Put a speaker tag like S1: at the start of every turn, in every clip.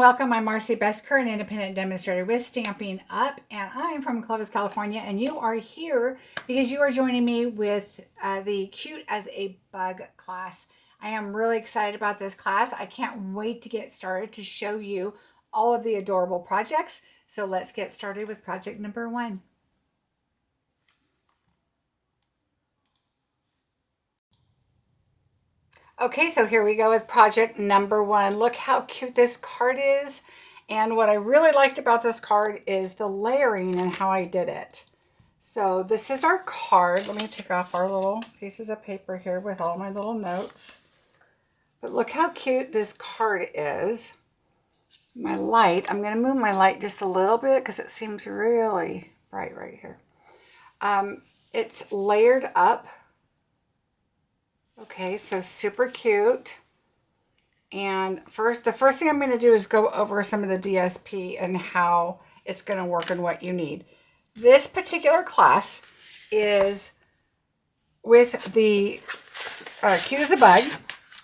S1: welcome. I'm Marcie Besecker, an independent demonstrator with Stampin' Up, and I'm from Clovis, California, and you are here because you are joining me with the Cute as a Bug class. I am really excited about this class. I can't wait to get started to show you all of the adorable projects. So let's get started with project number 1. Okay, so here we go with project number 1. Look how cute this card is. And what I really liked about this card is the layering and how I did it. So this is our card. Let me take off our little pieces of paper here with all my little notes. But look how cute this card is. My light, I'm going to move my light just a little bit because it seems really bright right here. It's layered up. Okay, so super cute. And the first thing I'm going to do is go over some of the DSP and how it's going to work and what you need. This particular class is with the Cute as a Bug,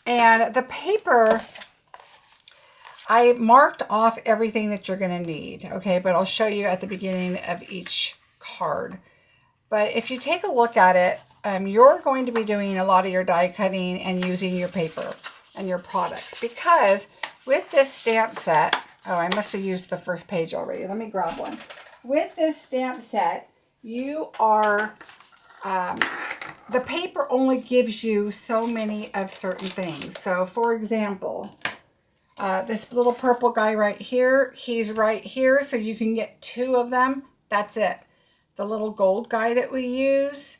S1: and the paper, I marked off everything that you're going to need, okay, but I'll show you at the beginning of each card. But if you take a look at it, you're going to be doing a lot of your die cutting and using your paper and your products, because with this stamp set, oh, I must have used the first page already. Let me grab one. With this stamp set, you are, the paper only gives you so many of certain things. So for example, this little purple guy right here, he's right here, so you can get 2 of them. That's it. The little gold guy that we use,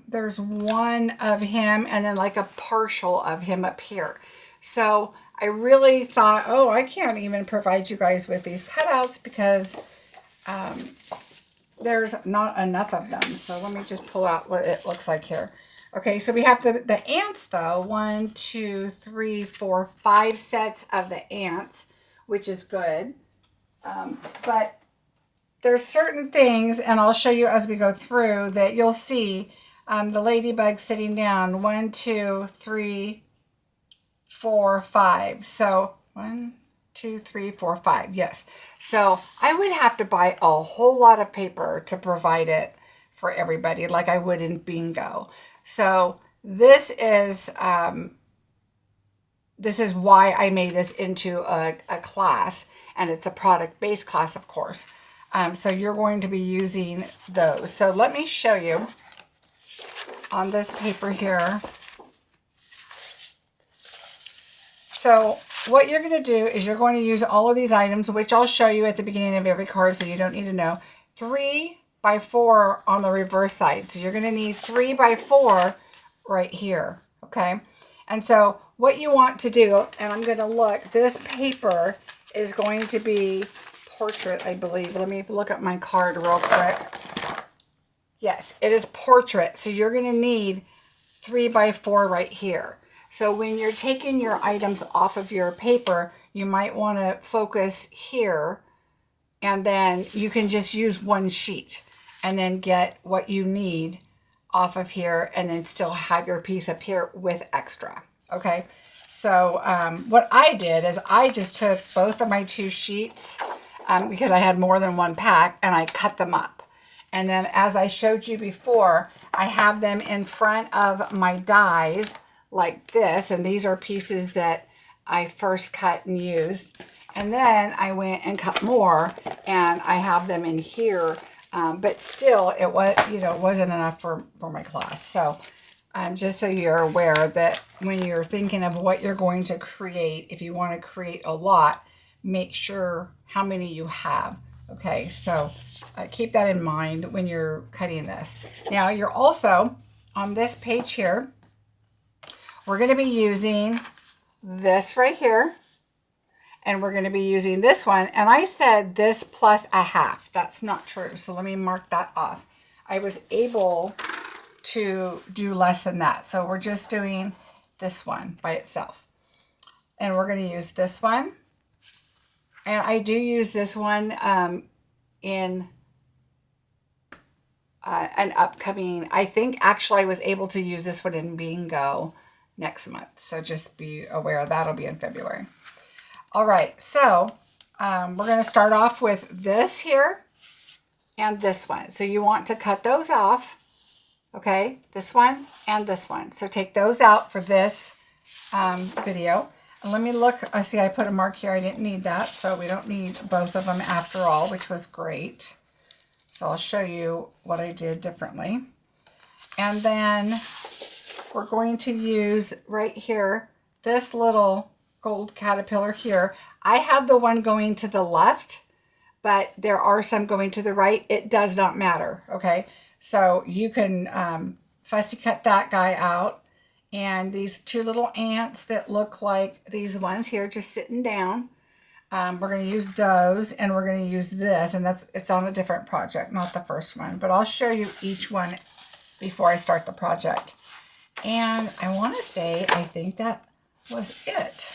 S1: there's 1 of him and then like a partial of him up here. So I really thought, oh, I can't even provide you guys with these cutouts because there's not enough of them. So let me just pull out what it looks like here. Okay, so we have the ants though. 1, 2, 3, 4, 5 sets of the ants, which is good. But there's certain things, and I'll show you as we go through, that you'll see the ladybug sitting down. 1, 2, 3, 4, 5. So 1, 2, 3, 4, 5. Yes. So I would have to buy a whole lot of paper to provide it for everybody, like I would in bingo. So this is why I made this into a class, and it's a product-based class, of course. So you're going to be using those. So let me show you on this paper here. So what you're going to do is you're going to use all of these items, which I'll show you at the beginning of every card, so you don't need to know. 3 by 4 on the reverse side. So you're going to need 3 by 4 right here. Okay. And so what you want to do, and I'm going to look, this paper is going to be portrait, I believe. Let me look at my card real quick. Yes, it is portrait. So you're going to need 3 by 4 right here. So when you're taking your items off of your paper, you might want to focus here, and then you can just use 1 sheet and then get what you need off of here, and then still have your piece up here with extra. Okay. So what I did is I just took both of my 2 sheets because I had more than 1 pack, and I cut them up. And then as I showed you before, I have them in front of my dies like this. And these are pieces that I first cut and used. And then I went and cut more, and I have them in here. But still, it was, wasn't enough for my class. So just so you're aware that when you're thinking of what you're going to create, if you want to create a lot, make sure how many you have. Okay, so keep that in mind when you're cutting this. Now you're also on this page here, we're going to be using this right here, and we're going to be using this one, and I said this plus a half. That's not true, so let me mark that off. I was able to do less than that, so we're just doing this one by itself, and we're going to use this one. And I do use this one in an upcoming, I think actually I was able to use this one in bingo next month. So just be aware that'll be in February. All right, so we're going to start off with this here and this one. So you want to cut those off, okay? This one and this one. So take those out for this video. And let me look. I see I put a mark here. I didn't need that, so we don't need both of them after all, which was great. So I'll show you what I did differently. And then we're going to use right here, this little gold caterpillar here. I have the one going to the left, but there are some going to the right. It does not matter, okay? So you can fussy cut that guy out. And these two little ants that look like these ones here just sitting down, we're going to use those, and we're going to use this, and it's on a different project, not the first one, but I'll show you each one before I start the project. And I want to say, I think that was it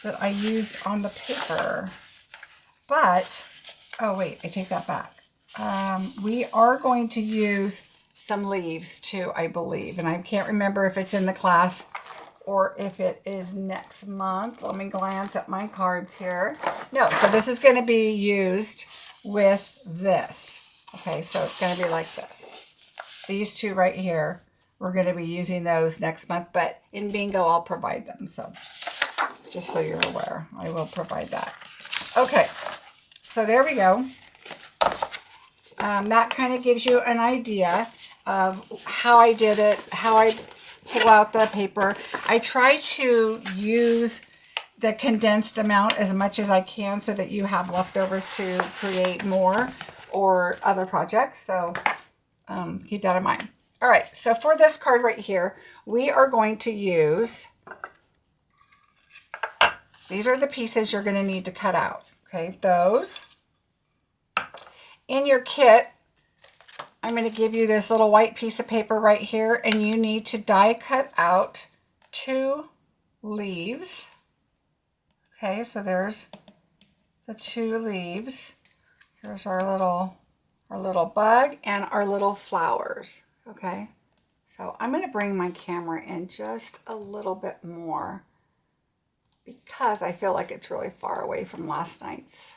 S1: that I used on the paper, but, oh wait, I take that back. We are going to use some leaves too, I believe, and I can't remember if it's in the class or if it is next month. Let me glance at my cards here. No, so this is going to be used with this. Okay, so it's going to be like this. These two right here, we're going to be using those next month, but in bingo I'll provide them. So just so you're aware, I will provide that. Okay, so there we go. That kind of gives you an idea of how I did it, how I pull out the paper. I try to use the condensed amount as much as I can so that you have leftovers to create more or other projects. So keep that in mind. All right, so for this card right here, we are going to use, these are the pieces you're going to need to cut out. Okay, those. In your kit, I'm going to give you this little white piece of paper right here, and you need to die cut out 2 leaves. Okay, so there's the 2 leaves. There's our little bug and our little flowers. Okay, so I'm going to bring my camera in just a little bit more because I feel like it's really far away from last night's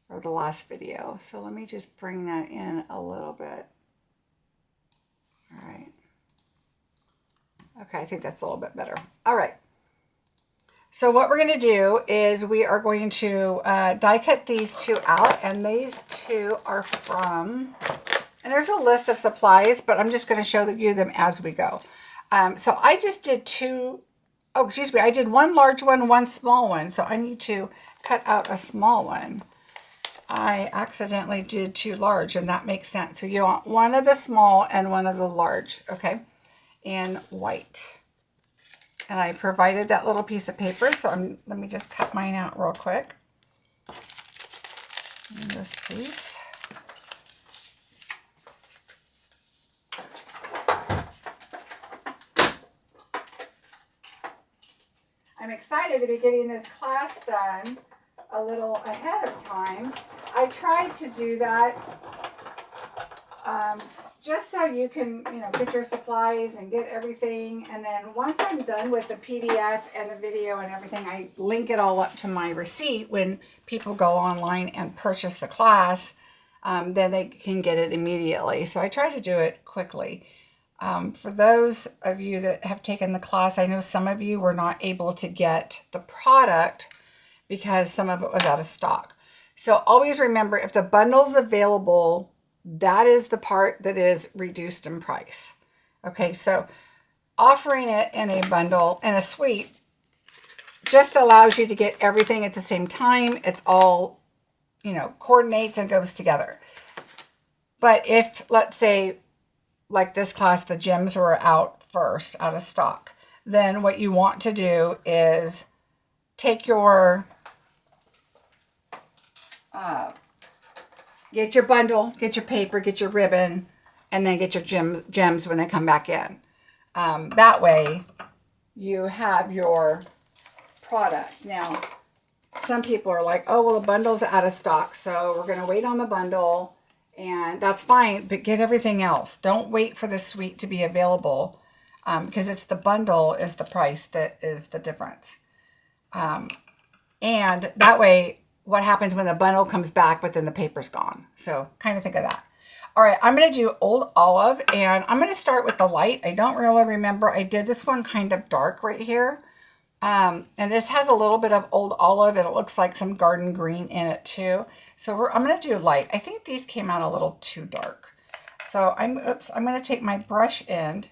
S1: or the last video. So let me just bring that in a little bit. All right. Okay, I think that's a little bit better. All right. So what we're going to do is we are going to die cut these 2 out, and these 2 are from, and there's a list of supplies, but I'm just going to show you them as we go. So I just did 2, oh, excuse me, I did 1 large one, 1 small one. So I need to cut out a small one. I accidentally did 2 large, and that makes sense. So you want 1 of the small and 1 of the large, okay, in white. And I provided that little piece of paper, so let me just cut mine out real quick. And this piece. I'm excited to be getting this class done a little ahead of time. I tried to do that just so you can, get your supplies and get everything. And then once I'm done with the PDF and the video and everything, I link it all up to my receipt when people go online and purchase the class. Then they can get it immediately. So I try to do it quickly. For those of you that have taken the class, I know some of you were not able to get the product because some of it was out of stock. So always remember, if the bundle's available, that is the part that is reduced in price. Okay, so offering it in a bundle, in a suite, just allows you to get everything at the same time. It's all, coordinates and goes together. But if, let's say, like this class, the gems were out first, out of stock, then what you want to do is take your get your bundle, get your paper, get your ribbon, and then get your gems when they come back in. That way you have your product. Now, some people are like, oh, well, the bundle's out of stock, so we're going to wait on the bundle, and that's fine, but get everything else. Don't wait for the suite to be available, because it's the bundle is the price that is the difference. And that way, what happens when the bundle comes back, but then the paper's gone. So kind of think of that. All right, I'm going to do Old Olive, and I'm going to start with the light. I don't really remember. I did this one kind of dark right here. And this has a little bit of Old Olive, and it looks like some garden green in it too. So I'm going to do light. I think these came out a little too dark. So I'm going to take my brush end.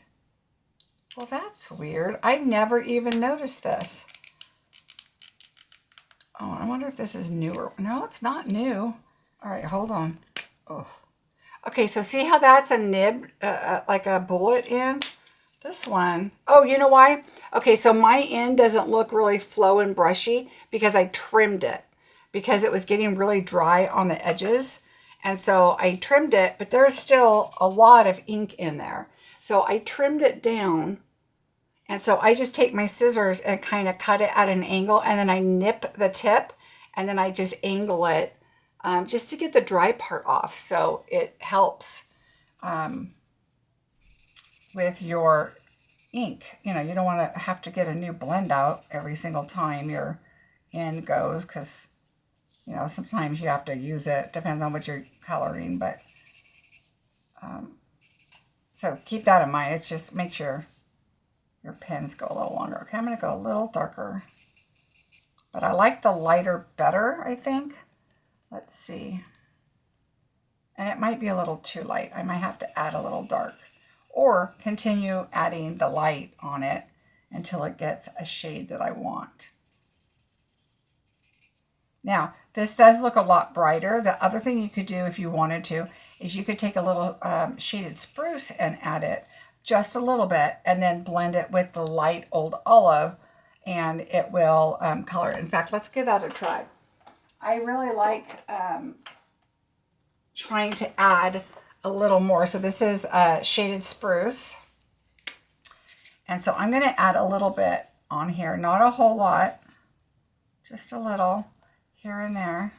S1: Well, that's weird. I never even noticed this. Oh, I wonder if this is newer. No, it's not new. All right, hold on. Oh. Okay, so see how that's a nib, like a bullet end? This one, oh, you know why? Okay, so my end doesn't look really flow and brushy because I trimmed it because it was getting really dry on the edges. And so I trimmed it, but there's still a lot of ink in there. So I trimmed it down. And so I just take my scissors and kind of cut it at an angle, and then I nip the tip, and then I just angle it just to get the dry part off. So it helps with your ink. You know, you don't want to have to get a new blend out every single time your end goes, because, you know, sometimes you have to use it. Depends on what you're coloring, but so keep that in mind. It's just make sure your pens go a little longer. Okay, I'm going to go a little darker, but I like the lighter better, I think. Let's see. And it might be a little too light. I might have to add a little dark, or continue adding the light on it until it gets a shade that I want. Now, this does look a lot brighter. The other thing you could do if you wanted to is you could take a little shaded spruce and add it just a little bit, and then blend it with the light Old Olive, and it will color it. In fact, let's give that a try. I really like trying to add a little more. So this is shaded spruce. And so I'm going to add a little bit on here, not a whole lot, just a little here and there.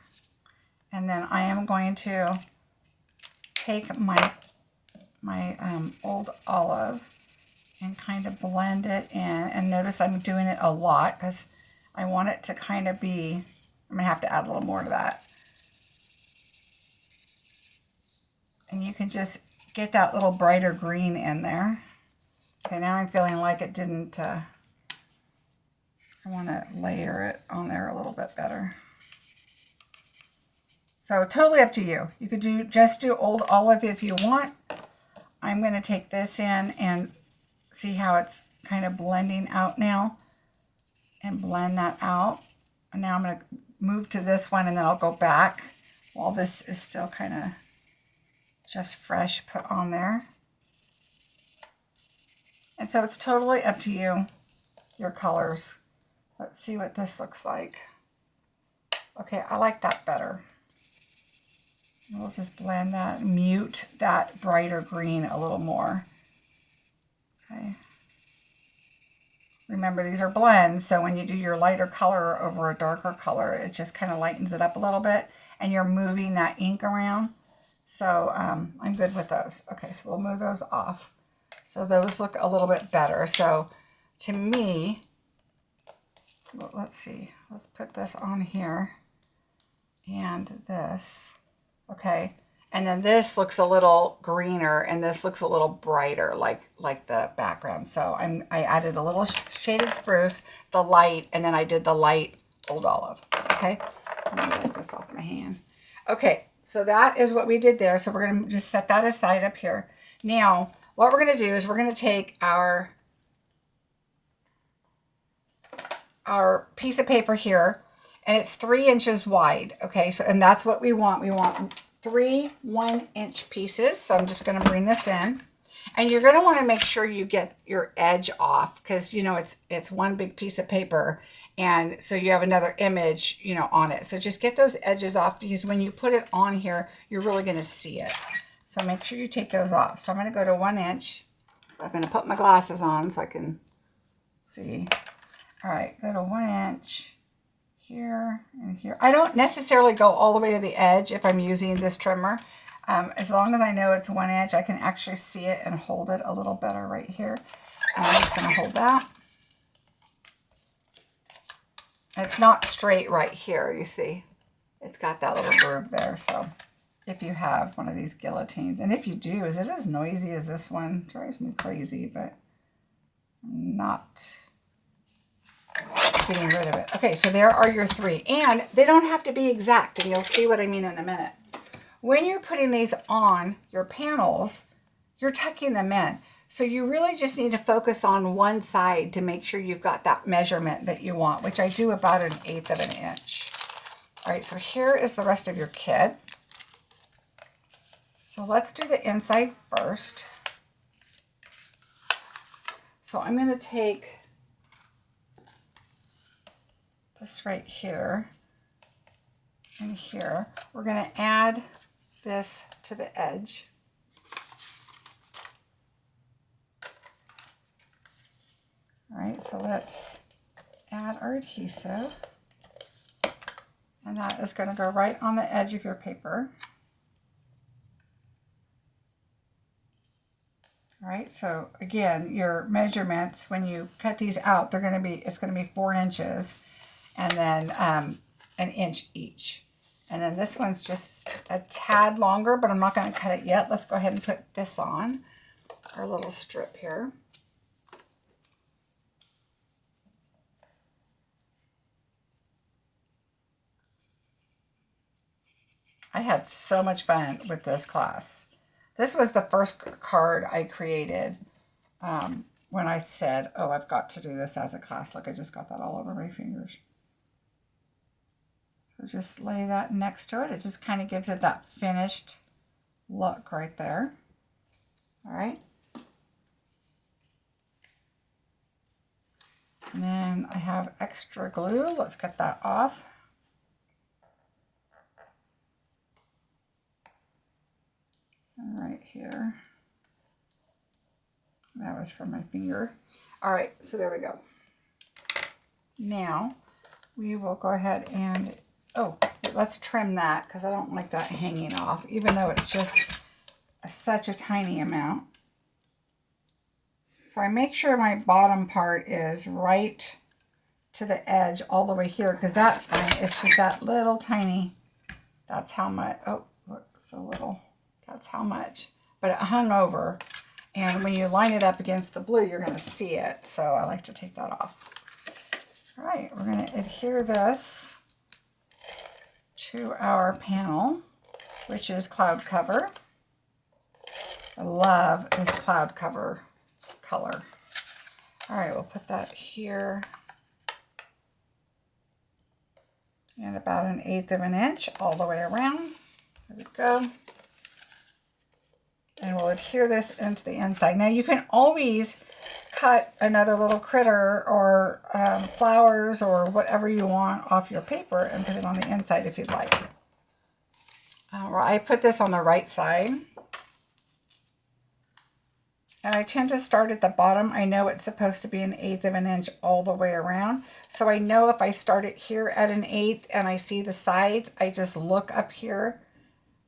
S1: And then I am going to take my Old Olive and kind of blend it in. And notice I'm doing it a lot because I want it to kind of be, I'm going to have to add a little more to that. And you can just get that little brighter green in there. Okay, now I'm feeling like it didn't, I want to layer it on there a little bit better. So totally up to you. You could just do Old Olive if you want. I'm going to take this in and see how it's kind of blending out now, and blend that out. And now I'm going to move to this one, and then I'll go back while this is still kind of just fresh put on there. And so it's totally up to you, your colors. Let's see what this looks like. Okay, I like that better. We'll just blend that, mute that brighter green a little more. Okay. Remember, these are blends, so when you do your lighter color over a darker color, it just kind of lightens it up a little bit, and you're moving that ink around. So I'm good with those. Okay, so we'll move those off. So those look a little bit better. So to me, well, let's see. Let's put this on here, and this. Okay, and then this looks a little greener, and this looks a little brighter, like the background. So I added a little shaded spruce, the light, and then I did the light Old Olive. Okay, let me get this off my hand. Okay, so that is what we did there. So we're gonna just set that aside up here. Now, what we're gonna do is we're gonna take our piece of paper here, and it's 3 inches wide. Okay, so, and that's what we want. We want 3 1-inch pieces. So I'm just going to bring this in, and you're going to want to make sure you get your edge off, because, you know, it's one big piece of paper, and so you have another image, you know, on it. So just get those edges off, because when you put it on here, you're really going to see it. So make sure you take those off. So I'm going to go to 1 inch. I'm going to put my glasses on so I can see. All right, go to 1 inch. Here and here. I don't necessarily go all the way to the edge if I'm using this trimmer. As long as I know it's 1 inch, I can actually see it and hold it a little better right here. I'm just going to hold that. It's not straight right here, you see. It's got that little groove there. So if you have one of these guillotines, and if you do, is it as noisy as this one? It drives me crazy, but I'm not getting rid of it. Okay, so there are your 3. And they don't have to be exact, and you'll see what I mean in a minute. When you're putting these on your panels, you're tucking them in. So you really just need to focus on one side to make sure you've got that measurement that you want, which I do about 1/8 of an inch. All right, so here is the rest of your kit. So let's do the inside first. So I'm going to take this right here and here. We're going to add this to the edge. All right, so let's add our adhesive. And that is going to go right on the edge of your paper. All right, so again, your measurements, when you cut these out, it's going to be 4 inches and then 1 inch each. And then this one's just a tad longer, but I'm not going to cut it yet. Let's go ahead and put this on, our little strip here. I had so much fun with this class. This was the first card I created when I said, oh, I've got to do this as a class. Look, I just got that all over my fingers. So just lay that next to it. It just kind of gives it that finished look right there. All right. And then I have extra glue. Let's cut that off. Right here. That was from my finger. All right, so there we go. Now we will go ahead and, oh, let's trim that because I don't like that hanging off, even though it's just such a tiny amount. So I make sure my bottom part is right to the edge all the way here because that's fine. It's just that little tiny, that's how much, oh, look, so little. That's how much, but it hung over. And when you line it up against the blue, you're going to see it. So I like to take that off. All right, we're going to adhere this to our panel, which is cloud cover. I love this cloud cover color. All right, we'll put that here. And about 1/8 of an inch all the way around. There we go. And we'll adhere this into the inside. Now you can always cut another little critter or flowers or whatever you want off your paper and put it on the inside if you'd like. I put this on the right side. And I tend to start at the bottom. I know it's supposed to be 1/8 of an inch all the way around. So I know if I start it here at 1/8 and I see the sides, I just look up here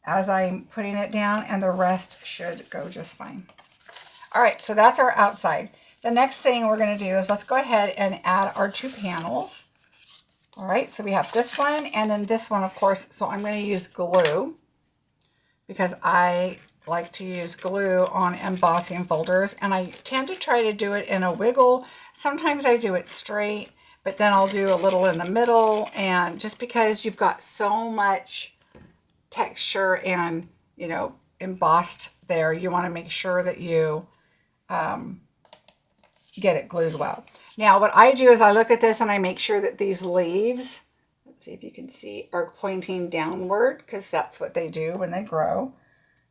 S1: as I'm putting it down, and the rest should go just fine. All right, so that's our outside. The next thing we're going to do is let's go ahead and add our 2 panels. All right, so we have this one and then this one, of course. So I'm going to use glue because I like to use glue on embossing folders, and I tend to try to do it in a wiggle. Sometimes I do it straight, but then I'll do a little in the middle, and just because you've got so much texture and, you know, embossed there, you want to make sure that you get it glued well. Now what I do is I look at this and I make sure that these leaves, let's see if you can see, are pointing downward because that's what they do when they grow.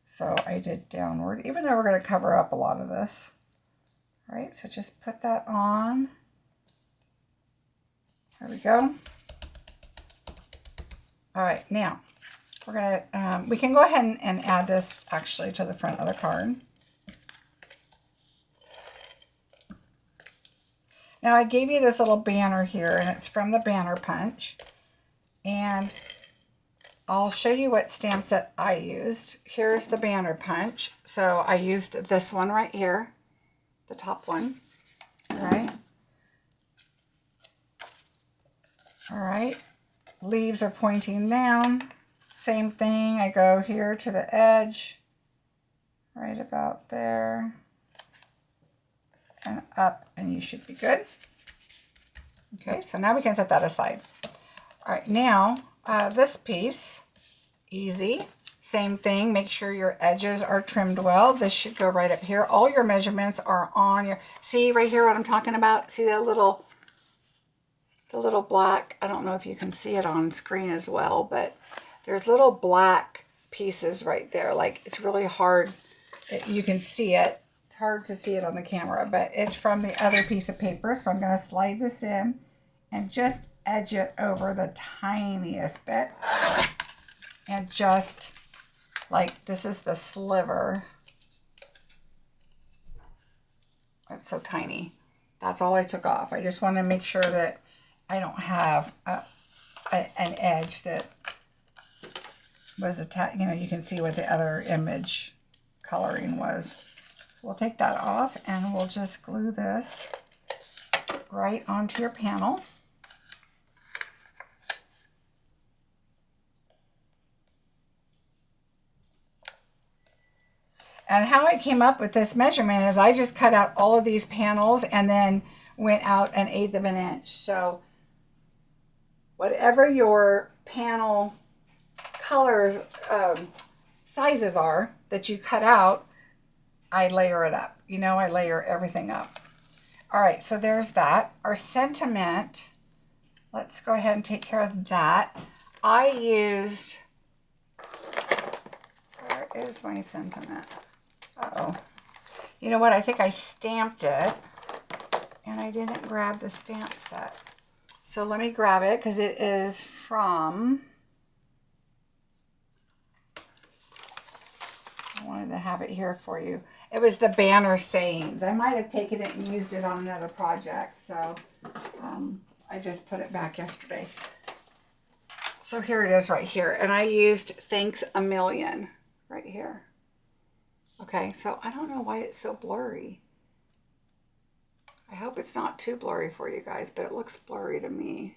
S1: So I did downward, even though we're going to cover up a lot of this. All right, so just put that on. There we go. All right, now we're gonna, we can go ahead and add this actually to the front of the card. Now I gave you this little banner here, and it's from the Banner Punch. And I'll show you what stamp set I used. Here's the Banner Punch. So I used this one right here, the top one, all right? All right, leaves are pointing down. Same thing, I go here to the edge, right about there, and up, and you should be good. Okay, so now we can set that aside. All right, now this piece, easy. Same thing, make sure your edges are trimmed well. This should go right up here. All your measurements are on your, see right here what I'm talking about? See that little, the little black, I don't know if you can see it on screen as well, but there's little black pieces right there. Like it's really hard, you can see it. It's hard to see it on the camera, but it's from the other piece of paper. So I'm gonna slide this in and just edge it over the tiniest bit. And just like, this is the sliver. It's so tiny. That's all I took off. I just want to make sure that I don't have an edge that was attached. You know, you can see what the other image coloring was. We'll take that off and we'll just glue this right onto your panel. And how I came up with this measurement is I just cut out all of these panels and then went out 1/8 of an inch. So whatever your panel colors, sizes are that you cut out, I layer it up. You know, I layer everything up. All right, so there's that. Our sentiment, let's go ahead and take care of that. I used, where is my sentiment? Uh-oh. You know what? I think I stamped it and I didn't grab the stamp set. So let me grab it because it is from, I wanted to have it here for you. It was the banner sayings. I might have taken it and used it on another project. So I just put it back yesterday. So here it is right here. And I used Thanks a Million right here. Okay, so I don't know why it's so blurry. I hope it's not too blurry for you guys, but it looks blurry to me.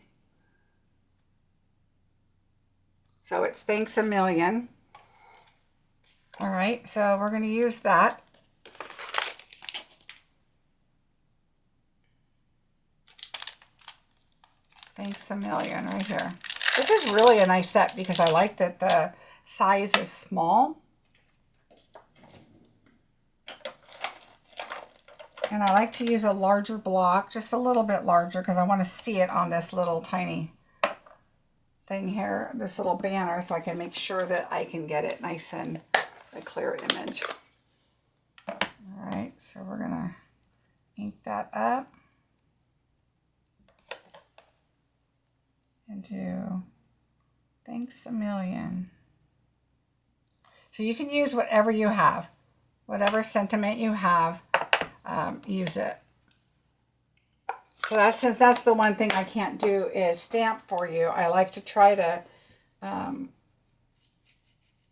S1: So it's Thanks a Million. All right, so we're going to use that. Thanks a Million right here. This is really a nice set because I like that the size is small. And I like to use a larger block, just a little bit larger, because I want to see it on this little tiny thing here, this little banner, so I can make sure that I can get it nice and a clear image. All right, so we're going to ink that up and do Thanks a Million. So you can use whatever you have, whatever sentiment you have. Use it. So since that's the one thing I can't do is stamp for you, I like to try to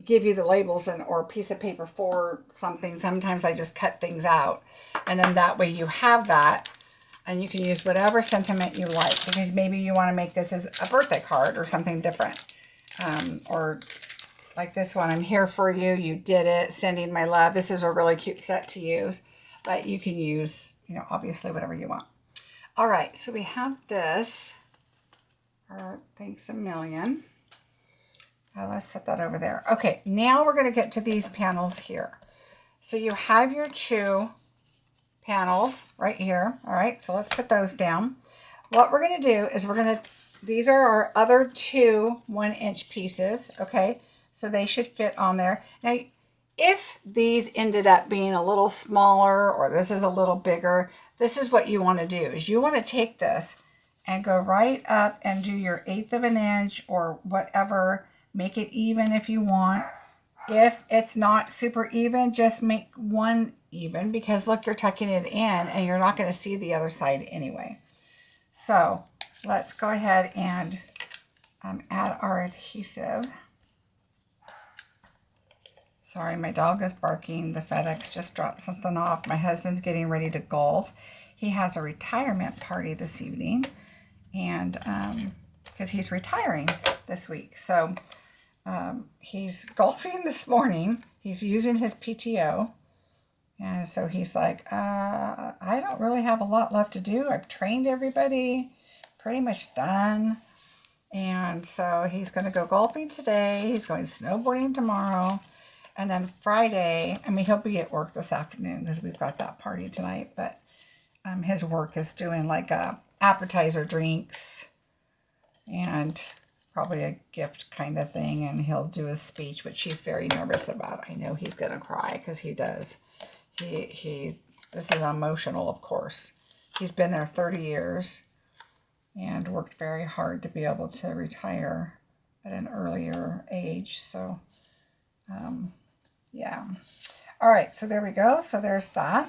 S1: give you the labels or a piece of paper for something. Sometimes I just cut things out, and then that way you have that and you can use whatever sentiment you like, because maybe you want to make this as a birthday card or something different, or like this one, I'm here for you, you did it, sending my love. This is a really cute set to use. But you can use, you know, obviously whatever you want. All right, so we have this. Thanks a Million. Let's set that over there. Okay, now we're going to get to these panels here. So you have your 2 panels right here. All right, so let's put those down. What we're going to do is these are our other 2 1-inch pieces, okay? So they should fit on there. Now, if these ended up being a little smaller or this is a little bigger, this is what you want to do, is you want to take this and go right up and do your 1/8 of an inch or whatever. Make it even if you want. If it's not super even, just make one even, because look, you're tucking it in and you're not going to see the other side anyway. So let's go ahead and add our adhesive. Sorry, my dog is barking. The FedEx just dropped something off. My husband's getting ready to golf. He has a retirement party this evening. And because he's retiring this week. So he's golfing this morning. He's using his PTO. And so he's like, I don't really have a lot left to do. I've trained everybody, pretty much done. And so he's going to go golfing today. He's going snowboarding tomorrow. And then Friday, I mean, he'll be at work this afternoon because we've got that party tonight. But his work is doing like appetizer drinks and probably a gift kind of thing. And he'll do a speech, which she's very nervous about. I know he's going to cry because he does. This is emotional, of course. He's been there 30 years and worked very hard to be able to retire at an earlier age. So, yeah. All right, so there we go. So there's that.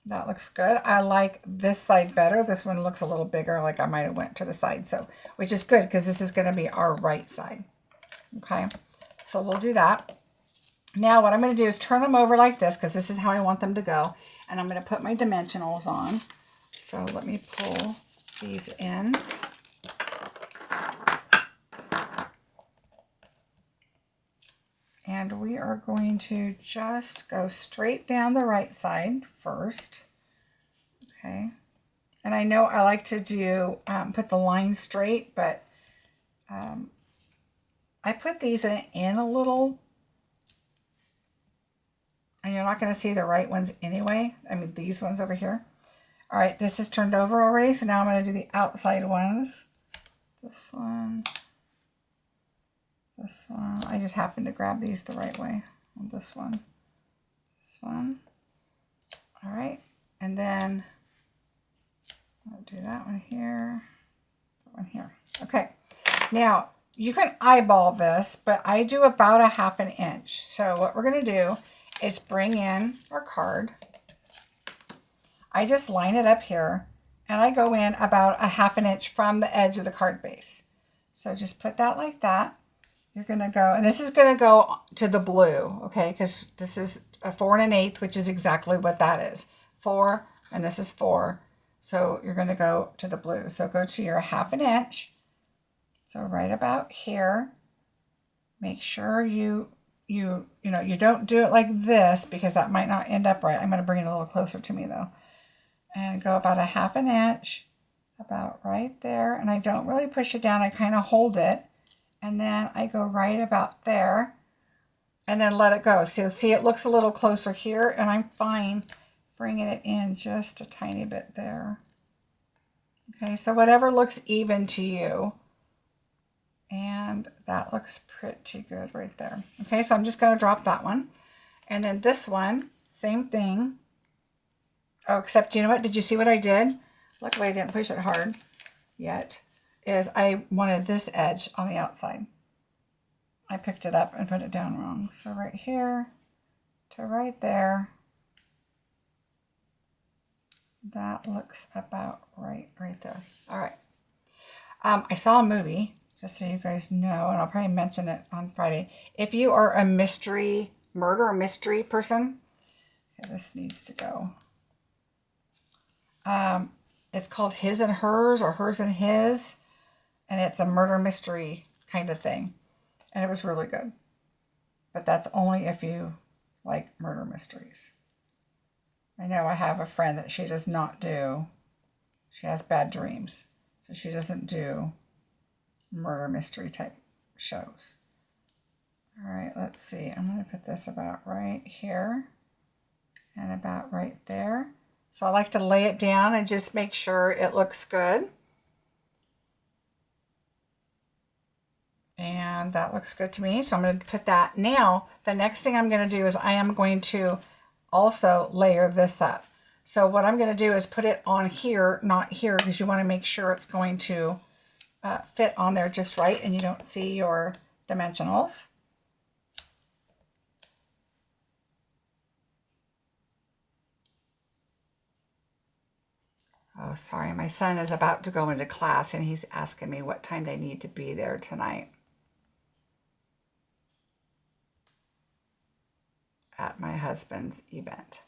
S1: That looks good. I like this side better. This one looks a little bigger, like I might have went to the side. So, which is good because this is going to be our right side. Okay, so we'll do that. Now what I'm going to do is turn them over like this because this is how I want them to go. And I'm going to put my dimensionals on. So let me pull these in. And we are going to just go straight down the right side first. Okay. And I know I like to do, put the line straight, but I put these in a little. And you're not going to see the right ones anyway. I mean, these ones over here. All right, this is turned over already. So now I'm going to do the outside ones. This one. This one. I just happened to grab these the right way. And this one. This one. All right. And then I'll do that one here. That one here. Okay. Now, you can eyeball this, but I do about a 1/2 inch. So what we're going to do is bring in our card. I just line it up here and I go in about a 1/2 inch from the edge of the card base. So just put that like that. You're going to go, and this is going to go to the blue, okay? Because this is a 4 1/8, which is exactly what that is. 4, and this is 4. So you're going to go to the blue. So go to your 1/2 inch. So right about here. Make sure you don't do it like this because that might not end up right. I'm going to bring it a little closer to me though. And go about a 1/2 inch, about right there. And I don't really push it down. I kind of hold it. And then I go right about there and then let it go. So see, it looks a little closer here and I'm fine bringing it in just a tiny bit there. Okay, so whatever looks even to you. And that looks pretty good right there. Okay, so I'm just going to drop that one. And then this one, same thing. Oh, except you know what? Did you see what I did? Luckily I didn't push it hard yet. Is I wanted this edge on the outside. I picked it up and put it down wrong. So right here to right there. That looks about right there. All right. I saw a movie, just so you guys know, and I'll probably mention it on Friday. If you are a murder mystery person, okay, this needs to go. It's called His and Hers or Hers and His, and it's a murder mystery kind of thing. And it was really good. But that's only if you like murder mysteries. I know I have a friend that she does not do. She has bad dreams. So she doesn't do murder mystery type shows. All right, let's see. I'm going to put this about right here and about right there. So I like to lay it down and just make sure it looks good. And that looks good to me. So I'm going to put that. Now, the next thing I'm going to do is I am going to also layer this up. So what I'm going to do is put it on here, not here, because you want to make sure it's going to fit on there just right and you don't see your dimensionals. Oh, sorry. My son is about to go into class and he's asking me what time they need to be there tonight at my husband's event.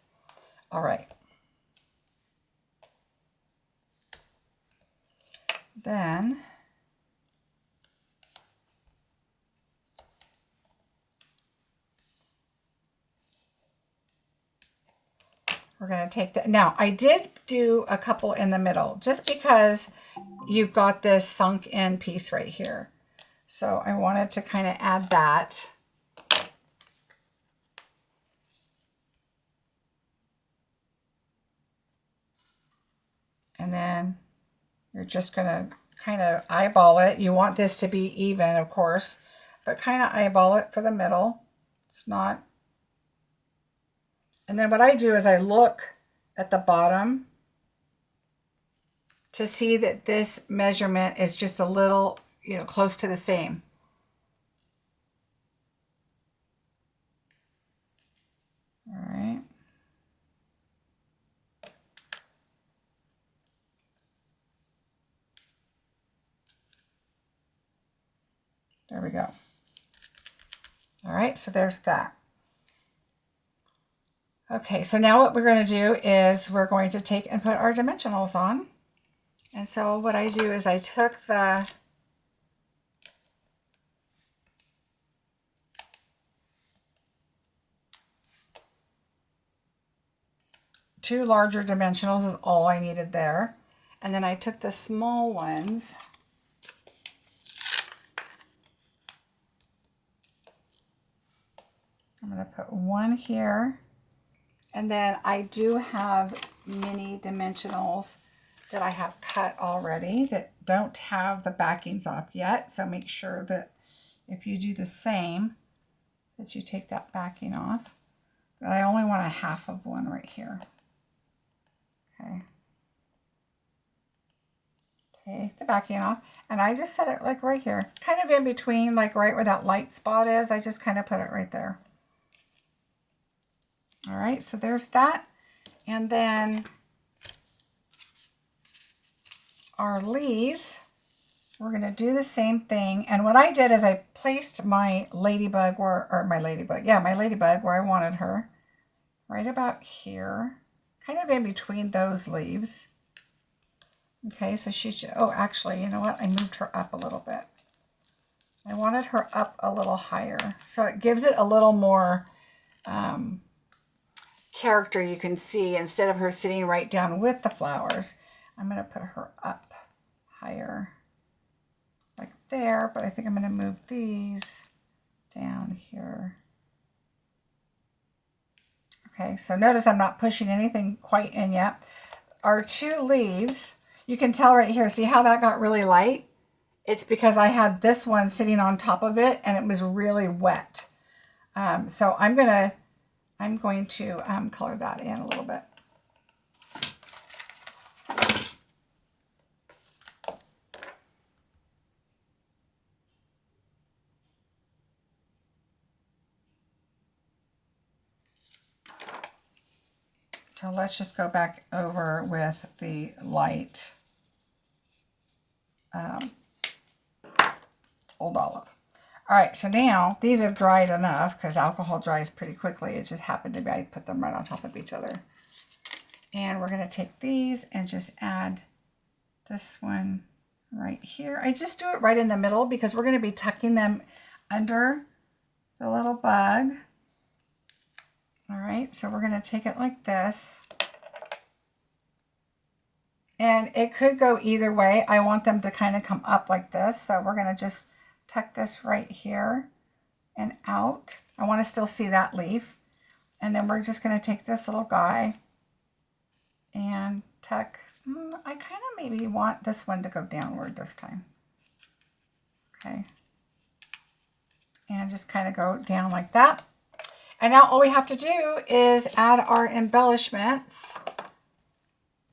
S1: All right. Then we're going to take that. Now, I did do a couple in the middle just because you've got this sunk in piece right here. So I wanted to kind of add that. And then you're just going to kind of eyeball it. You want this to be even, of course, but kind of eyeball it for the middle. It's not. And then what I do is I look at the bottom to see that this measurement is just a little, close to the same. All right. There we go. All right, so there's that. Okay, so now what we're going to do is we're going to take and put our dimensionals on. And so what I do is I took the two larger dimensionals is all I needed there. And then I took the small ones. I'm going to put one here. And then I do have mini dimensionals that I have cut already that don't have the backings off yet. So make sure that if you do the same, that you take that backing off. But I only want a half of one right here. Okay. Take the backing off. And I just set it like right here. Kind of in between, like right where that light spot is. I just kind of put it right there. All right, so there's that. And then our leaves, we're going to do the same thing. And what I did is I placed my ladybug where I wanted her, right about here, kind of in between those leaves. Okay, so she's, oh, actually, you know what? I moved her up a little bit. I wanted her up a little higher. So it gives it a little more character you can see. Instead of her sitting right down with the flowers, I'm going to put her up higher like there, but I think I'm going to move these down here. Okay, so notice I'm not pushing anything quite in yet. Our two leaves, you can tell right here, see how that got really light? It's because I had this one sitting on top of it and it was really wet. So I'm going to color that in a little bit. So let's just go back over with the light Old Olive. All right, so now these have dried enough because alcohol dries pretty quickly. It just happened to be I put them right on top of each other. And we're going to take these and just add this one right here. I just do it right in the middle because we're going to be tucking them under the little bug. All right, so we're going to take it like this. And it could go either way. I want them to kind of come up like this. So we're going to just tuck this right here and out. I want to still see that leaf. And then we're just going to take this little guy and tuck. I kind of maybe want this one to go downward this time. Okay. And just kind of go down like that. And now all we have to do is add our embellishments.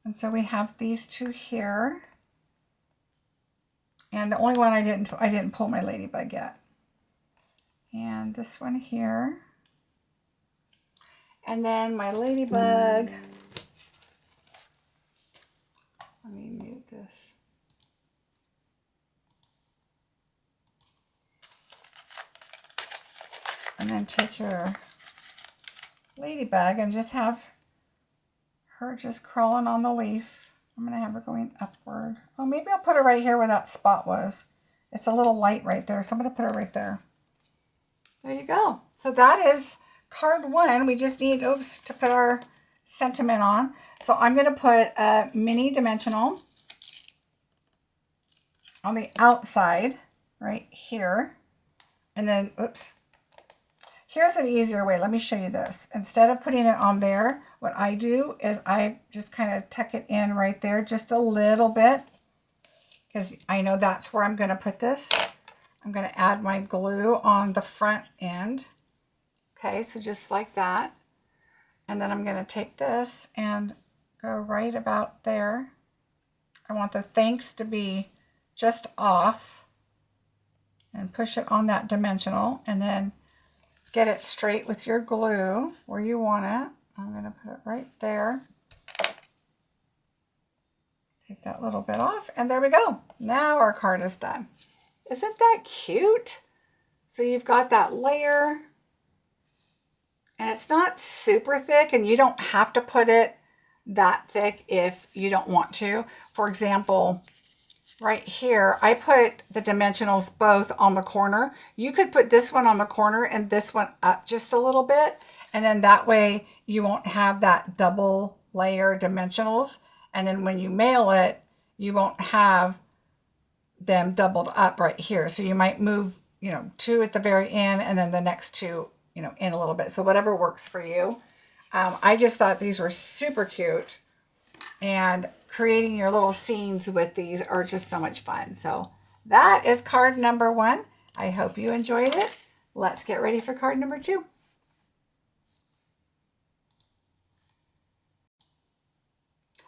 S1: And so we have these two here. And the only one I didn't pull my ladybug yet. And this one here. And then my ladybug. Let me mute this. And then take your ladybug and just have her just crawling on the leaf. I'm going to have her going upward. Oh, maybe I'll put her right here where that spot was. It's a little light right there, so I'm going to put her right there. There you go. So that is card one. We just need, to put our sentiment on. So I'm going to put a mini dimensional on the outside right here. And then, oops, here's an easier way. Let me show you this. Instead of putting it on there, what I do is I just kind of tuck it in right there just a little bit, because I know that's where I'm going to put this. I'm going to add my glue on the front end. Okay, so just like that. And then I'm going to take this and go right about there. I want the thanks to be just off, and push it on that dimensional, and then get it straight with your glue where you want it. I'm going to put it right there. Take that little bit off, and there we go. Now our card is done. Isn't that cute? So you've got that layer, and it's not super thick, and you don't have to put it that thick if you don't want to. For example, right here, I put the dimensionals both on the corner. You could put this one on the corner and this one up just a little bit, and then that way you won't have that double layer dimensionals. And then when you mail it, you won't have them doubled up right here. So you might move, you know, two at the very end and then the next two, you know, in a little bit. So whatever works for you. I just thought these were super cute, and creating your little scenes with these are just so much fun. So that is card number 1. I hope you enjoyed it. Let's get ready for card number 2.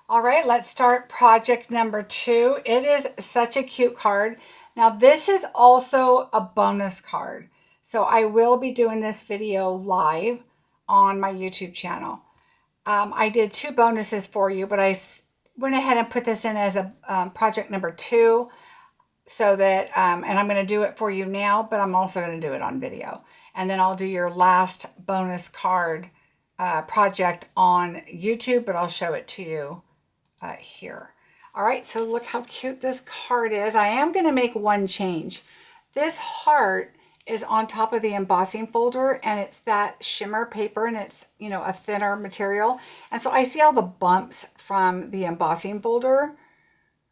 S1: All right, let's start project number 2. It is such a cute card. Now this is also a bonus card. So I will be doing this video live on my YouTube channel. I did 2 bonuses for you, but I went ahead and put this in as a project number 2, so that, and I'm going to do it for you now, but I'm also going to do it on video. And then I'll do your last bonus card project on YouTube, but I'll show it to you here. All right, so look how cute this card is. I am going to make one change. This heart is on top of the embossing folder, and it's that shimmer paper, and it's, you know, a thinner material. And so I see all the bumps from the embossing folder.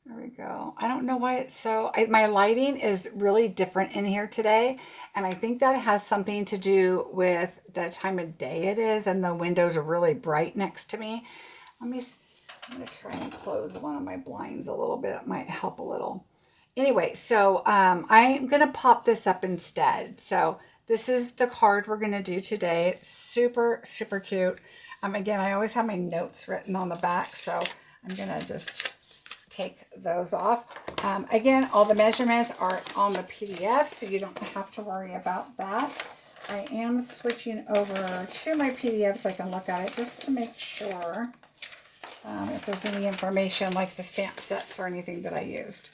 S1: There we go. I don't know why it's so, my lighting is really different in here today. And I think that has something to do with the time of day it is, and the windows are really bright next to me. I'm going to try and close one of my blinds a little bit. It might help a little. Anyway, so I'm going to pop this up instead. So this is the card we're going to do today. It's super, super cute. Again, I always have my notes written on the back, so I'm going to just take those off. Again, all the measurements are on the PDF, so you don't have to worry about that. I am switching over to my PDF so I can look at it just to make sure if there's any information like the stamp sets or anything that I used.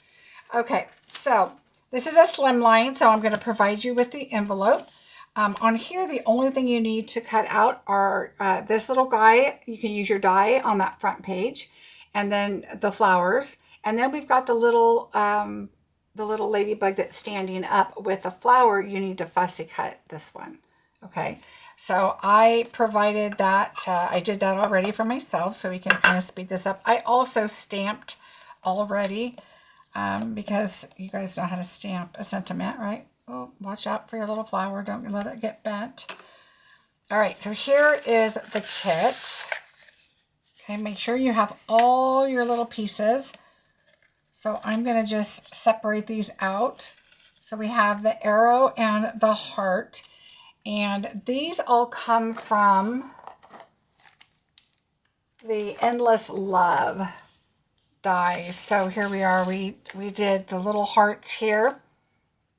S1: Okay, so this is a slimline, so I'm going to provide you with the envelope. On here, the only thing you need to cut out are this little guy. You can use your die on that front page, and then the flowers. And then we've got the little ladybug that's standing up with a flower. You need to fussy cut this one. Okay, so I provided that. I did that already for myself, so we can kind of speed this up. I also stamped already. Because you guys know how to stamp a sentiment, right? Oh, watch out for your little flower. Don't let it get bent. All right, so here is the kit. Okay, make sure you have all your little pieces. So I'm going to just separate these out. So we have the arrow and the heart. And these all come from the Endless Love dies. So here we are. We did the little hearts here,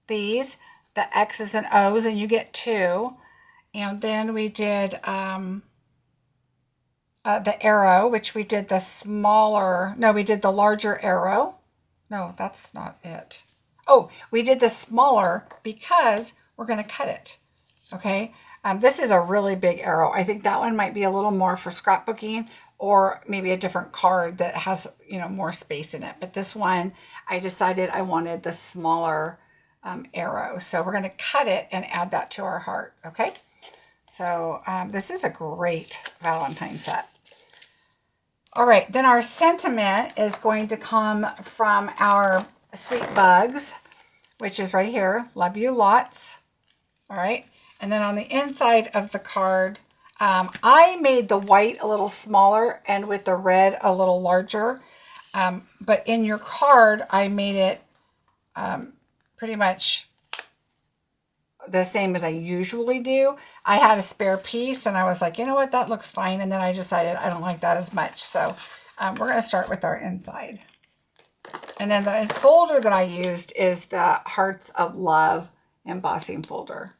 S1: these, the X's and O's, and you get 2. And then we did the arrow, which we did the smaller, no, we did the larger arrow. No, that's not it. Oh, we did the smaller because we're going to cut it. Okay. This is a really big arrow. I think that one might be a little more for scrapbooking, or maybe a different card that has, you know, more space in it. But this one, I decided I wanted the smaller arrow. So we're going to cut it and add that to our heart. Okay. So this is a great Valentine set. All right, then our sentiment is going to come from our Sweet Bugs, which is right here. Love you lots. All right, and then on the inside of the card, I made the white a little smaller and with the red a little larger. But in your card, I made it pretty much the same as I usually do. I had a spare piece and I was like, you know what, that looks fine. And then I decided I don't like that as much. So we're going to start with our inside. And then the folder that I used is the Hearts of Love embossing folder.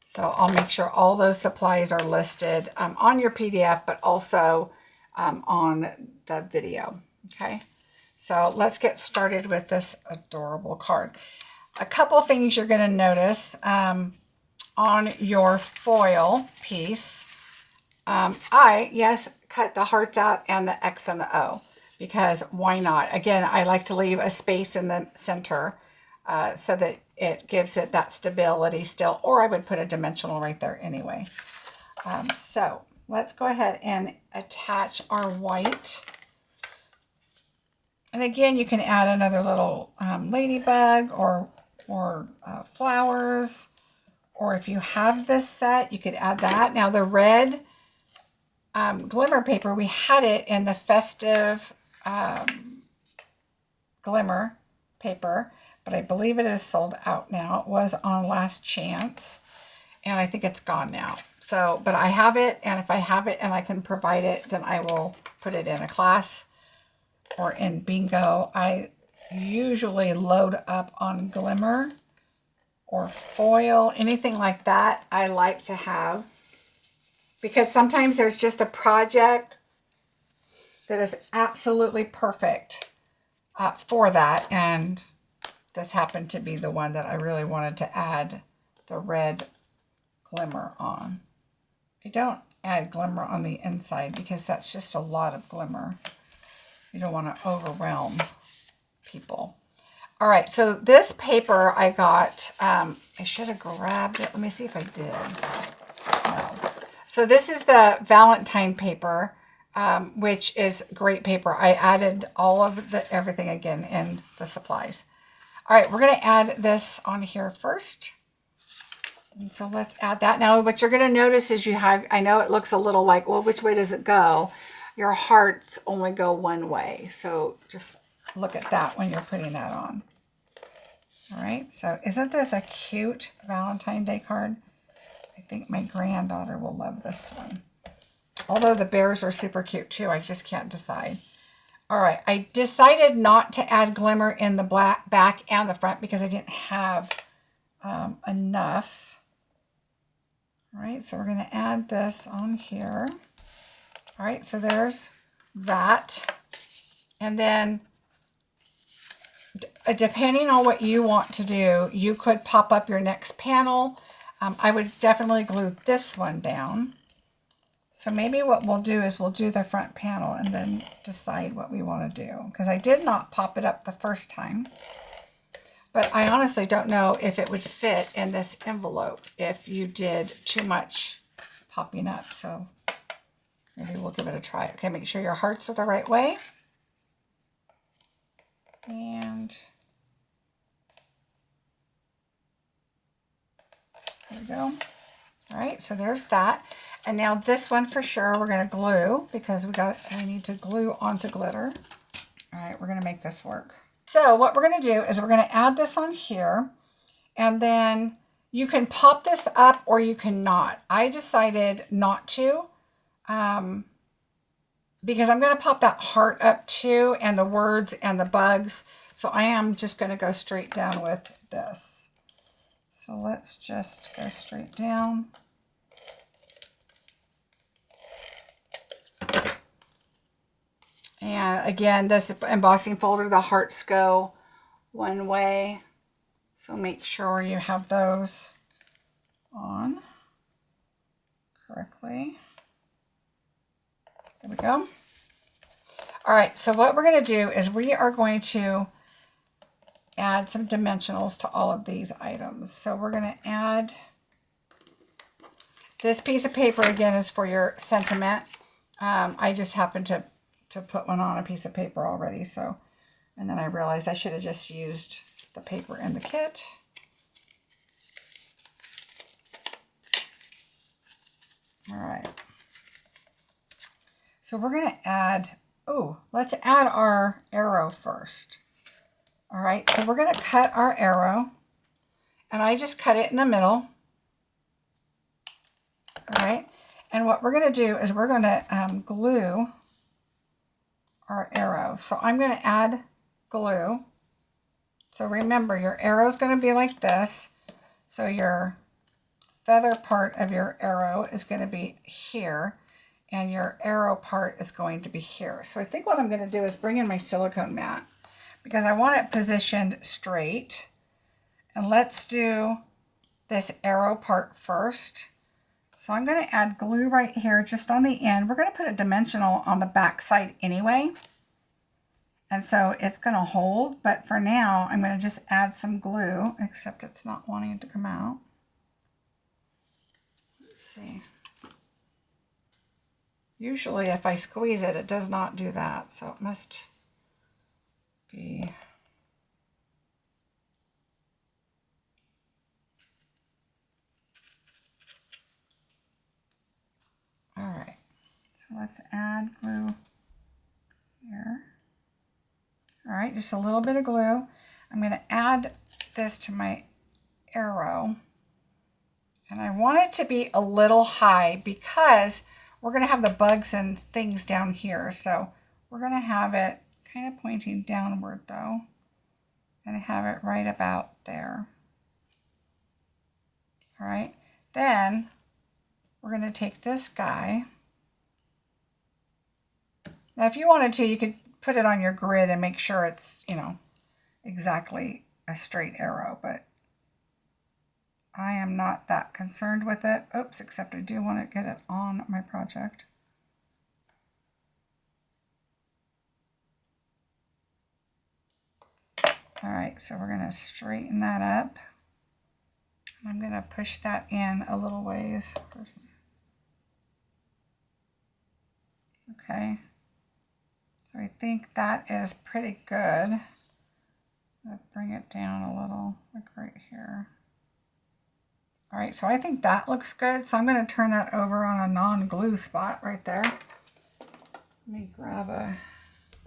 S1: So I'll make sure all those supplies are listed on your PDF, but also on the video. Okay. So let's get started with this adorable card. A couple things you're going to notice on your foil piece. Yes, cut the hearts out and the X and the O, because why not? Again, I like to leave a space in the center so that it gives it that stability still, or I would put a dimensional right there anyway. So let's go ahead and attach our white. And again, you can add another little ladybug or flowers, or if you have this set, you could add that. Now the red glimmer paper, we had it in the festive glimmer paper, but I believe it is sold out now. It was on Last Chance, and I think it's gone now. So, but I have it, and if I have it and I can provide it, then I will put it in a class or in bingo. I usually load up on glimmer or foil, anything like that I like to have, because sometimes there's just a project that is absolutely perfect for that, and this happened to be the one that I really wanted to add the red glimmer on. I don't add glimmer on the inside because that's just a lot of glimmer. You don't want to overwhelm people. All right, so this paper I got, I should have grabbed it. Let me see if I did. No. So this is the Valentine paper, which is great paper. I added all of everything again in the supplies. All right, we're going to add this on here first. And so let's add that. Now, what you're going to notice is you have, I know it looks a little like, well, which way does it go? Your hearts only go one way. So just look at that when you're putting that on. All right, so isn't this a cute Valentine's Day card? I think my granddaughter will love this one. Although the bears are super cute too, I just can't decide. All right, I decided not to add glimmer in the back and the front because I didn't have enough. All right, so we're going to add this on here. All right, so there's that. And then depending on what you want to do, you could pop up your next panel. I would definitely glue this one down. So maybe what we'll do is we'll do the front panel and then decide what we want to do. Because I did not pop it up the first time. But I honestly don't know if it would fit in this envelope if you did too much popping up. So maybe we'll give it a try. Okay, make sure your hearts are the right way. And there we go. All right, so there's that. And now this one for sure we're going to glue because I need to glue onto glitter. All right, we're going to make this work. So what we're going to do is we're going to add this on here, and then you can pop this up or you cannot. I decided not to because I'm going to pop that heart up too, and the words and the bugs. So I am just going to go straight down with this. So let's just go straight down. And again, this embossing folder, the hearts go one way. So make sure you have those on correctly. There we go. All right, so what we're going to do is we are going to add some dimensionals to all of these items. So we're going to add this piece of paper, again, is for your sentiment. I just happened to to put one on a piece of paper already. So, and then I realized I should have just used the paper in the kit. All right. So we're going to add, let's add our arrow first. All right, so we're going to cut our arrow, and I just cut it in the middle. All right, and what we're going to do is we're going to glue our arrow. So I'm going to add glue. So remember, your arrow is going to be like this. So your feather part of your arrow is going to be here, and your arrow part is going to be here. So I think what I'm going to do is bring in my silicone mat because I want it positioned straight. And let's do this arrow part first. So I'm going to add glue right here just on the end. We're going to put a dimensional on the back side anyway. And so it's going to hold, but for now I'm going to just add some glue, except it's not wanting to come out. Let's see. Usually if I squeeze it, it does not do that. So it must be... All right, so let's add glue here. All right, just a little bit of glue. I'm going to add this to my arrow. And I want it to be a little high because we're going to have the bugs and things down here. So we're going to have it kind of pointing downward though. And have it right about there. All right, then we're going to take this guy. Now, if you wanted to, you could put it on your grid and make sure it's, you know, exactly a straight arrow, but I am not that concerned with it. Oops, except I do want to get it on my project. All right, so we're going to straighten that up. I'm going to push that in a little ways. Okay, so I think that is pretty good. I'll bring it down a little, like right here. All right, so I think that looks good. So I'm going to turn that over on a non-glue spot right there. Let me grab a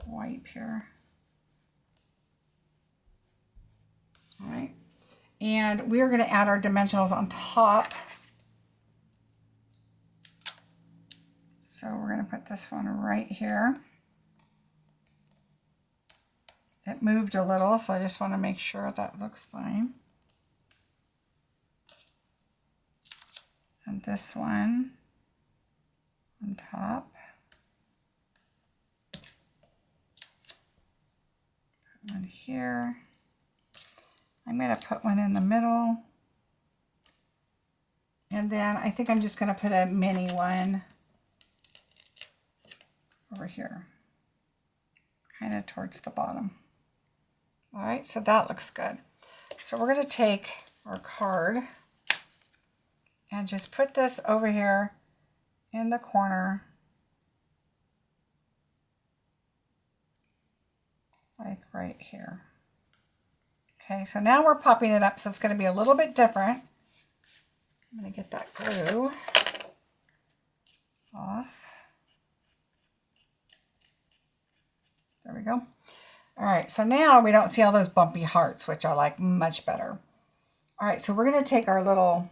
S1: wipe here. All right, and we are going to add our dimensionals on top. So we're going to put this one right here. It moved a little, so I just want to make sure that looks fine. And this one on top. Put one here. I'm going to put one in the middle. And then I think I'm just going to put a mini one over here, kind of towards the bottom. All right, so that looks good. So we're going to take our card and just put this over here in the corner, like right here. Okay, so now we're popping it up, so it's going to be a little bit different. I'm going to get that glue off. There we go. All right, so now we don't see all those bumpy hearts, which I like much better. All right, so we're going to take our little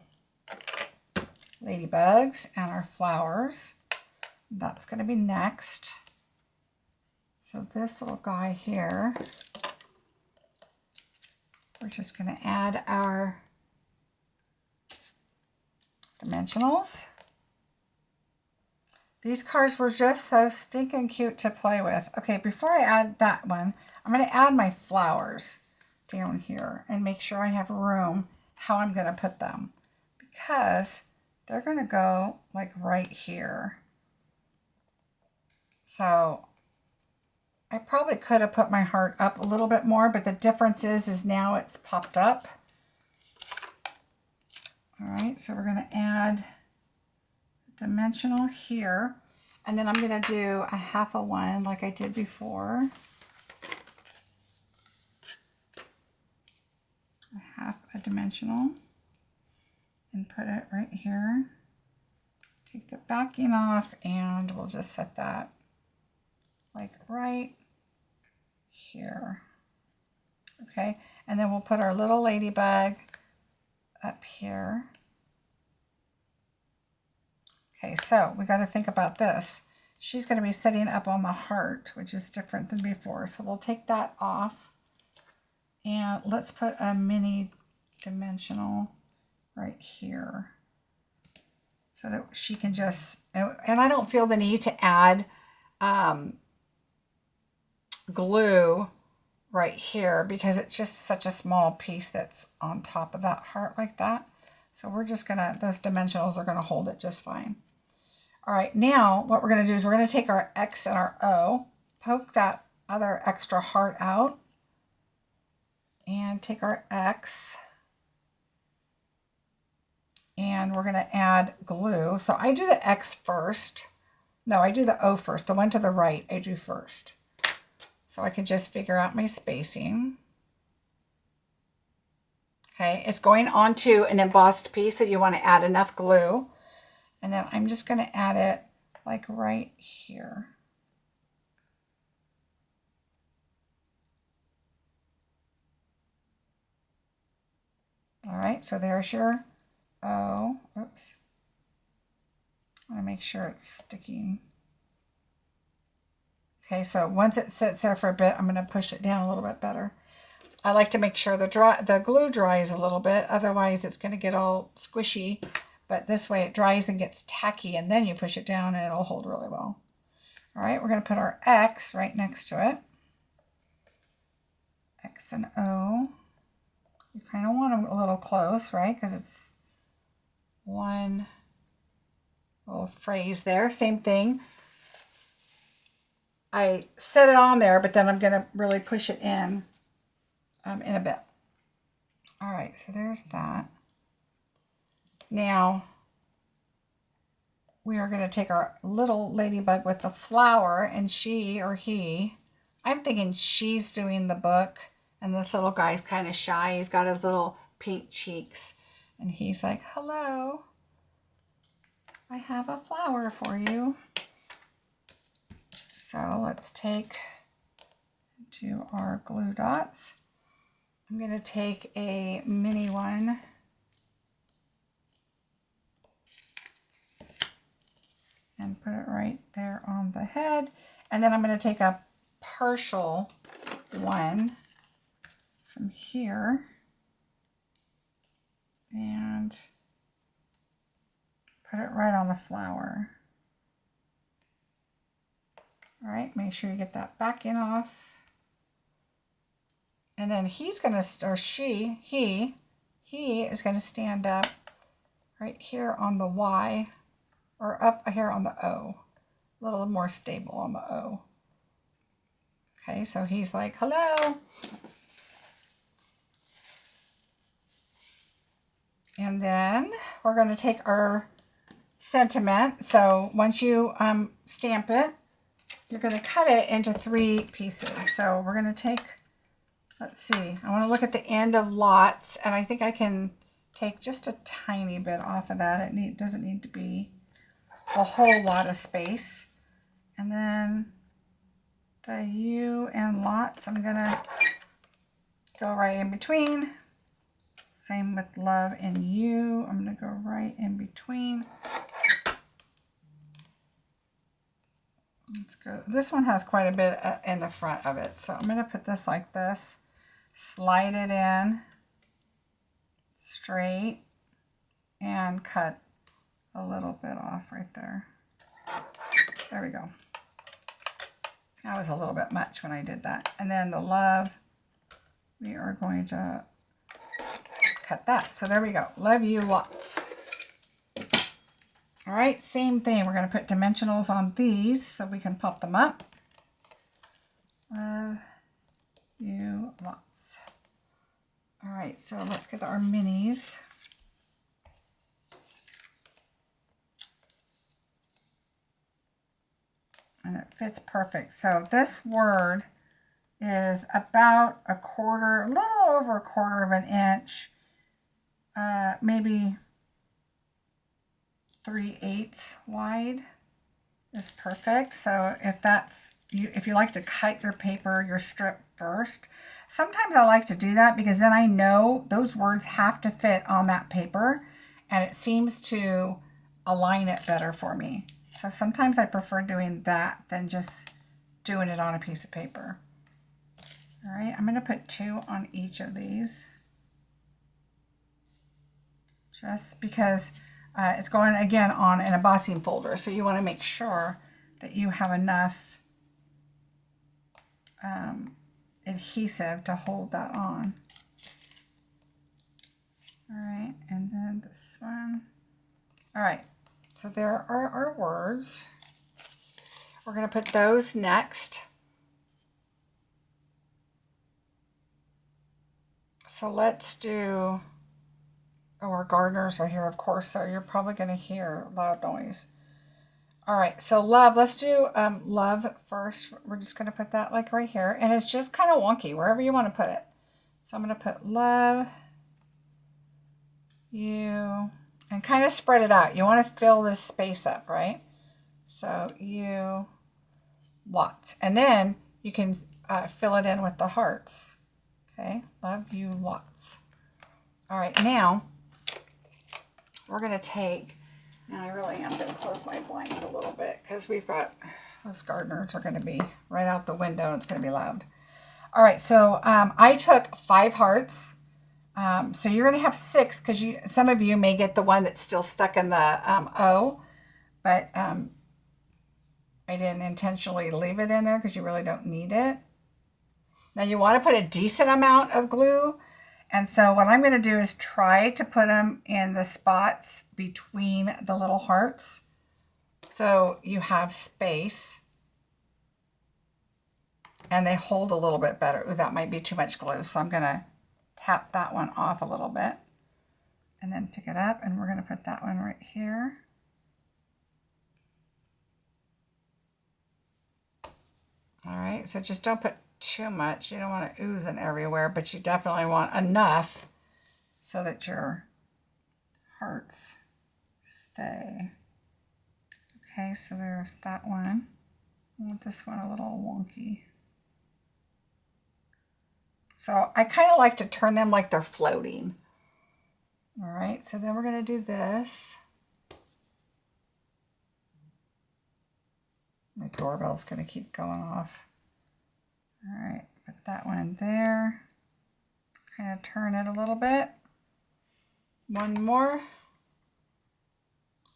S1: ladybugs and our flowers. That's going to be next. So this little guy here, we're just going to add our dimensionals. These cards were just so stinking cute to play with. Okay, before I add that one, I'm going to add my flowers down here and make sure I have room how I'm going to put them, because they're going to go like right here. So I probably could have put my heart up a little bit more, but the difference is now it's popped up. All right, so we're going to add a dimensional here. And then I'm going to do a half a one like I did before. A half a dimensional. And put it right here. Take the backing off and we'll just set that like right here. Okay, and then we'll put our little ladybug up here. Okay, so we got to think about this. She's going to be sitting up on the heart, which is different than before. So we'll take that off. And let's put a mini dimensional right here. So that she can just, and I don't feel the need to add glue right here because it's just such a small piece that's on top of that heart like that. So we're just gonna, those dimensionals are gonna hold it just fine. All right, now what we're gonna do is we're gonna take our X and our O, poke that other extra heart out, and take our X, and we're gonna add glue. So I do the X first. No, I do the O first. The one to the right I do first. So I can just figure out my spacing. Okay, it's going onto an embossed piece, so you want to add enough glue. And then I'm just going to add it like right here. All right, so there's your O. Oops. I want to make sure it's sticking. Okay, so once it sits there for a bit, I'm going to push it down a little bit better. I like to make sure the glue dries a little bit, otherwise it's going to get all squishy. But this way it dries and gets tacky, and then you push it down and it'll hold really well. All right, we're going to put our X right next to it. X and O. You kind of want them a little close, right? Because it's one little phrase there. Same thing. I set it on there, but then I'm going to really push it in a bit. All right, so there's that. Now, we are going to take our little ladybug with the flower, and she or he, I'm thinking she's doing the book, and this little guy's kind of shy. He's got his little pink cheeks, and he's like, hello, I have a flower for you. So let's do our glue dots. I'm going to take a mini one and put it right there on the head. And then I'm going to take a partial one from here and put it right on the flower. All right, make sure you get that backing off. And then he's going to, or he is going to stand up right here on the Y, or up here on the O. A little more stable on the O. Okay, so he's like, hello. And then we're going to take our sentiment. So once you stamp it, you're going to cut it into 3 pieces. So we're going to take, let's see, I want to look at the end of lots, and I think I can take just a tiny bit off of that. It doesn't need to be a whole lot of space. And then the U and lots, I'm going to go right in between. Same with love and you. I'm going to go right in between. Let's go. This one has quite a bit in the front of it. So I'm going to put this like this. Slide it in straight and cut a little bit off right there. There we go. That was a little bit much when I did that. And then the love, we are going to cut that. So there we go. Love you lots. All right, same thing. We're going to put dimensionals on these so we can pop them up. Love you lots. All right, so let's get our minis. And it fits perfect. So this word is about a little over a quarter of an inch, maybe 3/8 wide is perfect. So if you like to cut your strip first, sometimes I like to do that because then I know those words have to fit on that paper and it seems to align it better for me. So sometimes I prefer doing that than just doing it on a piece of paper. All right, I'm going to put 2 on each of these. Just because it's going again on an embossing folder. So you want to make sure that you have enough adhesive to hold that on. All right, and then this one. All right, so there are our words. We're going to put those next. So let's do, our gardeners are here, of course, so you're probably going to hear loud noise. All right, so love, let's do love first. We're just going to put that like right here, and it's just kind of wonky, wherever you want to put it. So I'm going to put love, you, and kind of spread it out. You want to fill this space up, right? So you, lots. And then you can fill it in with the hearts. Okay, love you lots. All right, now we're going to take, now I really am going to close my blinds a little bit because we've got, those gardeners are going to be right out the window and it's going to be loud. All right, so I took 5 hearts. So you're going to have 6 because some of you may get the one that's still stuck in the O, but I didn't intentionally leave it in there because you really don't need it. Now you want to put a decent amount of glue. And so what I'm going to do is try to put them in the spots between the little hearts. So you have space. And they hold a little bit better. Ooh, that might be too much glue. So I'm going to tap that one off a little bit. And then pick it up. And we're going to put that one right here. All right, so just don't put too much. You don't want it oozing everywhere, but you definitely want enough so that your hearts stay. Okay, so there's that one. I want this one a little wonky. So I kind of like to turn them like they're floating. All right, so then we're going to do this. My doorbell's going to keep going off. All right, put that one in there. Kind of turn it a little bit. One more.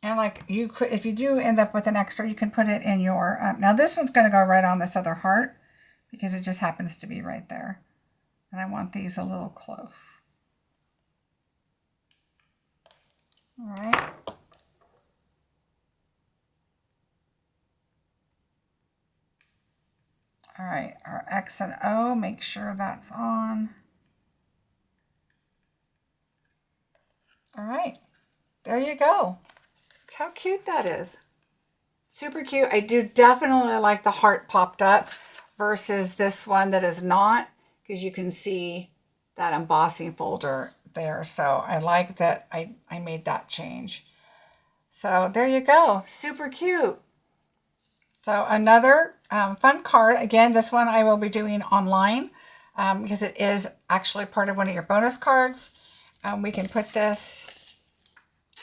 S1: And like you could, if you do end up with an extra, you can put it in your, now this one's going to go right on this other heart because it just happens to be right there. And I want these a little close. All right. All right, our X and O, make sure that's on. All right, there you go. Look how cute that is. Super cute. I do definitely like the heart popped up versus this one that is not, because you can see that embossing folder there. So I like that I made that change. So there you go. Super cute. So another fun card. Again, this one I will be doing online because it is actually part of one of your bonus cards. We can put this,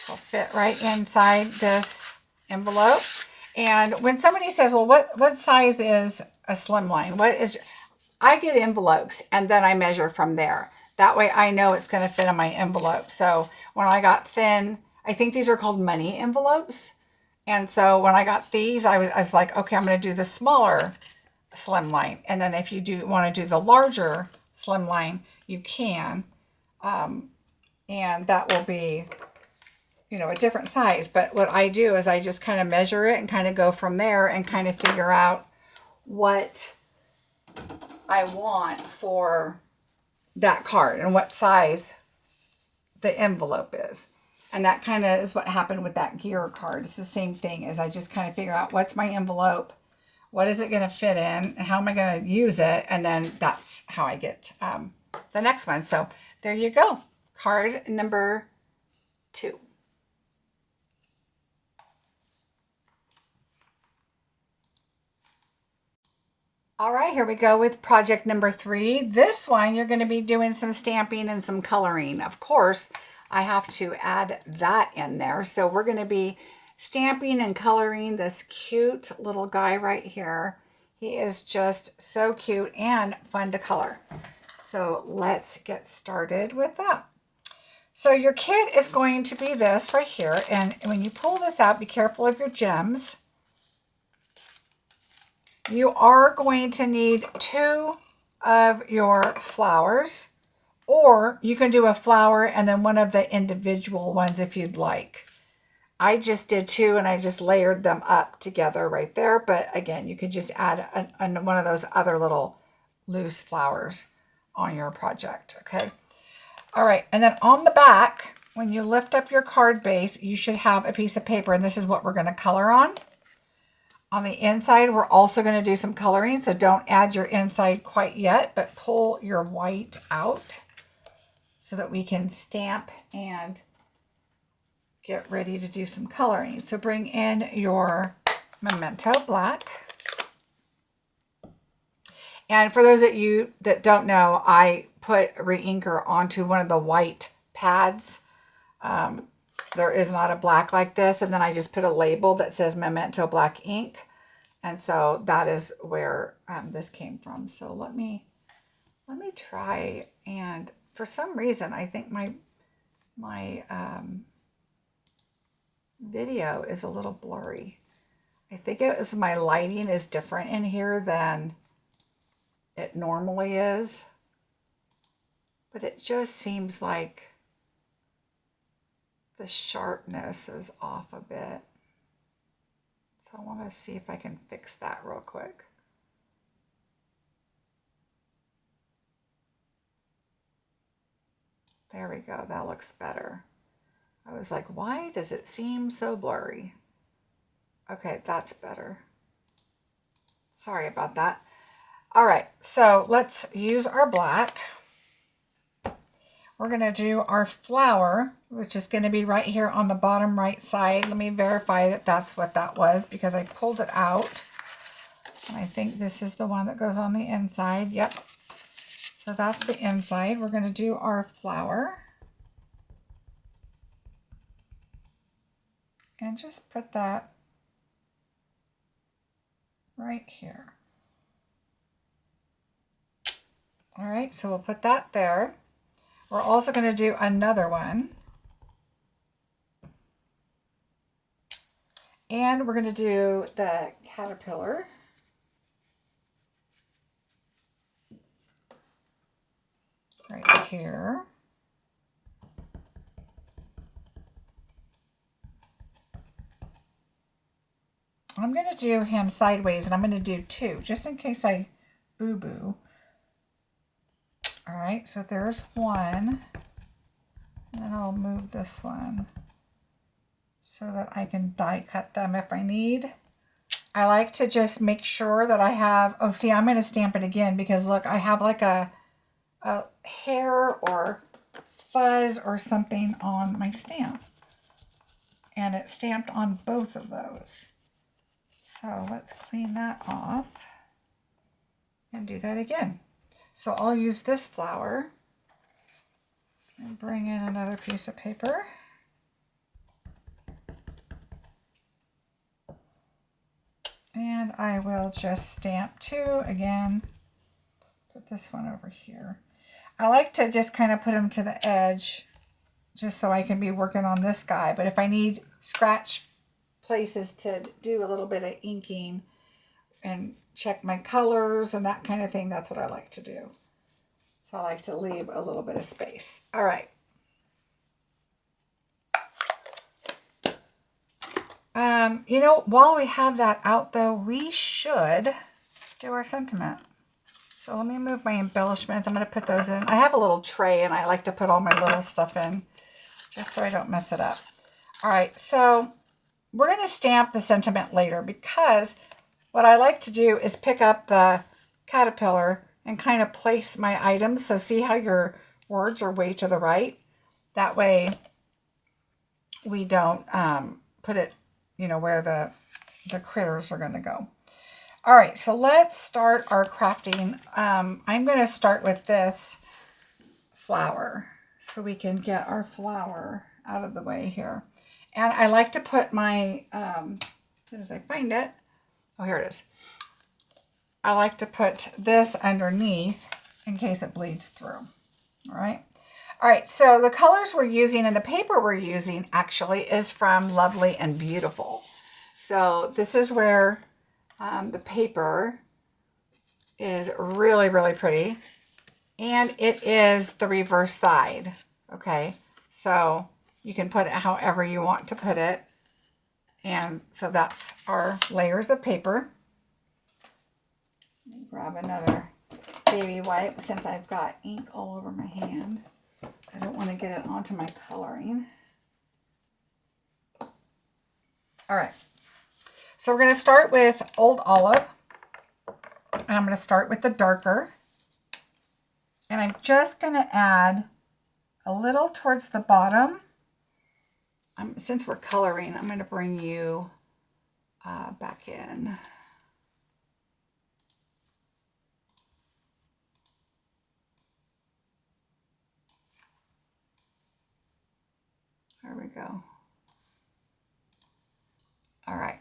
S1: it'll fit right inside this envelope. And when somebody says, well, what size is a slimline? I get envelopes and then I measure from there. That way I know it's going to fit in my envelope. So when I got thin, I think these are called money envelopes. And so when I got these, I was like, okay, I'm going to do the smaller slimline. And then if you do want to do the larger slimline, you can. And that will be, a different size. But what I do is I just kind of measure it and kind of go from there and kind of figure out what I want for that card and what size the envelope is. And that kind of is what happened with that gear card. It's the same thing as I just kind of figure out what's my envelope, what is it going to fit in, and how am I going to use it, and then that's how I get the next one. So there you go. Card number 2. All right, here we go with project number 3. This one, you're going to be doing some stamping and some coloring. Of course, I have to add that in there. So we're going to be stamping and coloring this cute little guy right here. He is just so cute and fun to color. So let's get started with that. So your kit is going to be this right here. And when you pull this out, be careful of your gems. You are going to need 2 of your flowers, or you can do a flower and then one of the individual ones if you'd like. I just did 2 and I just layered them up together right there. But again, you could just add one of those other little loose flowers on your project. Okay. All right. And then on the back, when you lift up your card base, you should have a piece of paper, and this is what we're going to color on. On the inside, we're also going to do some coloring, so don't add your inside quite yet, but pull your white out so that we can stamp and get ready to do some coloring. So bring in your Memento Black. And for those of you that don't know, I put re-inker onto one of the white pads. There is not a black like this, and then I just put a label that says Memento Black ink, and so that is where this came from. So let me try, and for some reason I think my video is a little blurry. I think it is my lighting is different in here than it normally is, but it just seems like the sharpness is off a bit. So I want to see if I can fix that real quick. There we go. That looks better. I was like, why does it seem so blurry? Okay, that's better. Sorry about that. All right, so let's use our black. We're going to do our flower, which is going to be right here on the bottom right side. Let me verify that that's what that was, because I pulled it out. And I think this is the one that goes on the inside. Yep. So that's the inside. We're going to do our flower. And just put that right here. All right, so we'll put that there. We're also going to do another one. And we're going to do the caterpillar. Right here. I'm going to do him sideways, and I'm going to do 2, just in case I boo-boo. All right, so there's one, and then I'll move this one so that I can die cut them if I need. I like to just make sure that I have, oh, see, I'm going to stamp it again because look, I have like a hair or fuzz or something on my stamp, and it's stamped on both of those. So let's clean that off and do that again. So I'll use this flower and bring in another piece of paper. And I will just stamp 2 again. Put this one over here. I like to just kind of put them to the edge just so I can be working on this guy. But if I need scratch places to do a little bit of inking and check my colors and that kind of thing, that's what I like to do. So I like to leave a little bit of space. All right. You know, while we have that out though, we should do our sentiment. So let me move my embellishments. I'm going to put those in. I have a little tray and I like to put all my little stuff in just so I don't mess it up. All right, so we're going to stamp the sentiment later because what I like to do is pick up the caterpillar and kind of place my items. So see how your words are way to the right? That way we don't put it, you know, where the critters are going to go. All right, so let's start our crafting. I'm going to start with this flower so we can get our flower out of the way here. And I like to put my, as soon as I find it, oh, here it is. I like to put this underneath in case it bleeds through. All right. All right, so the colors we're using and the paper we're using actually is from Lovely and Beautiful. So this is where the paper is really, really pretty. And it is the reverse side. Okay, so you can put it however you want to put it. And so that's our layers of paper. Let me grab another baby wipe since I've got ink all over my hand. I don't want to get it onto my coloring. All right. So we're going to start with Old Olive. And I'm going to start with the darker. And I'm just going to add a little towards the bottom. Since we're coloring, I'm going to bring you back in. There we go. All right.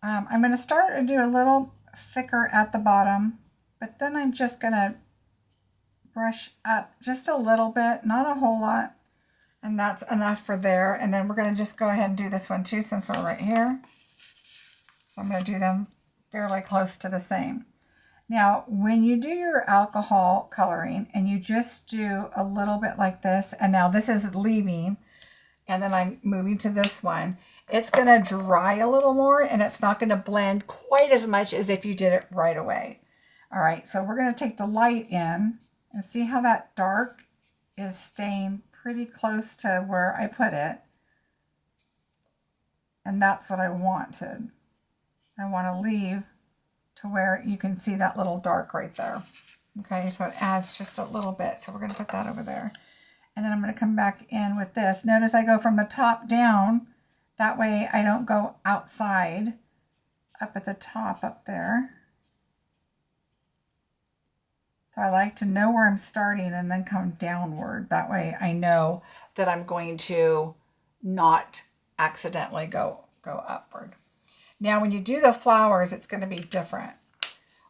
S1: I'm going to start and do a little thicker at the bottom, but then I'm just going to brush up just a little bit, not a whole lot, and that's enough for there. And then we're going to just go ahead and do this one too since we're right here. So I'm going to do them fairly close to the same. Now, when you do your alcohol coloring and you just do a little bit like this, and now this is leaving, and then I'm moving to this one, it's going to dry a little more and it's not going to blend quite as much as if you did it right away. All right, so we're going to take the light in and see how that dark is staying pretty close to where I put it. And that's what I wanted. I want to leave to where you can see that little dark right there. Okay, so it adds just a little bit. So we're going to put that over there. And then I'm going to come back in with this. Notice I go from the top down. That way I don't go outside up at the top up there. So I like to know where I'm starting and then come downward. That way I know that I'm going to not accidentally go upward. Now when you do the flowers, it's going to be different.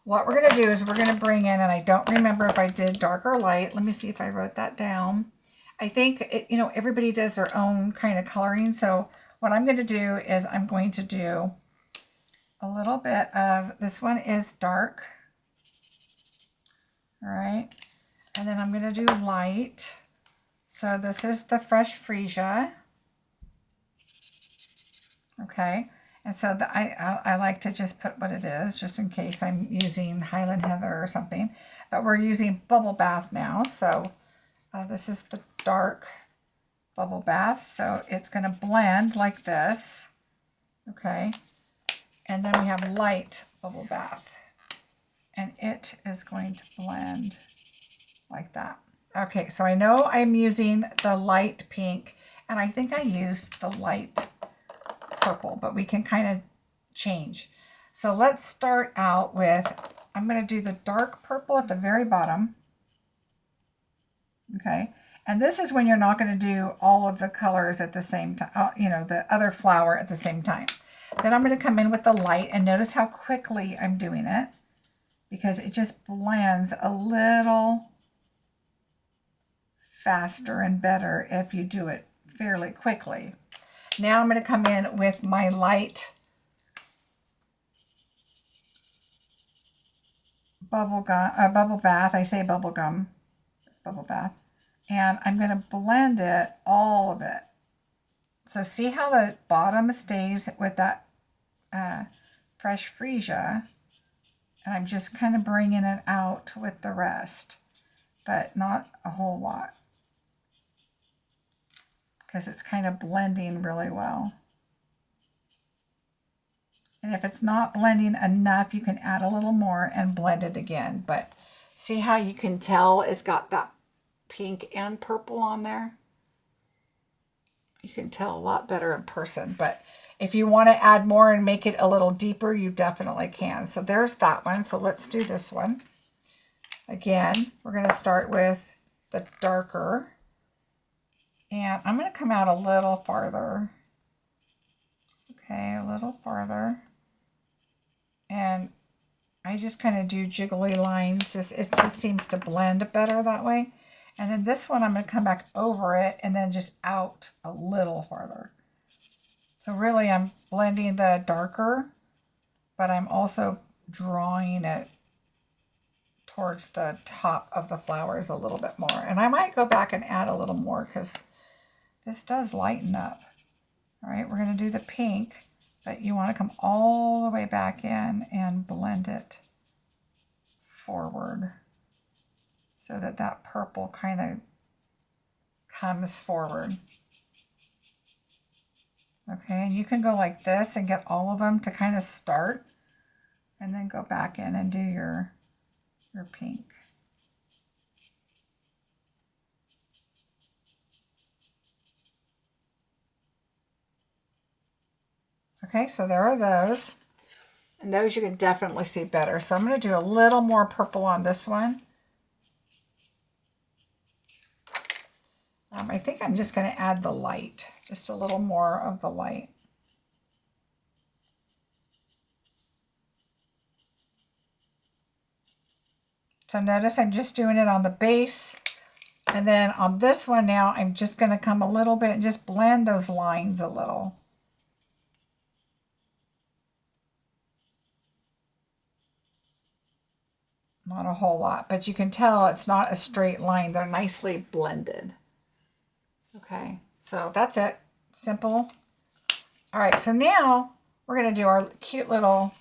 S1: What we're going to do is we're going to bring in, and I don't remember if I did dark or light. Let me see if I wrote that down. I think, you know, everybody does their own kind of coloring. So what I'm going to do is I'm going to do a little bit of, this one is dark. All right. And then I'm going to do light. So this is the Fresh Freesia. Okay. And so I like to just put what it is, just in case I'm using Highland Heather or something. But we're using Bubble Bath now. So this is the dark Bubble Bath. So it's going to blend like this. Okay. And then we have light Bubble Bath. And it is going to blend like that. Okay, so I know I'm using the light pink, and I think I used the light purple, but we can kind of change. So let's start out with, I'm going to do the dark purple at the very bottom. Okay, and this is when you're not going to do all of the colors at the same time, you know, the other flower at the same time. Then I'm going to come in with the light, and notice how quickly I'm doing it, because it just blends a little faster and better if you do it fairly quickly. Now I'm going to come in with my light bubble bath. I say bubble bath. And I'm going to blend it, all of it. So see how the bottom stays with that Fresh Freesia. And I'm just kind of bringing it out with the rest, but not a whole lot, because it's kind of blending really well. And if it's not blending enough, you can add a little more and blend it again. But see how you can tell it's got that pink and purple on there? You can tell a lot better in person, but if you want to add more and make it a little deeper, you definitely can. So there's that one. So let's do this one. Again, we're going to start with the darker. And I'm going to come out a little farther. Okay, a little farther. And I just kind of do jiggly lines. It just seems to blend better that way. And then this one, I'm going to come back over it and then just out a little farther. So really, I'm blending the darker, but I'm also drawing it towards the top of the flowers a little bit more. And I might go back and add a little more because this does lighten up. All right, we're going to do the pink, but you want to come all the way back in and blend it forward so that that purple kind of comes forward. Okay, and you can go like this and get all of them to kind of start and then go back in and do your pink. Okay, so there are those. And those you can definitely see better. So I'm going to do a little more purple on this one. I think I'm just going to add the light, just a little more of the light. So notice I'm just doing it on the base. And then on this one now, I'm just going to come a little bit and just blend those lines a little. Not a whole lot, but you can tell it's not a straight line. They're nicely blended. Okay, so that's it. Simple. All right, so now we're going to do our cute little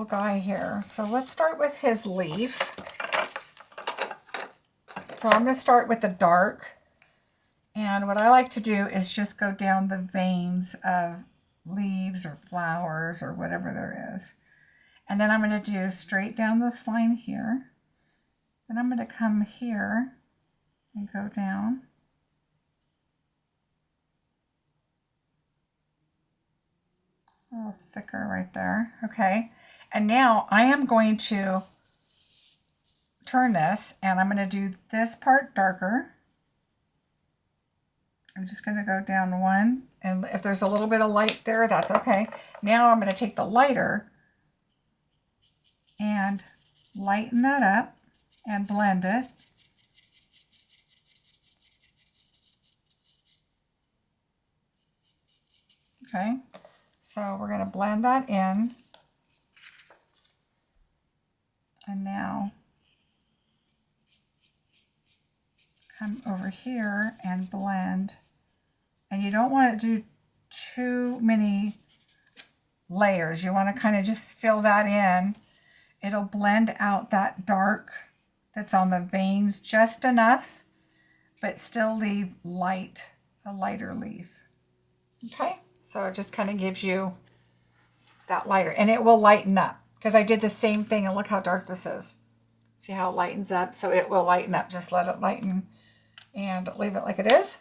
S1: guy here. So let's start with his leaf. So I'm going to start with the dark. And what I like to do is just go down the veins of leaves or flowers or whatever there is. And then I'm going to do straight down this line here. Then I'm going to come here and go down. A little thicker right there. Okay. And now I am going to turn this and I'm going to do this part darker. I'm just going to go down one. And if there's a little bit of light there, that's okay. Now I'm going to take the lighter and lighten that up and blend it. Okay, so we're going to blend that in. And now come over here and blend. And you don't want to do too many layers. You want to kind of just fill that in. It'll blend out that dark that's on the veins just enough, but still leave light, a lighter leaf. Okay, so it just kind of gives you that lighter, and it will lighten up because I did the same thing, and look how dark this is. See how it lightens up? So it will lighten up. Just let it lighten and leave it like it is.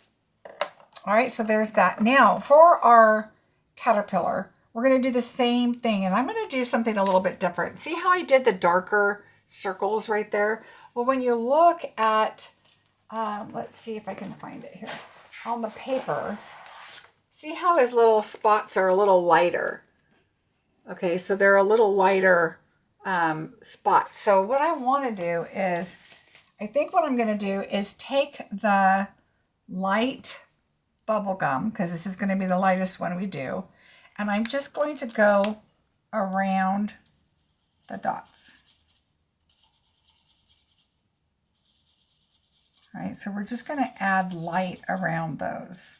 S1: All right, so there's that. Now for our caterpillar, we're going to do the same thing, and I'm going to do something a little bit different. See how I did the darker circles right there? Well, when you look at, let's see if I can find it here, on the paper, see how his little spots are a little lighter? Okay, so they're a little lighter spots. So what I want to do is, I think what I'm going to do is take the light bubble gum, because this is going to be the lightest one we do, and I'm just going to go around the dots. All right, so we're just going to add light around those.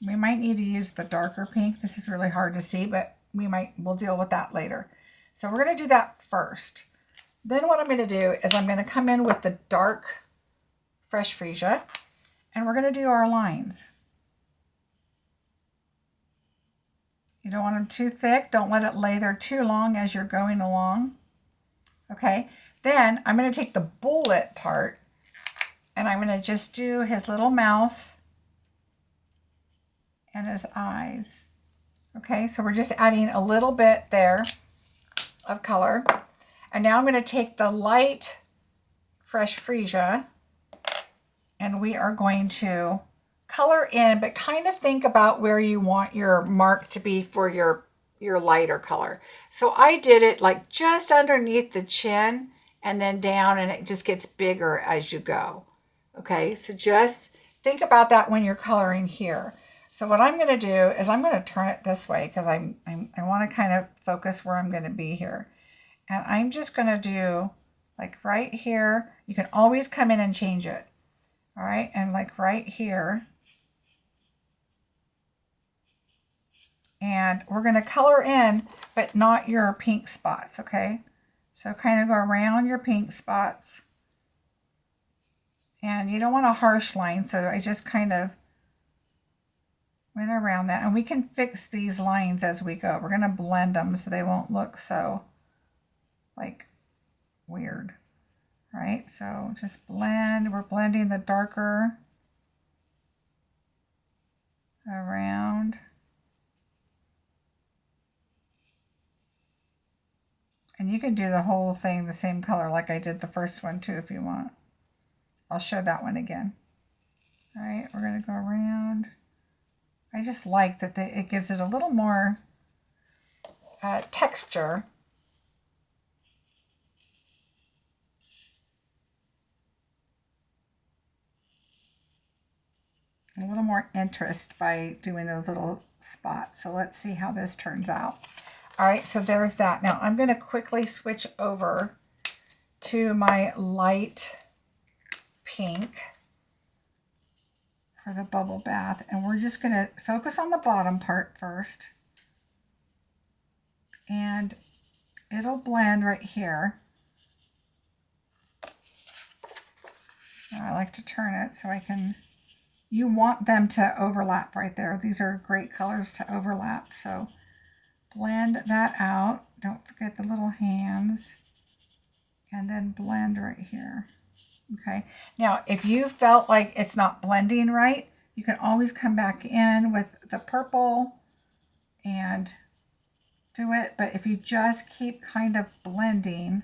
S1: We might need to use the darker pink. This is really hard to see, but we'll deal with that later. So we're going to do that first. Then what I'm going to do is I'm going to come in with the dark fresh freesia, and we're going to do our lines. You don't want them too thick. Don't let it lay there too long as you're going along. Okay, then I'm going to take the bullet part and I'm going to just do his little mouth and his eyes. Okay, so we're just adding a little bit there of color. And now I'm going to take the light fresh freesia and we are going to color in, but kind of think about where you want your mark to be for your lighter color. So I did it like just underneath the chin and then down, and it just gets bigger as you go. Okay, so just think about that when you're coloring here. So what I'm going to do is I'm going to turn it this way because I want to kind of focus where I'm going to be here. And I'm just going to do like right here. You can always come in and change it. All right, and like right here. And we're going to color in, but not your pink spots, okay? So kind of go around your pink spots. And you don't want a harsh line, so I just kind of went around that. And we can fix these lines as we go. We're going to blend them so they won't look so, like, weird. Right? So just blend. We're blending the darker around. And you can do the whole thing the same color like I did the first one too if you want. I'll show that one again. All right, we're going to go around. I just like that it gives it a little more texture. A little more interest by doing those little spots. So let's see how this turns out. All right, so there's that. Now I'm going to quickly switch over to my light pink for the bubble bath. And we're just going to focus on the bottom part first. And it'll blend right here. Now I like to turn it so I can, you want them to overlap right there. These are great colors to overlap. So blend that out. Don't forget the little hands. And then blend right here. Okay. Now, if you felt like it's not blending right, you can always come back in with the purple and do it. But if you just keep kind of blending,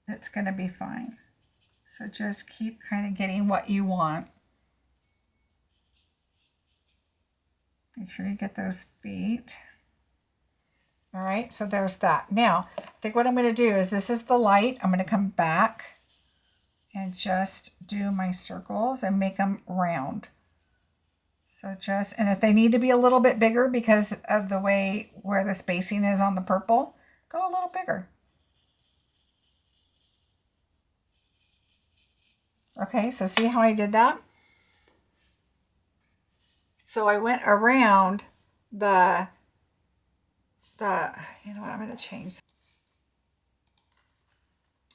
S1: it's going to be fine. So just keep kind of getting what you want. Make sure you get those feet. All right, so there's that. Now, I think what I'm going to do is, this is the light. I'm going to come back and just do my circles and make them round. So just, and if they need to be a little bit bigger because of the way where the spacing is on the purple, go a little bigger. Okay, so see how I did that? So I went around you know what, I'm going to change.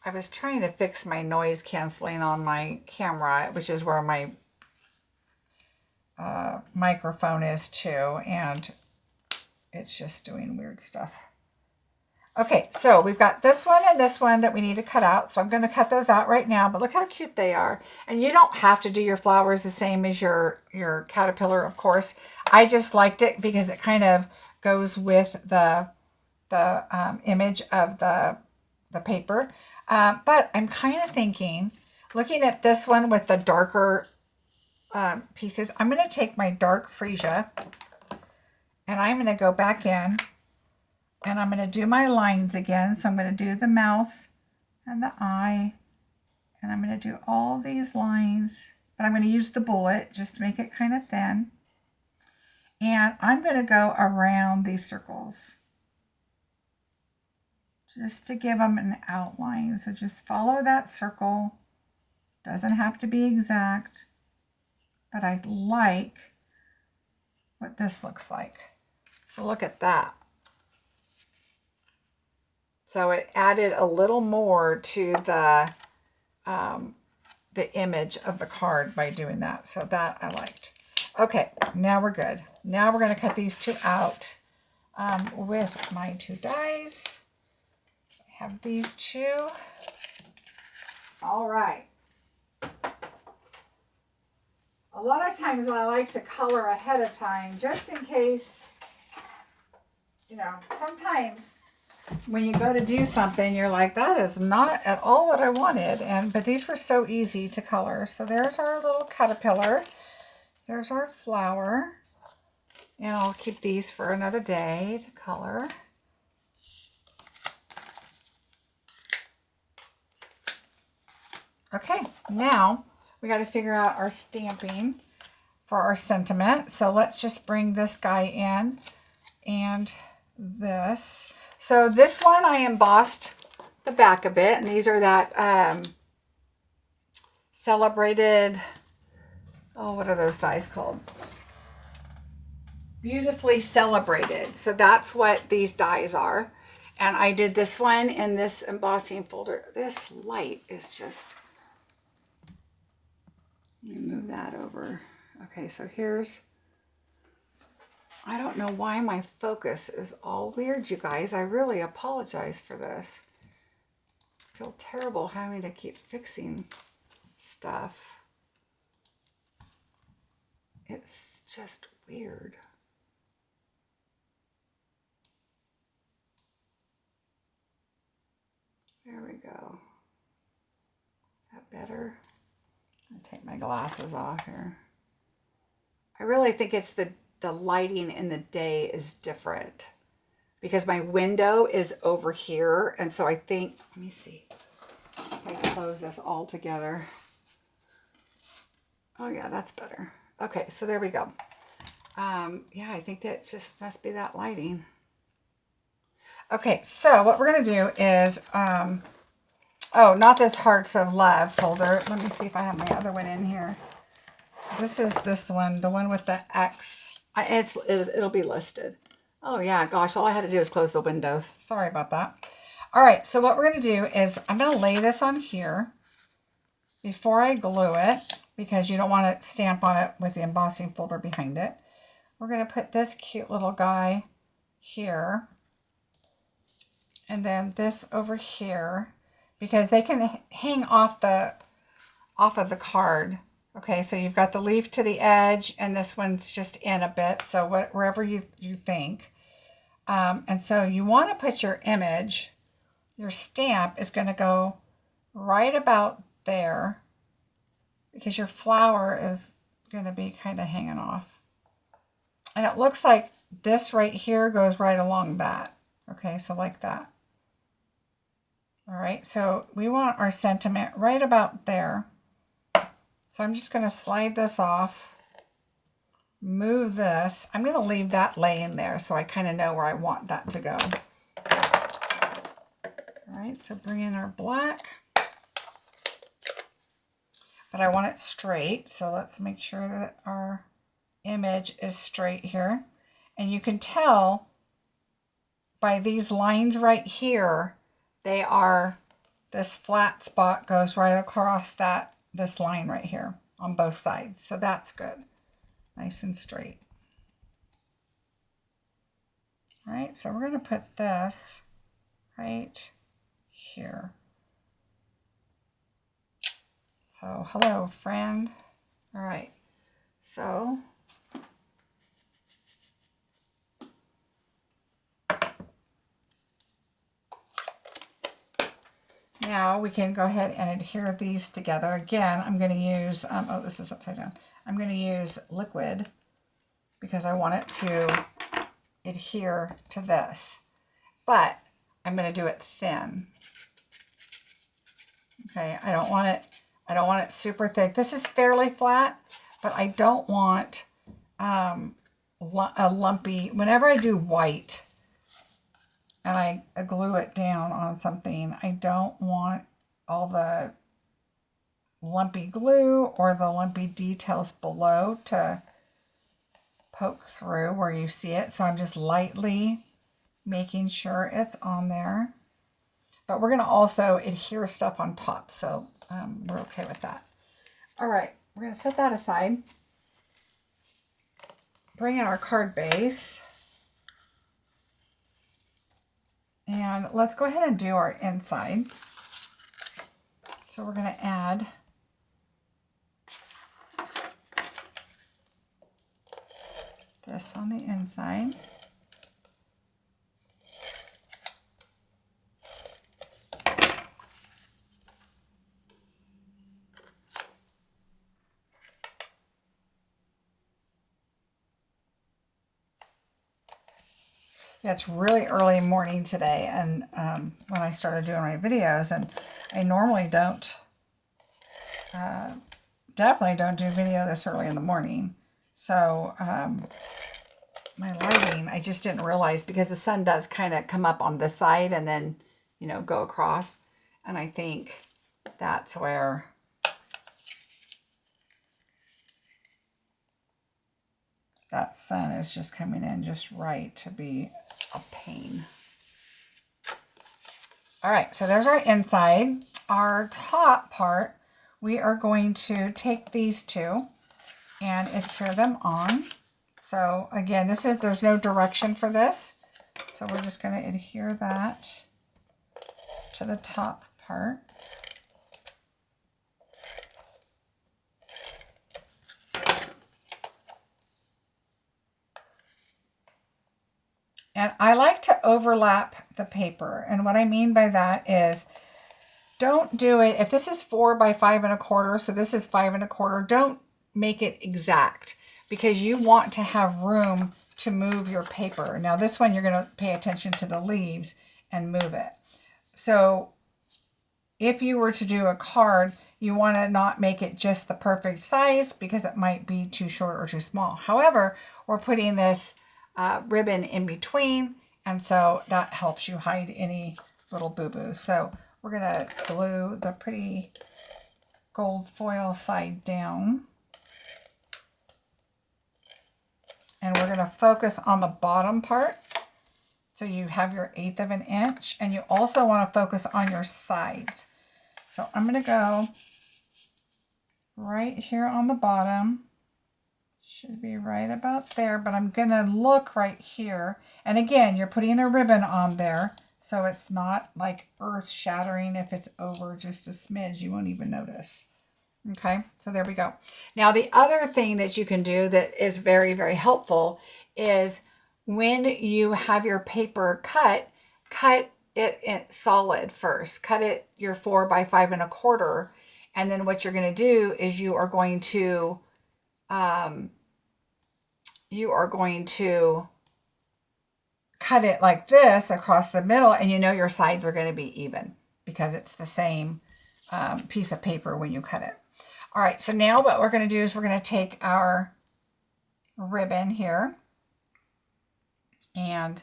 S1: I was trying to fix my noise canceling on my camera, which is where my microphone is too, and it's just doing weird stuff. Okay, so we've got this one and this one that we need to cut out, so I'm going to cut those out right now, but look how cute they are. And you don't have to do your flowers the same as your caterpillar, of course. I just liked it because it kind of goes with the image of the paper. But I'm kind of thinking, looking at this one with the darker pieces, I'm going to take my dark freesia and I'm going to go back in and I'm going to do my lines again. So I'm going to do the mouth and the eye, and I'm going to do all these lines, but I'm going to use the bullet just to make it kind of thin. And I'm going to go around these circles just to give them an outline. So just follow that circle. Doesn't have to be exact, but I like what this looks like. So look at that. So it added a little more to the image of the card by doing that. So that I liked. Okay, now we're good. Now we're going to cut these two out with my two dies. I have these two. All right. A lot of times I like to color ahead of time just in case, you know, sometimes when you go to do something, you're like, that is not at all what I wanted. But these were so easy to color. So there's our little caterpillar. Here's our flower. And I'll keep these for another day to color. Okay, now we got to figure out our stamping for our sentiment. So let's just bring this guy in and this. So this one I embossed the back a bit, and these are that celebrated, oh, what are those dies called? Beautifully Celebrated. So that's what these dies are. And I did this one in this embossing folder. This light is just, let me move that over. Okay, so here's, I don't know why my focus is all weird, you guys. I really apologize for this. I feel terrible having to keep fixing stuff. It's just weird. There we go. Is that better? I'll take my glasses off here. I really think it's the lighting in the day is different because my window is over here. And so I think, let me see if I close this all together. Oh yeah, that's better. Okay, so there we go. Yeah, I think that just must be that lighting. Okay, so what we're going to do is, oh, not this Hearts of Love folder. Let me see if I have my other one in here. This is this one, the one with the X. It'll be listed. Oh yeah, gosh, all I had to do was close the windows. Sorry about that. All right, so what we're going to do is I'm going to lay this on here before I glue it because you don't want to stamp on it with the embossing folder behind it. We're going to put this cute little guy here and then this over here because they can hang off of the card. Okay, so you've got the leaf to the edge, and this one's just in a bit, so wherever you think. And so you want to put your image, your stamp is going to go right about there because your flower is going to be kind of hanging off. And it looks like this right here goes right along that. Okay, so like that. All right, so we want our sentiment right about there. So I'm just going to slide this off, move this. I'm going to leave that laying there so I kind of know where I want that to go. All right, so bring in our black. But I want it straight, so let's make sure that our image is straight here. And you can tell by these lines right here, they are, this flat spot goes right across this line right here on both sides. So that's good. Nice and straight. All right, so we're going to put this right here. So, hello, friend. All right, so now we can go ahead and adhere these together. Again, I'm going to use, oh, this is upside down. I'm going to use liquid because I want it to adhere to this. But I'm going to do it thin. Okay, I don't want it super thick. This is fairly flat, but I don't want a lumpy, whenever I do white, and I glue it down on something, I don't want all the lumpy glue or the lumpy details below to poke through where you see it. So I'm just lightly making sure it's on there. But we're going to also adhere stuff on top, so we're okay with that. All right, we're going to set that aside. bring in our card base. And let's go ahead and do our inside. So we're going to add this on the inside. Yeah, it's really early morning today, and when I started doing my videos, and I normally don't, definitely don't do video this early in the morning. So my lighting, I just didn't realize, because the sun does kind of come up on this side and then, you know, go across. And I think that's where that sun is just coming in just right to be a pain. All right, so there's our inside. Our top part, we are going to take these two and adhere them on. So again, there's no direction for this. So we're just going to adhere that to the top part. And I like to overlap the paper. And what I mean by that is, don't do it, if this is 4 by 5 1/4, so this is 5 1/4, don't make it exact, because you want to have room to move your paper. Now this one, you're going to pay attention to the leaves and move it. So if you were to do a card, you want to not make it just the perfect size, because it might be too short or too small. However, we're putting this ribbon in between, and so that helps you hide any little boo-boos. So we're going to glue the pretty gold foil side down. And we're going to focus on the bottom part. So you have your 1/8 of an inch, and you also want to focus on your sides. So I'm going to go right here on the bottom. Should be right about there, but I'm going to look right here. And again, you're putting a ribbon on there, so it's not like earth shattering. If it's over just a smidge, you won't even notice. Okay, so there we go. Now, the other thing that you can do that is very, very helpful is when you have your paper cut it in solid first. Cut it your 4 by 5 1/4. And then what you're going to do is you are going to cut it like this across the middle, and you know your sides are going to be even because it's the same piece of paper when you cut it. All right, so now what we're going to do is we're going to take our ribbon here and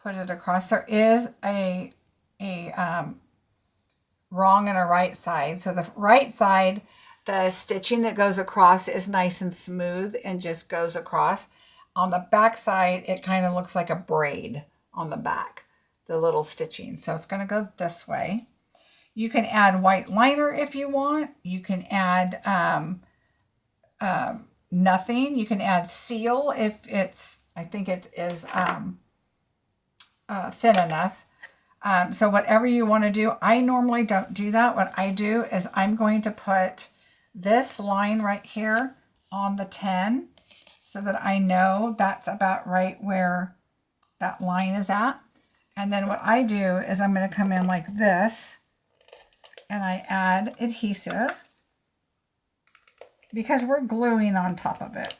S1: put it across. There is a wrong and a right side. So the right side, the stitching that goes across is nice and smooth and just goes across. On the back side, it kind of looks like a braid on the back, the little stitching. So it's going to go this way. You can add white liner if you want. You can add nothing. You can add seal if it's, I think it is thin enough. So whatever you want to do. I normally don't do that. What I do is I'm going to put this line right here on the 10 so that I know that's about right where that line is at. And then what I do is I'm going to come in like this and I add adhesive because we're gluing on top of it.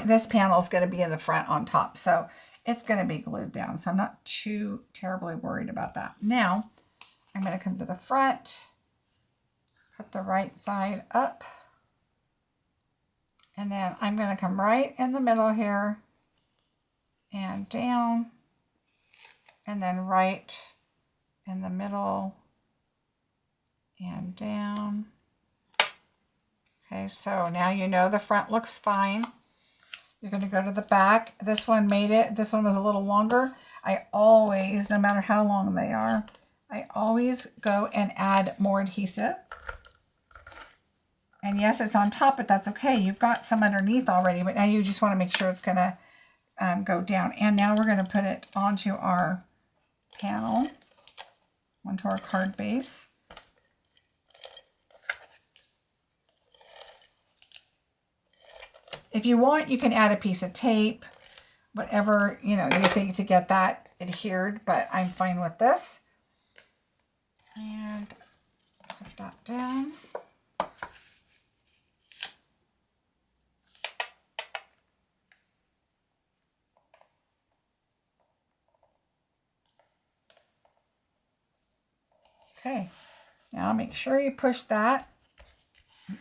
S1: This panel is going to be in the front on top. So it's going to be glued down. So I'm not too terribly worried about that. Now I'm going to come to the front, put the right side up, and then I'm going to come right in the middle here and down, and then right in the middle and down. Okay, so now you know the front looks fine. You're going to go to the back. This one was a little longer. I always, no matter how long they are, I always go and add more adhesive. And yes, it's on top, but that's okay. You've got some underneath already, but now you just want to make sure it's going to go down. And now we're going to put it onto our panel, onto our card base. If you want, you can add a piece of tape, whatever, you think to get that adhered, but I'm fine with this. And put that down. Okay, now make sure you push that.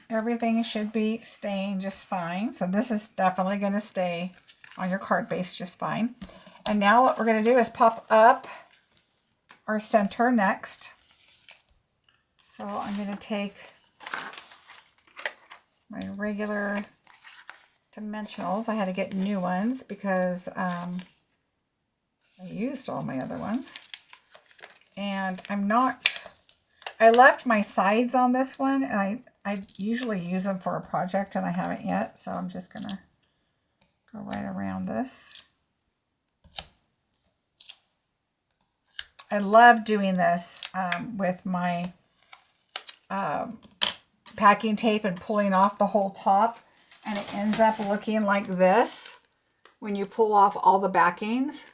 S1: Everything should be staying just fine. So this is definitely going to stay on your card base just fine. And now what we're going to do is pop up our center next. So I'm going to take my regular dimensionals. I had to get new ones because I used all my other ones. And I left my sides on this one, and I usually use them for a project, and I haven't yet, so I'm just going to go right around this. I love doing this with my packing tape and pulling off the whole top, and it ends up looking like this when you pull off all the backings.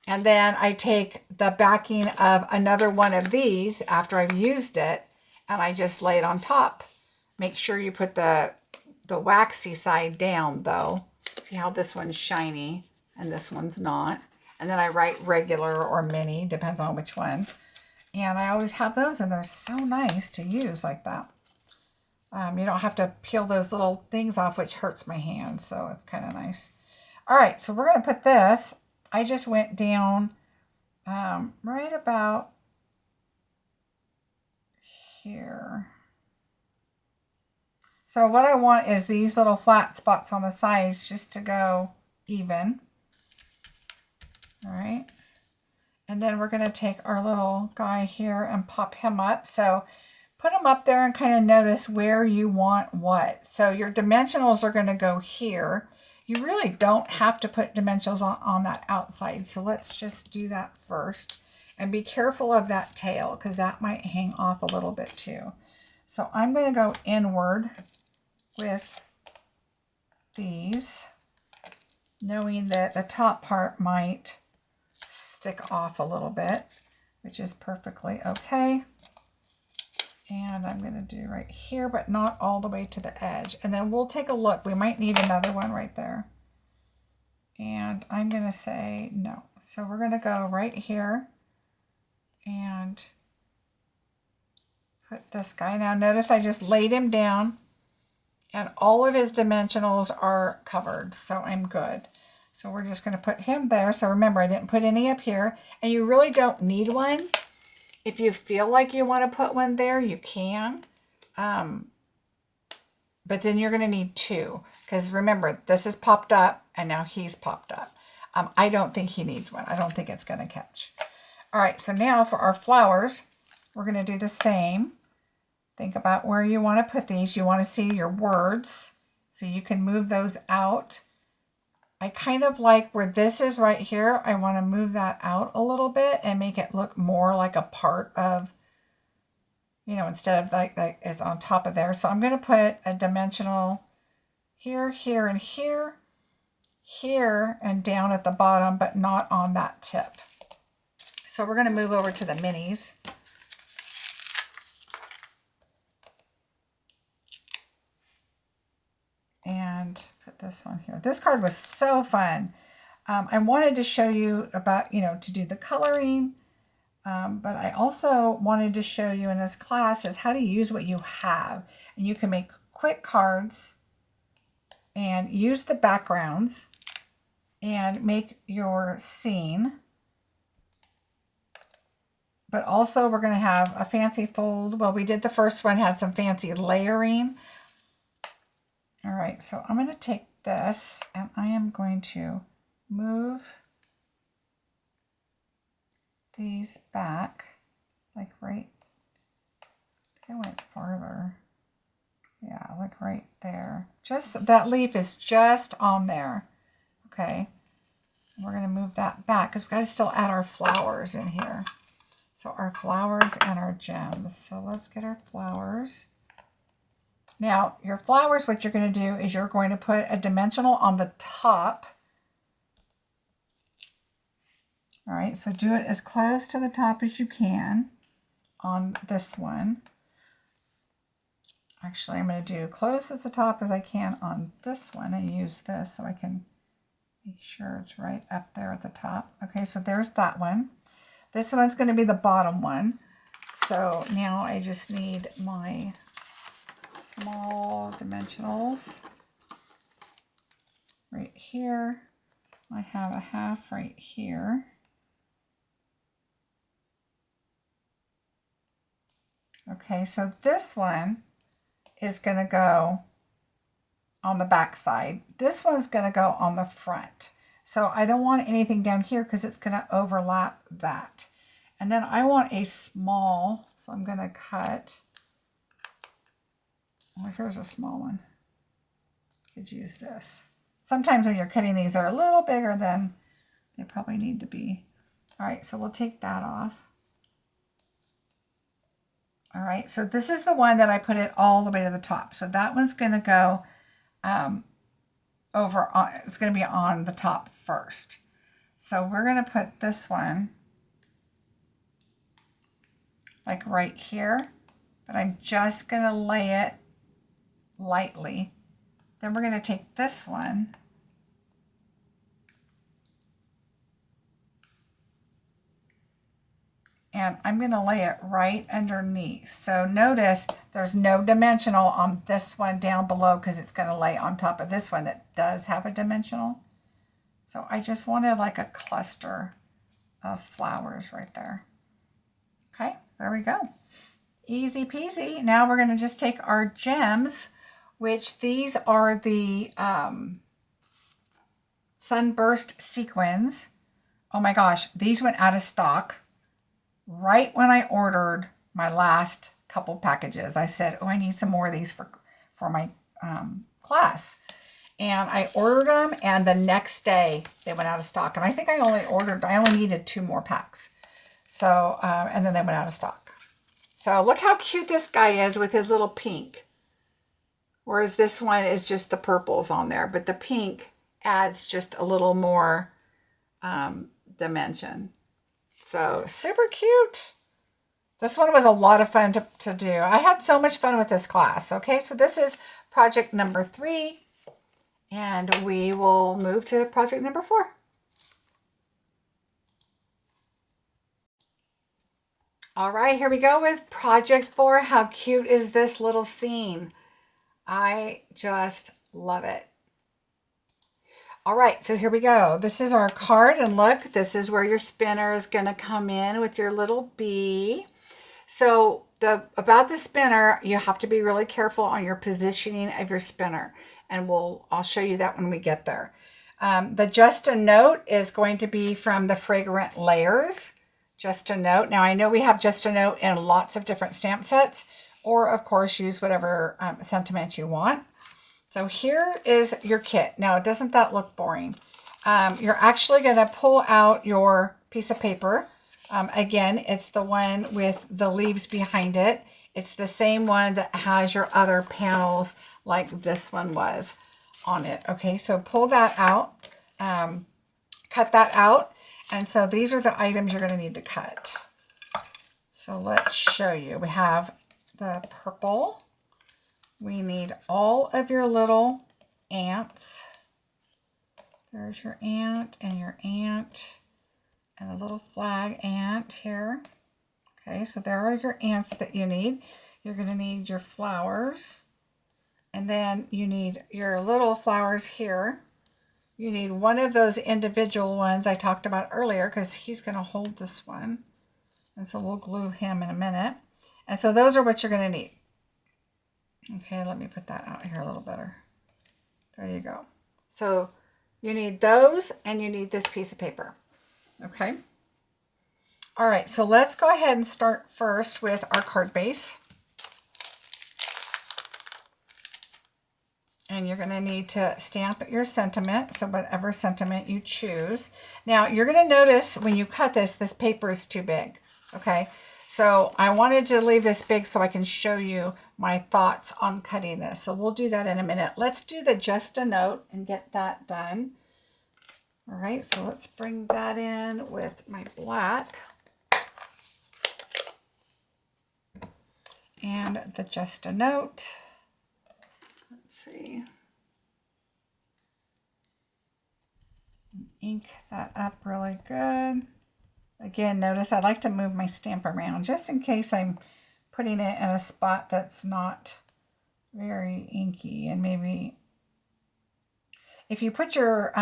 S1: And then I take the backing of another one of these after I've used it, and I just lay it on top. Make sure you put the waxy side down, though. See how this one's shiny and this one's not. And then I write regular or mini, depends on which ones. And I always have those, and they're so nice to use like that. You don't have to peel those little things off, which hurts my hands, so it's kind of nice. All right, so we're going to put this. I just went down right about here. So what I want is these little flat spots on the sides just to go even. All right. And then we're going to take our little guy here and pop him up. So put him up there and kind of notice where you want what. So your dimensionals are going to go here. You really don't have to put dimensionals on that outside. So let's just do that first. And be careful of that tail because that might hang off a little bit too. So I'm going to go inward with these, knowing that the top part might stick off a little bit, which is perfectly okay. And I'm going to do right here, but not all the way to the edge. And then we'll take a look. We might need another one right there. And I'm going to say no. So we're going to go right here and put this guy. Now notice I just laid him down and all of his dimensionals are covered. So I'm good. So we're just going to put him there. So remember, I didn't put any up here. And you really don't need one. If you feel like you want to put one there, you can. But then you're going to need two. Because remember, this is popped up and now he's popped up. I don't think he needs one. I don't think it's going to catch. All right, so now for our flowers, we're going to do the same. Think about where you want to put these. You want to see your words, so you can move those out. I kind of like where this is right here. I want to move that out a little bit and make it look more like a part of, instead of like it's on top of there. So I'm going to put a dimensional here, here, and here, here, and down at the bottom, but not on that tip. So we're going to move over to the minis. And put this on here. This card was so fun. I wanted to show you about, to do the coloring, but I also wanted to show you in this class is how to use what you have. And you can make quick cards and use the backgrounds and make your scene. But also we're going to have a fancy fold. Well, we did the first one, had some fancy layering. All right, so I'm going to take this and I am going to move these back, like right, I think I went farther. Yeah, like right there. Just that leaf is just on there. Okay. We're going to move that back because we've got to still add our flowers in here. So our flowers and our gems. So let's get our flowers. Now, your flowers, what you're going to do is you're going to put a dimensional on the top. All right, so do it as close to the top as you can on this one. Actually, I'm going to do close at the top as I can on this one and use this so I can make sure it's right up there at the top. Okay, so there's that one. This one's going to be the bottom one. So now I just need my small dimensionals right here. I have a half right here. Okay, so this one is going to go on the back side. This one's going to go on the front. So I don't want anything down here because it's going to overlap that. And then I want a small, so I'm going to cut. Oh, here's a small one. Could use this. Sometimes when you're cutting these, they're a little bigger than they probably need to be. All right, so we'll take that off. All right, so this is the one that I put it all the way to the top. So that one's going to go over on, it's going to be on the top first. So we're going to put this one like right here, but I'm just going to lay it lightly. Then we're going to take this one and I'm going to lay it right underneath. So notice there's no dimensional on this one down below because it's going to lay on top of this one that does have a dimensional. So I just wanted like a cluster of flowers right there. Okay, there we go. Easy peasy. Now we're going to just take our gems, which these are the sunburst sequins. Oh my gosh, these went out of stock right when I ordered my last couple packages. I said, oh, I need some more of these for my class. And I ordered them, and the next day they went out of stock. And I think I only needed 2 more packs. So, and then they went out of stock. So look how cute this guy is with his little pink. Whereas this one is just the purples on there. But the pink adds just a little more dimension. So super cute. This one was a lot of fun to do. I had so much fun with this class. Okay, so this is project number 3. And we will move to project number 4. All right, here we go with project 4. How cute is this little scene? I just love it. All right, so here we go. This is our card, and look, this is where your spinner is going to come in with your little bee. So about the spinner, you have to be really careful on your positioning of your spinner, and I'll show you that when we get there. The Just a Note is going to be from the Fragrant Layers. Just a Note. Now I know we have Just a Note in lots of different stamp sets, or of course use whatever sentiment you want. So here is your kit. Now, doesn't that look boring? You're actually going to pull out your piece of paper. Again, it's the one with the leaves behind it. It's the same one that has your other panels like this one was on it. Okay, so pull that out, cut that out. And so these are the items you're going to need to cut. So let's show you. We have the purple. We need all of your little ants. There's your ant and a little flag ant here. Okay, so there are your ants that you need. You're going to need your flowers. And then you need your little flowers here. You need one of those individual ones I talked about earlier because he's going to hold this one. And so we'll glue him in a minute. And so those are what you're going to need. Okay, let me put that out here a little better. There you go. So you need those and you need this piece of paper. Okay. All right, so let's go ahead and start first with our card base. And you're going to need to stamp your sentiment, so whatever sentiment you choose. Now, you're going to notice when you cut this, this paper is too big, okay? So I wanted to leave this big so I can show you my thoughts on cutting this. So we'll do that in a minute. Let's do the just a note and get that done. All right, so let's bring that in with my black. And the just a note. Let's see. Ink that up really good. Again, notice I like to move my stamp around just in case I'm putting it in a spot that's not very inky. And maybe if you put your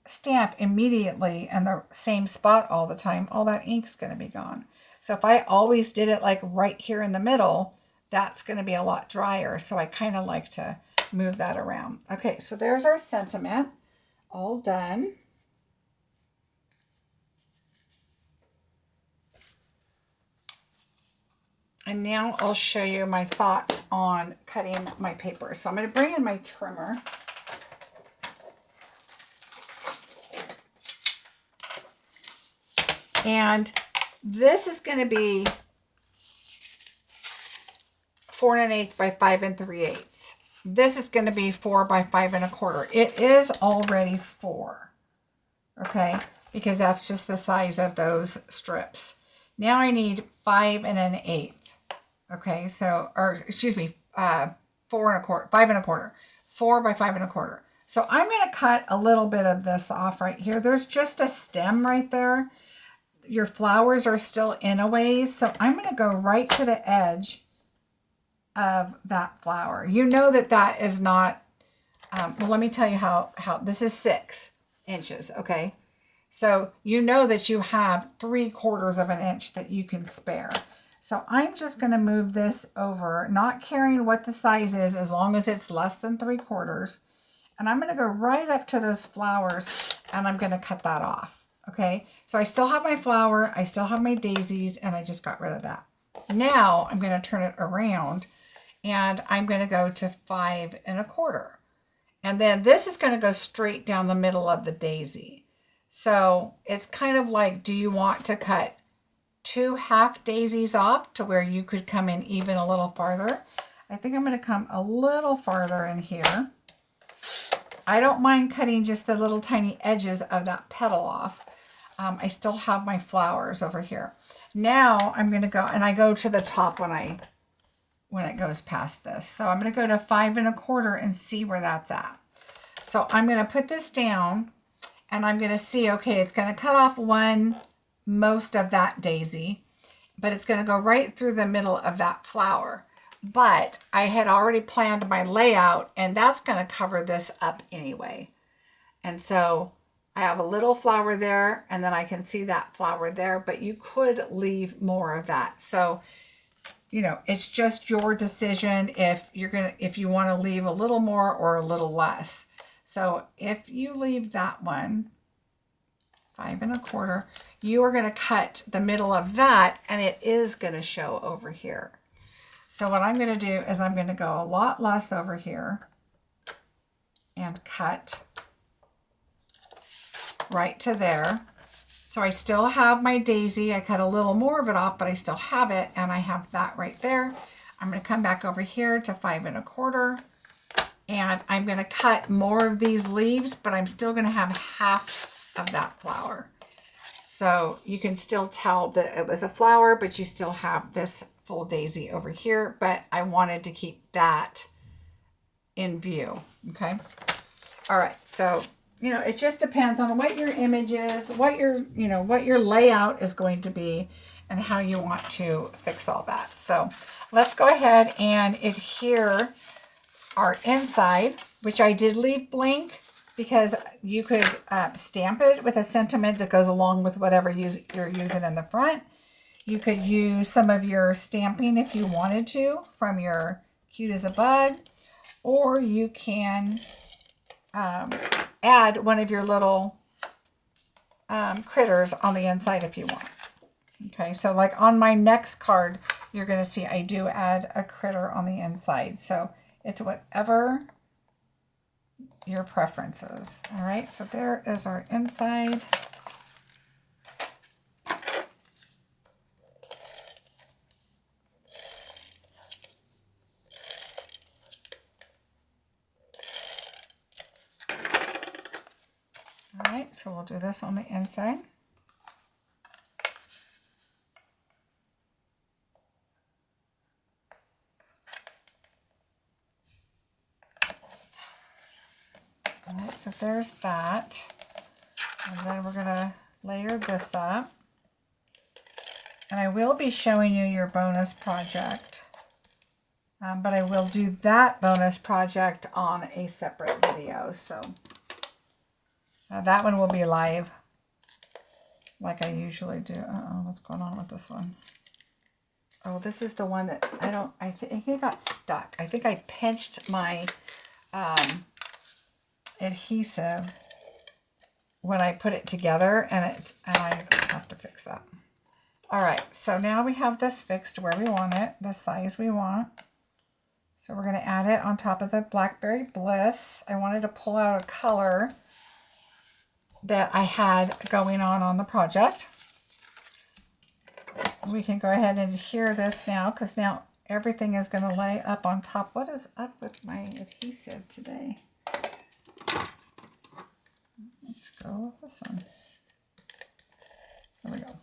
S1: stamp immediately in the same spot all the time, all that ink's going to be gone. So if I always did it like right here in the middle, that's going to be a lot drier. So I kind of like to move that around. Okay, so there's our sentiment all done. And now I'll show you my thoughts on cutting my paper. So I'm going to bring in my trimmer. And this is going to be 4 1/8 by 5 3/8. This is going to be 4 by 5 1/4. It is already 4, okay, because that's just the size of those strips. Now I need 5 1/8. Okay, so, or excuse me, 4 1/4, 5 1/4, 4 by 5 1/4. So I'm going to cut a little bit of this off right here. There's just a stem right there. Your flowers are still in a ways, so I'm going to go right to the edge of that flower. You know that that is not, well, let me tell you how this is 6 inches, okay? So you know that you have 3/4 of an inch that you can spare. So I'm just going to move this over, not caring what the size is, as long as it's less than 3/4. And I'm going to go right up to those flowers, and I'm going to cut that off. Okay, so I still have my flower, I still have my daisies, and I just got rid of that. Now I'm going to turn it around, and I'm going to go to 5 1/4. And then this is going to go straight down the middle of the daisy. So it's kind of like, do you want to cut 2 half daisies off to where you could come in even a little farther? I think I'm going to come a little farther in here. I don't mind cutting just the little tiny edges of that petal off. I still have my flowers over here. Now I'm going to go, and I go to the top when it goes past this. So I'm going to go to 5 1/4 and see where that's at. So I'm going to put this down, and I'm going to see, okay, it's going to cut off most of that daisy, but it's going to go right through the middle of that flower. But I had already planned my layout, and that's going to cover this up anyway. And so I have a little flower there, and then I can see that flower there, but you could leave more of that. So, you know, it's just your decision if you want to leave a little more or a little less. So if you leave that one, 5 1/4, you are going to cut the middle of that, and it is going to show over here. So what I'm going to do is I'm going to go a lot less over here and cut right to there. So I still have my daisy. I cut a little more of it off, but I still have it, and I have that right there. I'm going to come back over here to 5 1/4, and I'm going to cut more of these leaves, but I'm still going to have half of that flower. So you can still tell that it was a flower, but you still have this full daisy over here, but I wanted to keep that in view, okay? All right, so, you know, it just depends on what your image is, what your layout is going to be, and how you want to fix all that. So let's go ahead and adhere our inside, which I did leave blank because you could stamp it with a sentiment that goes along with whatever you're using in the front. You could use some of your stamping if you wanted to from your Cute as a Bug, or you can add one of your little critters on the inside if you want. Okay, so like on my next card, you're going to see I do add a critter on the inside. So it's whatever your preferences. All right, so there is our inside. All right, so we'll do this on the inside. All right, so there's that. And then we're gonna layer this up. And I will be showing you your bonus project. But I will do that bonus project on a separate video. So that one will be live like I usually do. Uh-oh, what's going on with this one? Oh, this is the one that I think it got stuck. I think I pinched my adhesive when I put it together, and I have to fix that. All right, so now we have this fixed where we want it, the size we want. So we're going to add it on top of the Blackberry Bliss. I wanted to pull out a color that I had going on the project. We can go ahead and adhere this now, because now everything is going to lay up on top. What is up with my adhesive today? Let's go with this one. There we go.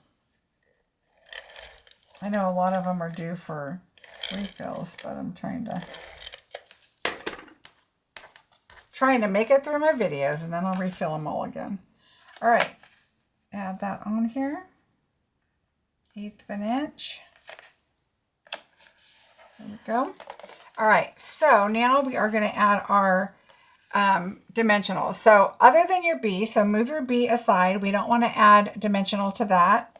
S1: I know a lot of them are due for refills, but I'm trying to make it through my videos, and then I'll refill them all again. All right, add that on here. 1/8 of an inch. There we go. All right, so now we are going to add our dimensional. So other than your B, so move your B aside. We don't want to add dimensional to that.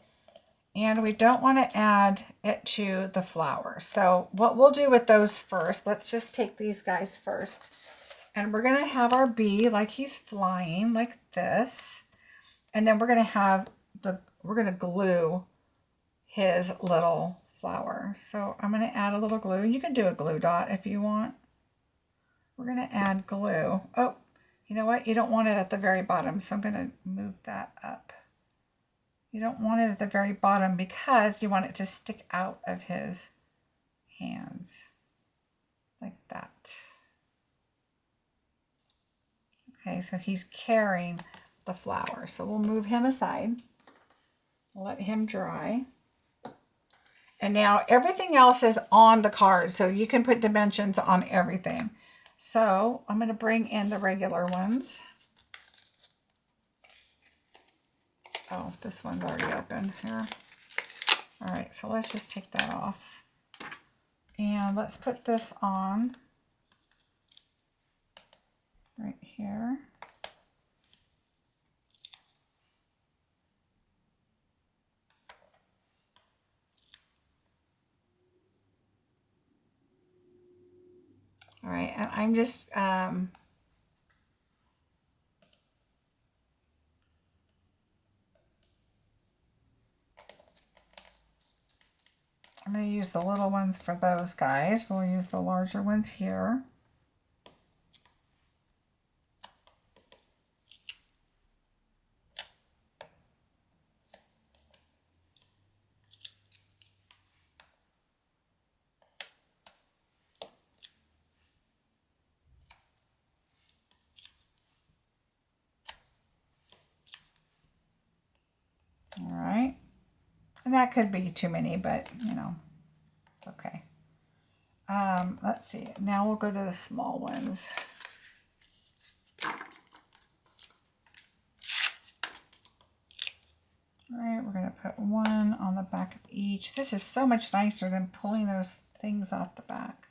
S1: And we don't want to add it to the flower. So what we'll do with those first, let's just take these guys first. And we're going to have our bee like he's flying like this. And then we're going to have we're going to glue his little flower. So I'm going to add a little glue. You can do a glue dot if you want. We're going to add glue. Oh, you know what? You don't want it at the very bottom. So I'm going to move that up. You don't want it at the very bottom because you want it to stick out of his hands like that. Okay, so he's carrying the flower. So we'll move him aside, let him dry. And now everything else is on the card, so you can put dimensions on everything. So I'm going to bring in the regular ones. Oh, this one's already open here. All right, so let's just take that off. And let's put this on right here. All right, and I'm just I'm going to use the little ones for those guys. We'll use the larger ones here. All right. And that could be too many, but you know, okay. Let's see. Now we'll go to the small ones. All right, we're going to put one on the back of each. This is so much nicer than pulling those things off the back.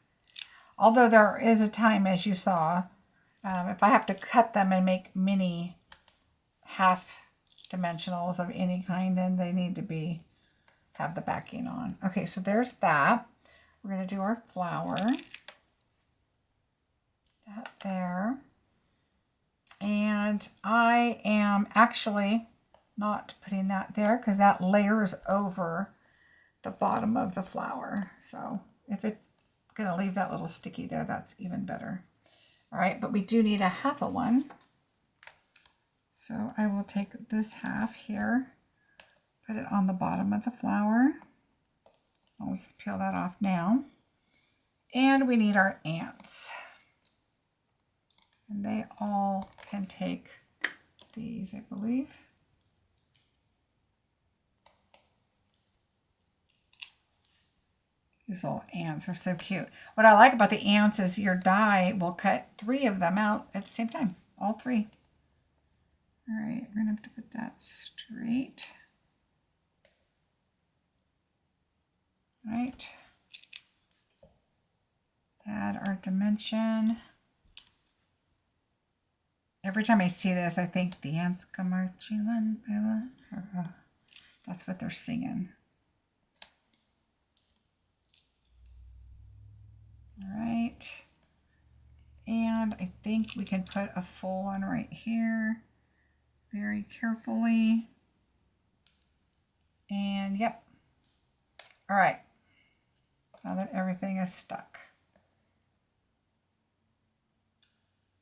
S1: Although there is a time, as you saw, if I have to cut them and make mini half dimensionals of any kind, then they need to have the backing on. Okay, so there's that. We're going to do our flower. That there. And I am actually not putting that there because that layers over the bottom of the flower. So if it's going to leave that little sticky there, that's even better. All right, but we do need a half a one. So I will take this half here, put it on the bottom of the flower. I'll just peel that off now. And we need our ants. And they all can take these, I believe. These little ants are so cute. What I like about the ants is your die will cut 3 of them out at the same time. All 3. All right, we're going to have to put that straight. All right. Add our dimension. Every time I see this, I think the ants come marching one by one. That's what they're singing. All right. And I think we can put a full one right here very carefully. And yep. All right. Now that everything is stuck.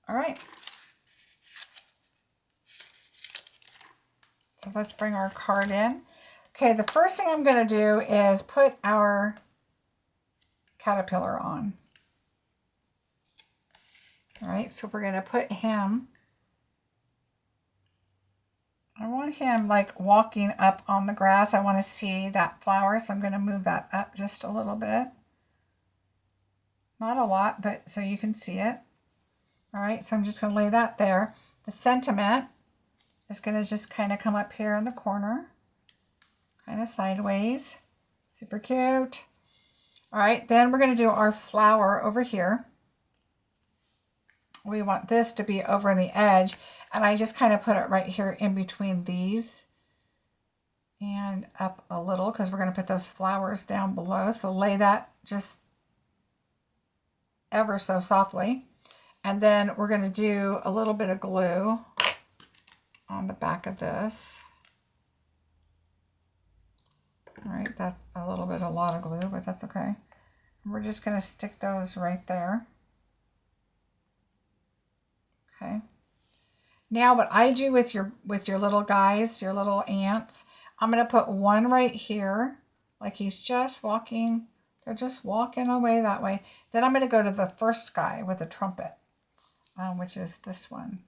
S1: All right. So let's bring our card in. Okay, the first thing I'm going to do is put our caterpillar on. All right, so we're going to put him. I want him like walking up on the grass. I want to see that flower, so I'm going to move that up just a little bit. Not a lot, but so you can see it. All right, so I'm just going to lay that there. The sentiment is going to just kind of come up here in the corner, kind of sideways. Super cute. All right, then we're going to do our flower over here. We want this to be over on the edge, and I just kind of put it right here in between these and up a little because we're going to put those flowers down below. So lay that just ever so softly. And then we're going to do a little bit of glue on the back of this. All right, that's a little bit, a lot of glue, but that's okay. We're just going to stick those right there. Okay. Now what I do with your little guys, your little ants, I'm going to put one right here, like he's just walking. They're just walking away that way. Then I'm going to go to the first guy with the trumpet, which is this one,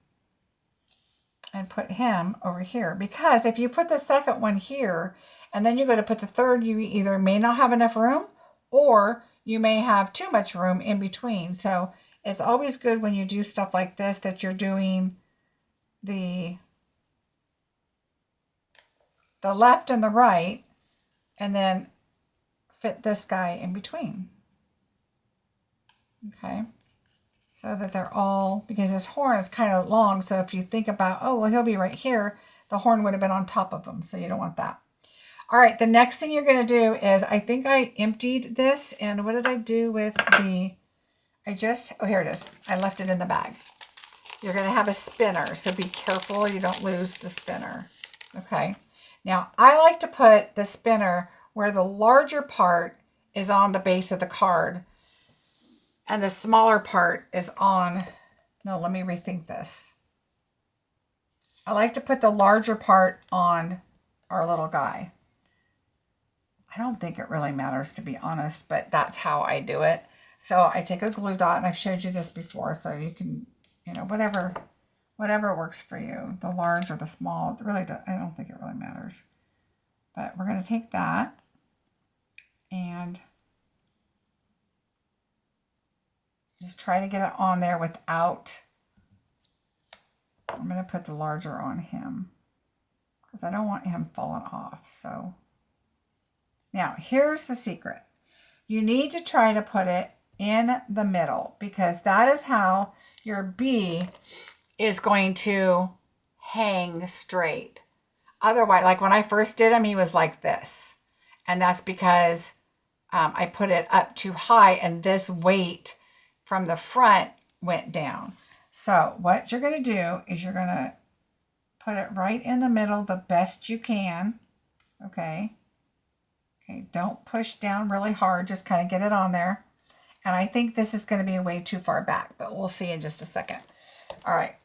S1: and put him over here. Because if you put the second one here, and then you go to put the third, you either may not have enough room, or you may have too much room in between. So it's always good when you do stuff like this that you're doing the left and the right, and then fit this guy in between. Okay. So that they're all, because this horn is kind of long. So if you think about, oh, well, he'll be right here, the horn would have been on top of him. So you don't want that. All right, the next thing you're going to do is, I think I emptied this, and what did I do with the, oh, here it is. I left it in the bag. You're going to have a spinner, so be careful you don't lose the spinner. Okay, now I like to put the spinner where the larger part is on the base of the card, and the smaller part is on, no, let me rethink this. I like to put the larger part on our little guy. I don't think it really matters, to be honest, but that's how I do it. So I take a glue dot, and I've showed you this before, so you can, you know, whatever works for you, the large or the small. It really does, I don't think it really matters. But we're going to take that and just try to get it on there without, I'm going to put the larger on him because I don't want him falling off. So now here's the secret. You need to try to put it in the middle, because that is how your bee is going to hang straight. Otherwise, like when I first did him, he was like this. And that's because I put it up too high, and this weight from the front went down. So what you're going to do is you're going to put it right in the middle the best you can. Okay. Okay, don't push down really hard. Just kind of get it on there. And I think this is going to be way too far back, but we'll see in just a second. All right.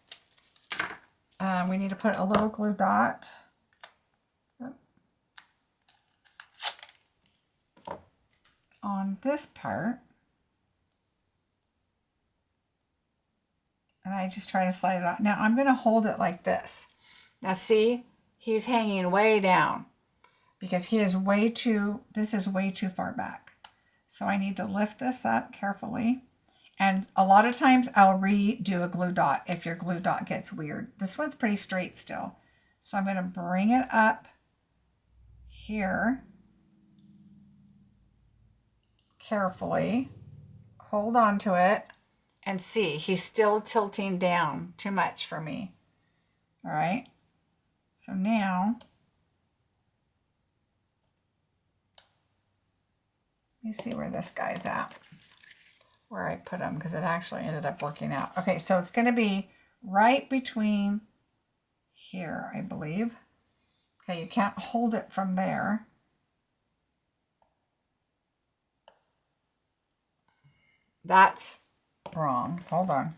S1: We need to put a little glue dot on this part. And I just try to slide it out. Now I'm going to hold it like this. Now see, he's hanging way down because he is way too, this is way too far back. So I need to lift this up carefully. And a lot of times I'll redo a glue dot if your glue dot gets weird. This one's pretty straight still. So I'm going to bring it up here carefully. Hold on to it and see, he's still tilting down too much for me. All right. So now, let me see where this guy's at, where I put him, because it actually ended up working out. Okay, so it's going to be right between here, I believe. Okay, you can't hold it from there. That's wrong. Hold on.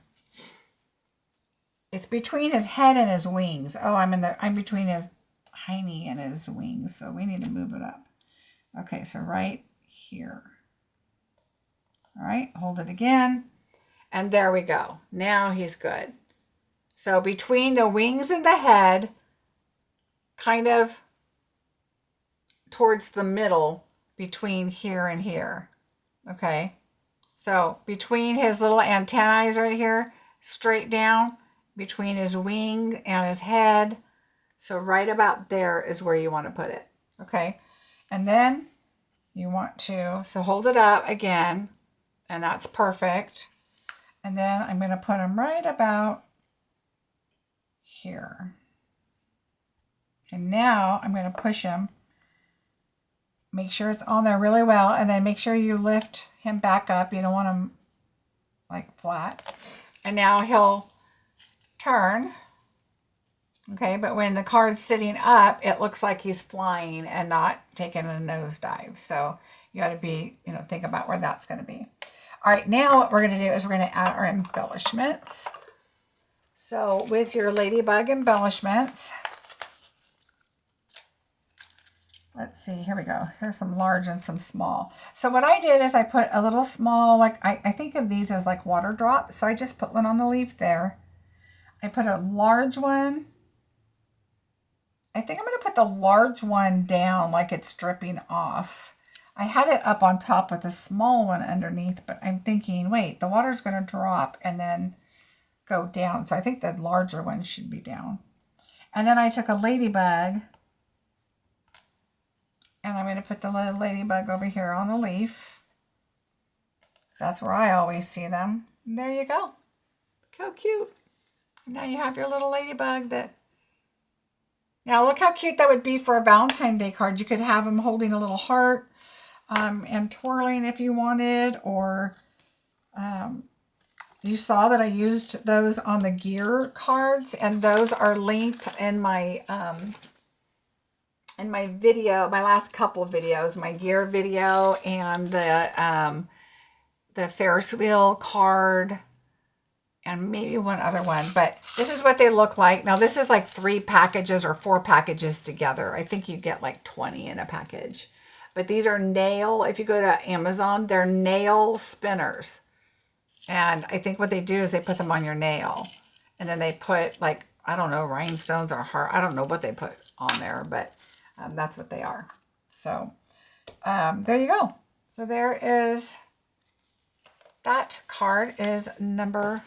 S1: It's between his head and his wings. Oh, I'm between his hiney and his wings, so we need to move it up. Okay, so right here. All right, hold it again. And there we go. Now he's good. So between the wings and the head, kind of towards the middle between here and here. Okay. So between his little antennae right here, straight down, between his wing and his head. So right about there is where you want to put it. Okay. And then you want to, so hold it up again, and that's perfect. And then I'm going to put him right about here. And now I'm going to push him. Make sure it's on there really well, and then make sure you lift him back up. You don't want him like flat. And now he'll turn. Okay, but when the card's sitting up, it looks like he's flying and not taking a nosedive. So you got to be, think about where that's going to be. All right, now what we're going to do is we're going to add our embellishments. So with your ladybug embellishments, let's see, here we go. Here's some large and some small. So what I did is I put a little small, like I think of these as like water drops. So I just put one on the leaf there. I put a large one. I think I'm going to put the large one down like it's dripping off. I had it up on top with a small one underneath, but I'm thinking, wait, the water's going to drop and then go down. So I think the larger one should be down. And then I took a ladybug, and I'm going to put the little ladybug over here on the leaf. That's where I always see them. And there you go. Look how cute. Now you have your little ladybug that... Now look how cute that would be for a Valentine's Day card. You could have him holding a little heart and twirling if you wanted. Or you saw that I used those on the gear cards. And those are linked in my... in my video, my last couple of videos, my gear video and the Ferris wheel card and maybe one other one. But this is what they look like. Now this is like 3 packages or 4 packages together. I think you get like 20 in a package. But these are nail, if you go to Amazon, they're nail spinners. And I think what they do is they put them on your nail. And then they put like, I don't know, rhinestones or heart. I don't know what they put on there, but... that's what they are. So there you go. So there is, that card is number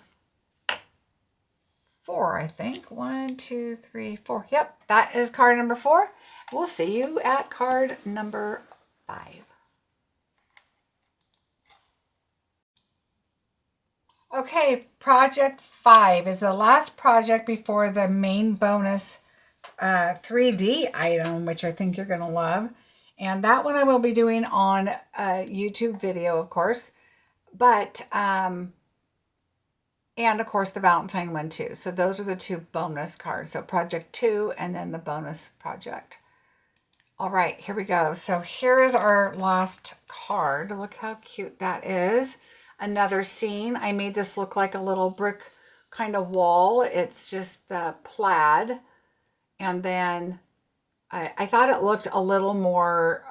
S1: 4, I think. 1, 2, 3, 4. Yep, that is card number 4. We'll see you at card number 5. Okay, project 5 is the last project before the main bonus 3D item, which I think you're going to love. And that one I will be doing on a YouTube video, of course. But, and of course the Valentine one too. So those are the 2 bonus cards. So project 2 and then the bonus project. All right, here we go. So here is our last card. Look how cute that is. another scene. I made this look like a little brick kind of wall. It's just the plaid. And then I thought it looked a little more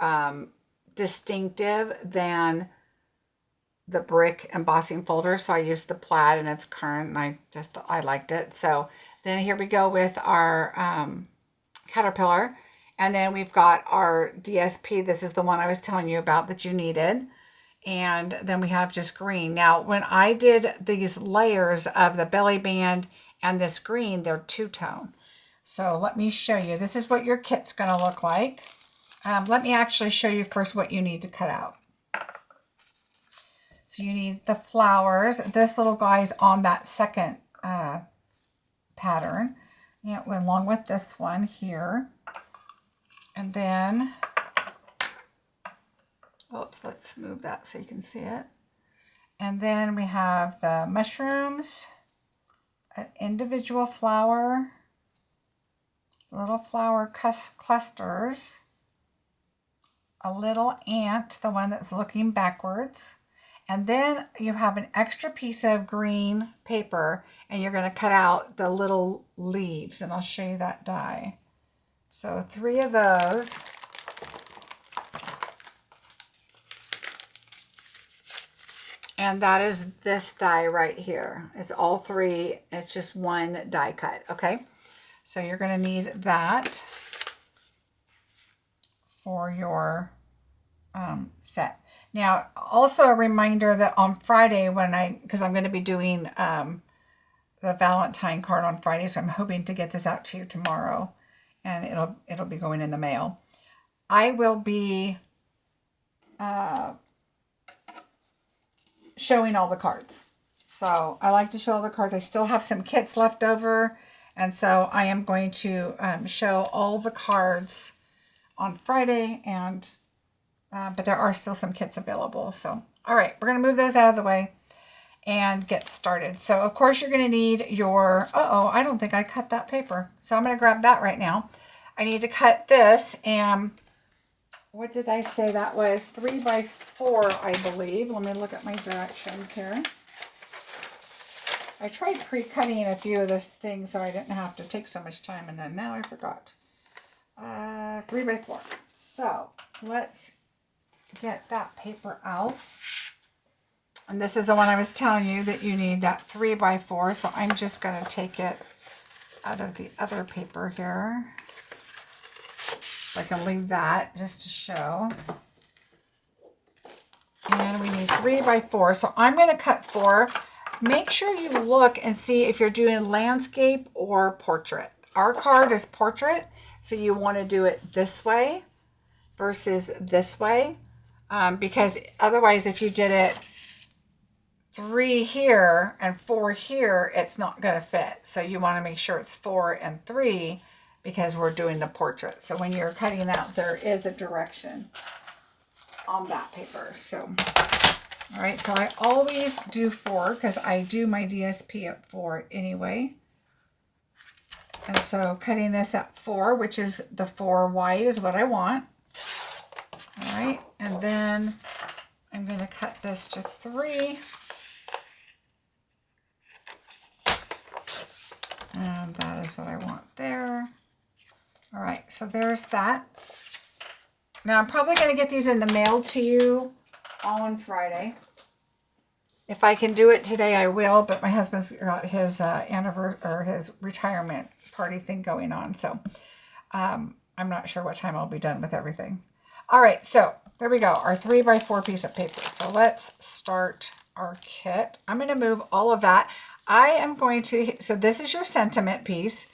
S1: distinctive than the brick embossing folder. So I used the plaid and it's current and I liked it. So then here we go with our caterpillar. And then we've got our DSP. This is the one I was telling you about that you needed. And then we have just green. Now, when I did these layers of the belly band and this green, they're two-tone. So let me show you. This is what your kit's going to look like. Let me actually show you first what you need to cut out. So you need the flowers. This little guy's on that second pattern. Yeah, along with this one here. And then, oops, let's move that so you can see it. And then we have the mushrooms, an individual flower, little flower clusters, a little ant, the one that's looking backwards. And then you have an extra piece of green paper and you're going to cut out the little leaves, and I'll show you that die. So 3 of those. And that is this die right here. It's all 3. It's just one die cut. Okay. So you're going to need that for your set. Now, also a reminder that on Friday because I'm going to be doing the Valentine card on Friday, so I'm hoping to get this out to you tomorrow. And it'll be going in the mail. I will be showing all the cards. So I like to show all the cards. I still have some kits left over. And so I am going to show all the cards on Friday. But there are still some kits available. So, all right, we're going to move those out of the way and get started. So, of course, you're going to need your, I don't think I cut that paper. So I'm going to grab that right now. I need to cut this, and what did I say that was? 3 by 4, I believe. Let me look at my directions here. I tried pre-cutting a few of this things so I didn't have to take so much time, and then now I forgot. 3 by 4. So let's get that paper out. And this is the one I was telling you that you need, that 3 by 4. So I'm just going to take it out of the other paper here. I can leave that just to show. And we need 3 by 4. So I'm going to cut 4. Make sure you look and see if you're doing landscape or portrait. Our card is portrait, so you want to do it this way versus this way. Because otherwise, if you did it 3 here and 4 here, it's not going to fit. So you want to make sure it's 4 and 3 because we're doing the portrait. So when you're cutting out, there is a direction on that paper. So, all right, so I always do 4 because I do my DSP at 4 anyway. And so cutting this at 4, which is the 4 wide, is what I want. All right, and then I'm going to cut this to 3. And that is what I want there. All right, so there's that. Now I'm probably going to get these in the mail to you on Friday. If I can do it today, I will, but my husband's got his anniversary or his retirement party thing going on. So I'm not sure what time I'll be done with everything. All right, so there we go, our 3 by 4 piece of paper. So let's start our kit. I'm going to move all of that. I am going to, so this is your sentiment piece,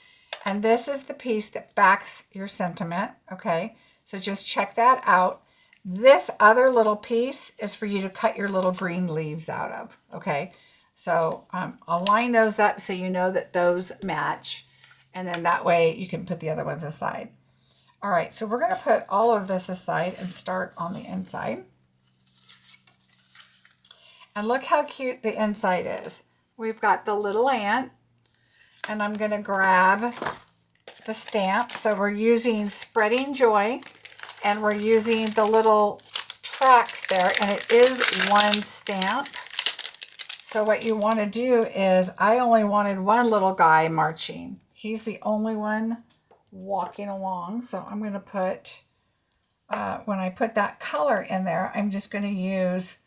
S1: and this is the piece that backs your sentiment, okay? So just check that out. This other little piece is for you to cut your little green leaves out of, okay? So I'll line those up so you know that those match, and then that way you can put the other ones aside. All right, so we're going to put all of this aside and start on the inside. And look how cute the inside is. We've got the little ant, and I'm going to grab the stamp. So we're using Spreading Joy, and we're using the little tracks there, and it is one stamp. So what you want to do is, I only wanted one little guy marching. He's the only one walking along. So I'm going to put, when I put that color in there, I'm just going to use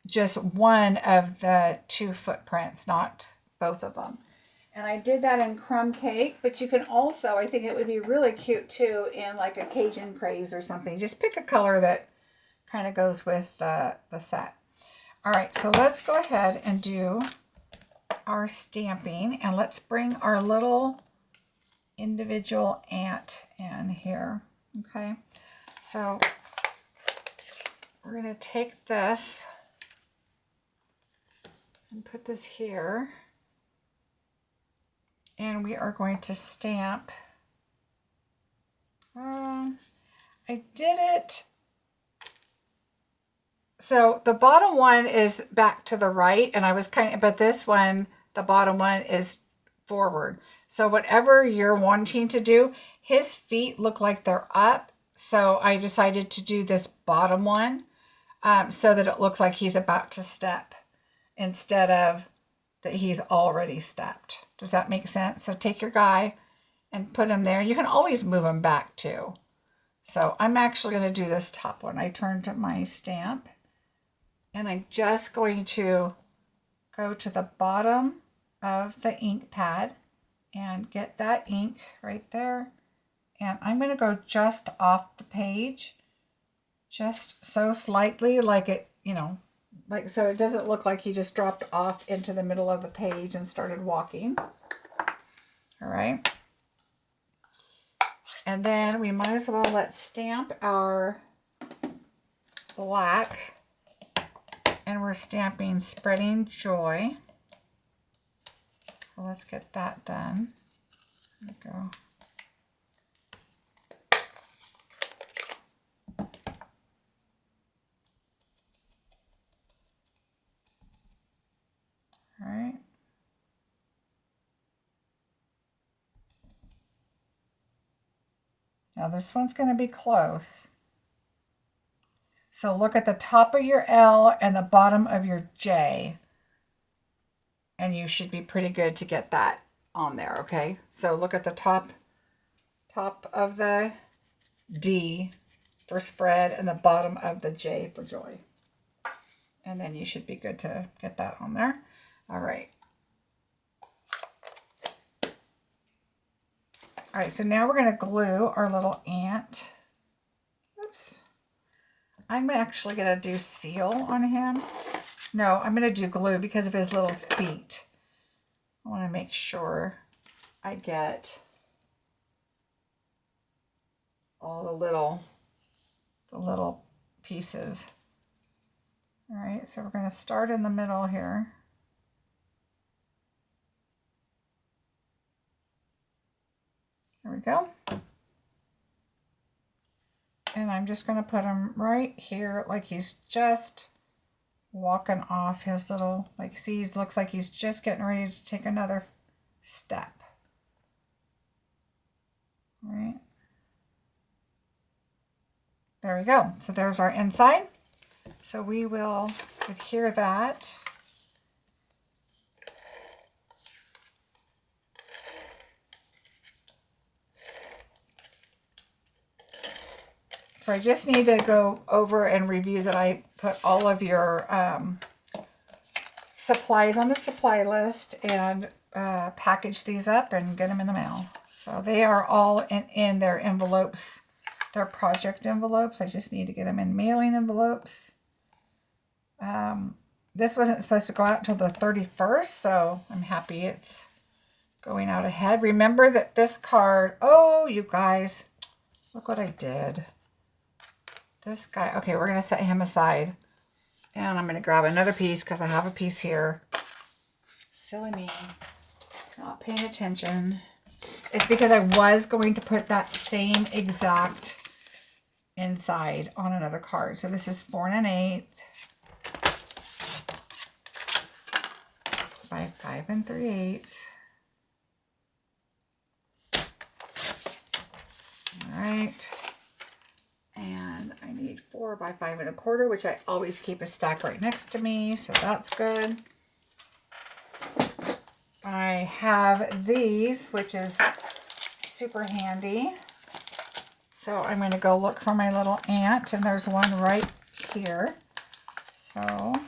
S1: just one of the two footprints, not both of them. And I did that in crumb cake, but you can also, I think it would be really cute too in like a Cajun craze or something. Just pick a color that kind of goes with the set. All right, so let's go ahead and do our stamping, and let's bring our little individual ant in here. Okay, so we're going to take this and put this here. And we are going to stamp. I did it. So the bottom one is back to the right, and I was but this one, the bottom one is forward. So whatever you're wanting to do, his feet look like they're up. So I decided to do this bottom one so that it looks like he's about to step instead of that he's already stepped. Does that make sense? So take your guy and put him there. You can always move him back too. So I'm actually going to do this top one. I turned to my stamp, and I'm just going to go to the bottom of the ink pad and get that ink right there. And I'm going to go just off the page, just so slightly, like it, you know, like, so it doesn't look like he just dropped off into the middle of the page and started walking. All right. And then we might as well, let's stamp our black. And we're stamping Spreading Joy. So let's get that done. There we go. All right. Now this one's going to be close. So look at the top of your L and the bottom of your J. And you should be pretty good to get that on there, okay? So look at the top of the D for spread and the bottom of the J for joy. And then you should be good to get that on there. All right. All right, so now we're going to glue our little ant. Oops. I'm actually going to do seal on him. No, I'm going to do glue because of his little feet. I want to make sure I get all the little pieces. All right, so we're going to start in the middle here. There we go. And I'm just going to put him right here, like he's just walking off his little, like, see, he looks like he's just getting ready to take another step. All right. There we go. So there's our inside. So we will adhere that. So I just need to go over and review that I put all of your supplies on the supply list and package these up and get them in the mail. So they are all in their envelopes, their project envelopes. I just need to get them in mailing envelopes. This wasn't supposed to go out until the 31st, so I'm happy it's going out ahead. Remember that this card, oh, you guys, look what I did. This guy, okay, we're going to set him aside. And I'm going to grab another piece because I have a piece here. Silly me. Not paying attention. It's because I was going to put that same exact inside on another card. So this is 4 1/8 by 5 3/8. All right. And I need 4 by 5 1/4, which I always keep a stack right next to me, so that's good. I have these, which is super handy. So I'm going to go look for my little ant, and there's one right here. So I'm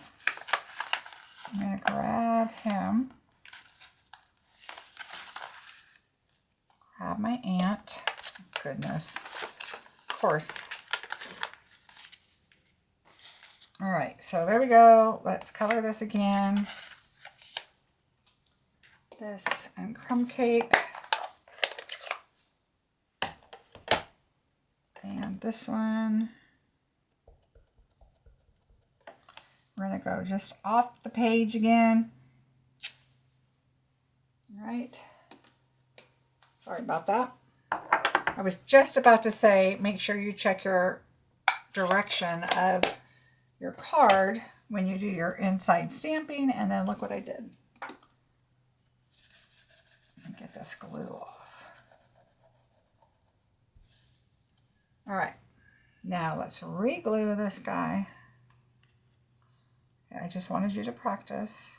S1: going to grab him. Grab my ant. Goodness. Of course. All right, so there we go. Let's color this again. This and crumb cake. And this one. We're going to go just off the page again. All right. Sorry about that. I was just about to say, make sure you check your direction of your card when you do your inside stamping, and then look what I did. Let me get this glue off. All right, now let's re-glue this guy. I just wanted you to practice.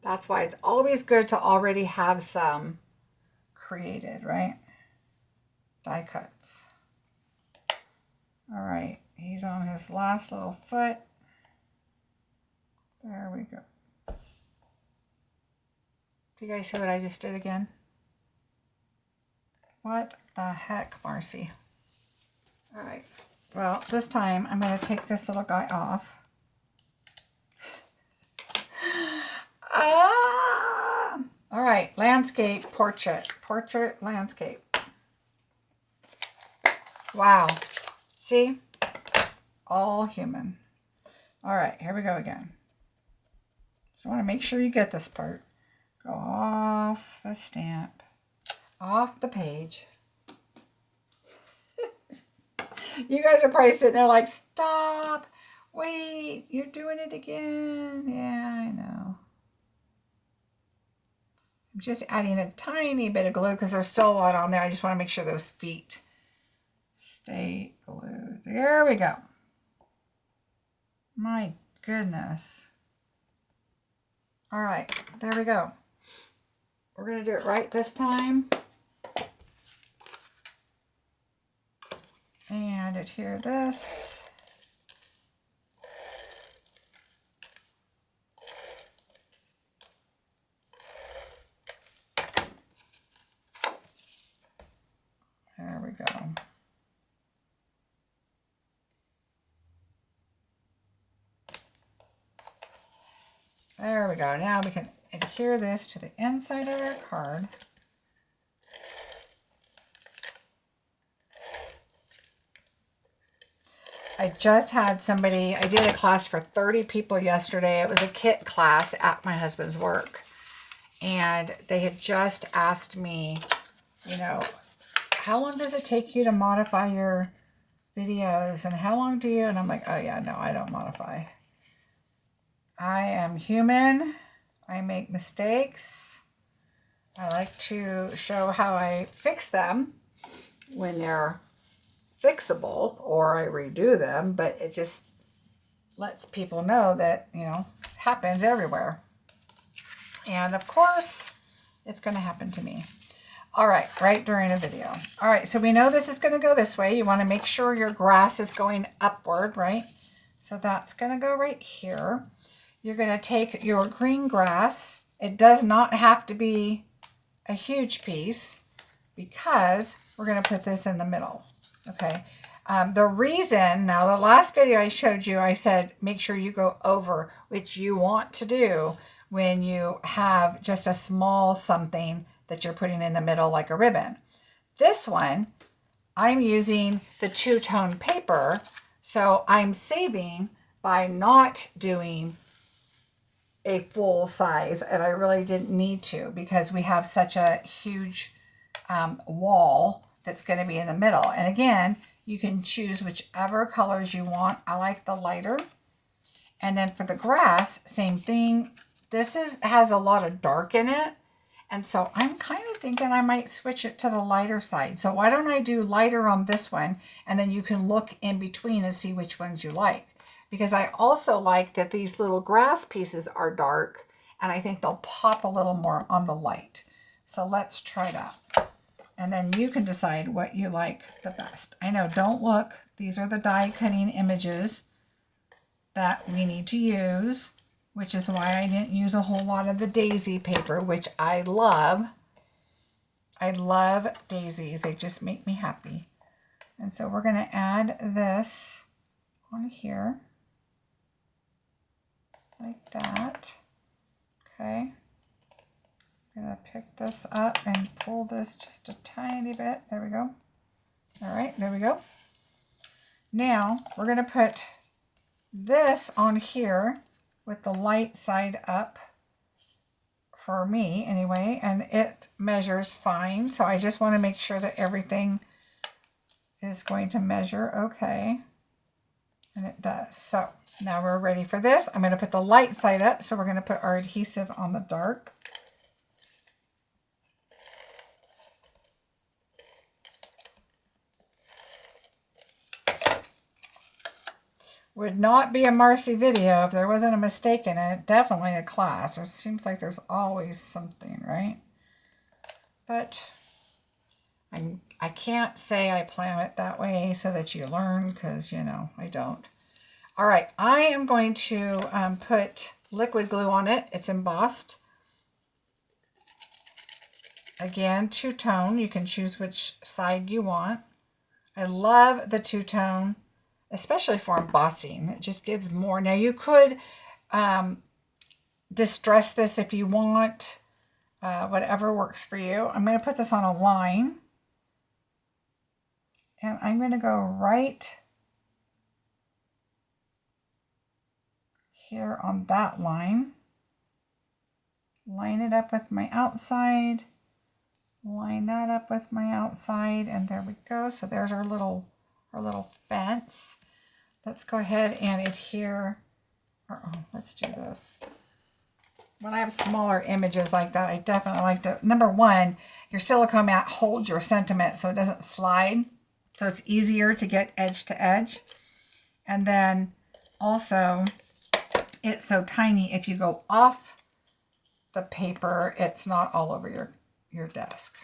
S1: That's why it's always good to already have some created, right? Die cuts. All right, he's on his last little foot. There we go. Do you guys see what I just did again? What the heck, Marcie? All right, well, this time I'm going to take this little guy off. All right, landscape, portrait, landscape. Wow, see? All human. All right, here we go again. So I want to make sure you get this part. Go off the stamp, off the page. You guys are probably sitting there like, stop, wait, you're doing it again. Yeah, I know. I'm just adding a tiny bit of glue because there's still a lot on there. I just want to make sure those feet stay glued. There we go. My goodness. All right, there we go. We're going to do it right this time. And adhere this. There we go. There we go. Now we can adhere this to the inside of our card. I just had somebody, I did a class for 30 people yesterday. It was a kit class at my husband's work. And they had just asked me, you know, how long does it take you to modify your videos? And how long do you? And I'm like, oh yeah, no, I don't modify. I am human. I make mistakes. I like to show how I fix them when they're fixable, or I redo them, but it just lets people know that, you know, it happens everywhere. And of course, it's going to happen to me. All right, right during a video. All right, so we know this is going to go this way. You want to make sure your grass is going upward, right? So that's going to go right here. You're going to take your green grass. It does not have to be a huge piece because we're going to put this in the middle. Okay. The reason, now the last video I showed you, I said, make sure you go over, which you want to do when you have just a small something that you're putting in the middle like a ribbon. This one, I'm using the two-tone paper, so I'm saving by not doing a full size, and I really didn't need to because we have such a huge wall that's going to be in the middle. And again, you can choose whichever colors you want. I like the lighter. And then for the grass, same thing. This has a lot of dark in it, And so I'm kind of thinking I might switch it to the lighter side. So why don't I do lighter on this one, and then you can look in between and see which ones you like. Because I also like that these little grass pieces are dark, and I think they'll pop a little more on the light. So let's try that. And then you can decide what you like the best. I know, don't look. These are the die cutting images that we need to use, which is why I didn't use a whole lot of the daisy paper, which I love. I love daisies. They just make me happy. And so we're going to add this on here, like that. Okay. I'm going to pick this up and pull this just a tiny bit. There we go. All right, there we go. Now we're going to put this on here with the light side up for me anyway, and it measures fine. So I just want to make sure that everything is going to measure okay. And it does. So now we're ready for this. I'm going to put the light side up. So we're going to put our adhesive on the dark. Would not be a Marcie video if there wasn't a mistake in it. Definitely a class. It seems like there's always something, right? But I can't say I plan it that way so that you learn, because, you know, I don't. All right, I am going to put liquid glue on it. It's embossed. Again, two-tone. You can choose which side you want. I love the two-tone, especially for embossing. It just gives more. Now you could distress this if you want, whatever works for you. I'm going to put this on a line, and I'm going to go right here on that line. Line it up with my outside. Line that up with my outside, and there we go. So there's our little fence. Let's go ahead and adhere. Let's do this. When I have smaller images like that, I definitely like to, number one, your silicone mat holds your sentiment so it doesn't slide. So it's easier to get edge to edge. And then also, it's so tiny, if you go off the paper, it's not all over your desk,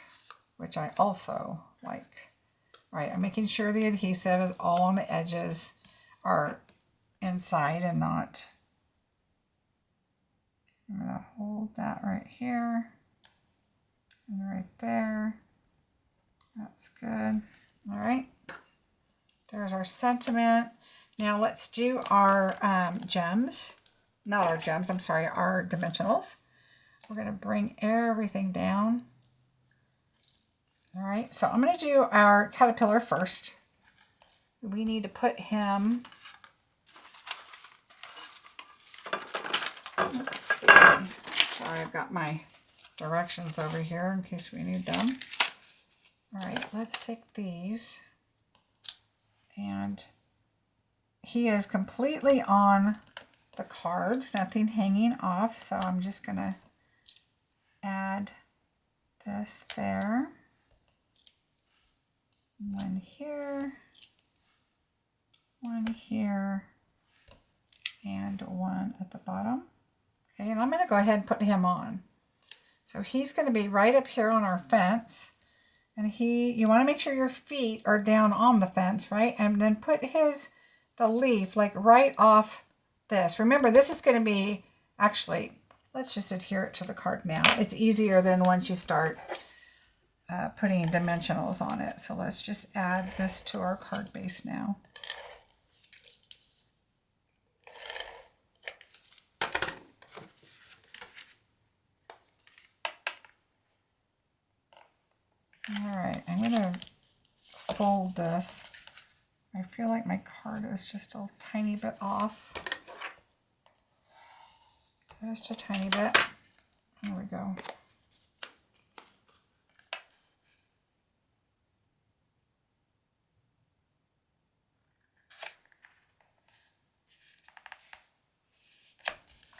S1: which I also like. All right, I'm making sure the adhesive is all on the edges, are inside and not. I'm going to hold that right here and right there. That's good. All right, there's our sentiment. Now let's do our gems. Not our gems, I'm sorry, our dimensionals. We're going to bring everything down. All right, so I'm going to do our caterpillar first. We need to put him, let's see. Sorry, I've got my directions over here in case we need them. All right, let's take these. And he is completely on the card, nothing hanging off. So I'm just going to add this there. One here, and one at the bottom. Okay, and I'm going to go ahead and put him on. So he's going to be right up here on our fence. And you want to make sure your feet are down on the fence, right? And then put the leaf like right off this. Remember, this is going to be, actually, let's just adhere it to the card now. It's easier than once you start putting dimensionals on it. So let's just add this to our card base now. All right, I'm going to fold this. I feel like my card is just a tiny bit off. Just a tiny bit. There we go.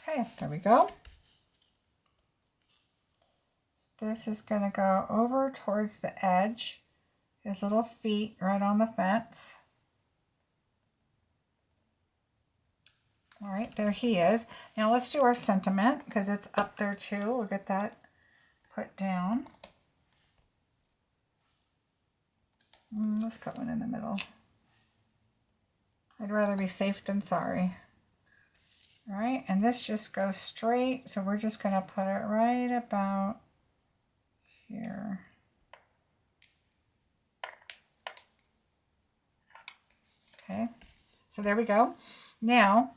S1: Okay, there we go. this is going to go over towards the edge. His little feet right on the fence. All right, there he is. Now let's do our sentiment because it's up there too. We'll get that put down. Let's put one in the middle. I'd rather be safe than sorry. All right, and this just goes straight, so we're just going to put it right about here. Okay, so there we go. Now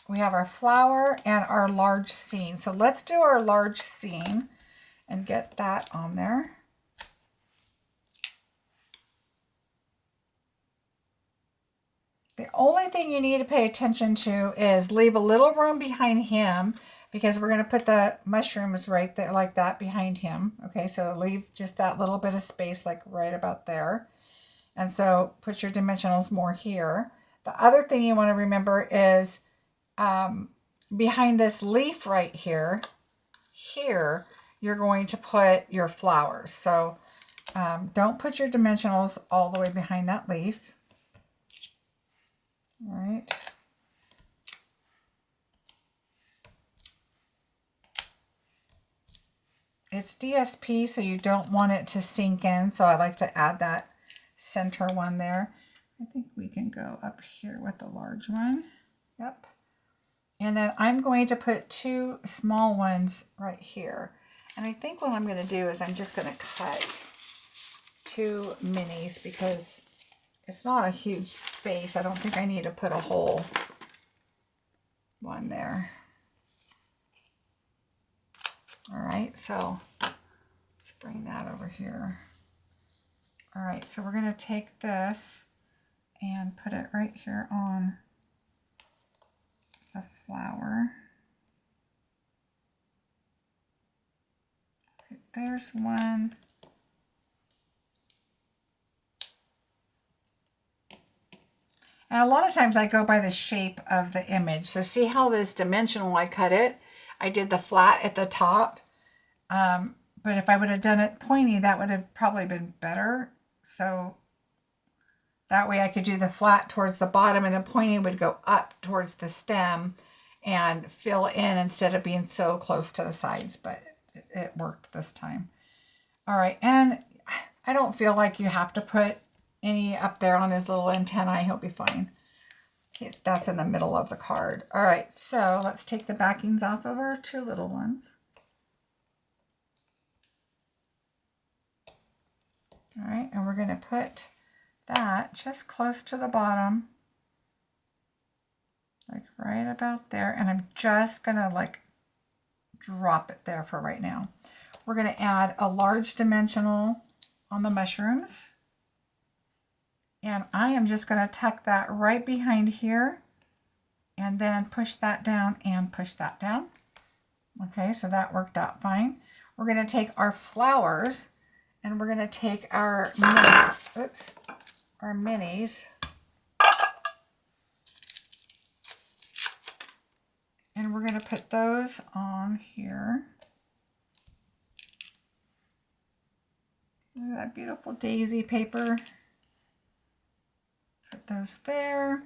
S1: we have our flower and our large scene. So let's do our large scene and get that on there. The only thing you need to pay attention to is leave a little room behind him because we're going to put the mushrooms right there like that behind him. Okay, so leave just that little bit of space like right about there. And so put your dimensionals more here. The other thing you want to remember is behind this leaf right here, you're going to put your flowers. So don't put your dimensionals all the way behind that leaf. All right. It's DSP, so you don't want it to sink in. So I like to add that center one there. I think we can go up here with the large one. Yep. And then I'm going to put two small ones right here. And I think what I'm going to do is I'm just going to cut two minis because it's not a huge space. I don't think I need to put a whole one there. All right, so let's bring that over here. All right, so we're going to take this and put it right here on the flower. Okay, there's one. And a lot of times I go by the shape of the image. So see how this dimensional, I cut it? I did the flat at the top. But if I would have done it pointy, that would have probably been better. So that way I could do the flat towards the bottom and the pointy would go up towards the stem and fill in instead of being so close to the sides. But it worked this time. All right, and I don't feel like you have to put any up there on his little antennae. He'll be fine. That's in the middle of the card. All right, so let's take the backings off of our two little ones. All right, and we're going to put that just close to the bottom, like right about there. And I'm just going to like drop it there for right now. We're going to add a large dimensional on the mushrooms. And I am just going to tuck that right behind here and then push that down and push that down. Okay, so that worked out fine. We're going to take our flowers and we're going to take our minis, and we're going to put those on here. Look at that beautiful daisy paper. Put those there,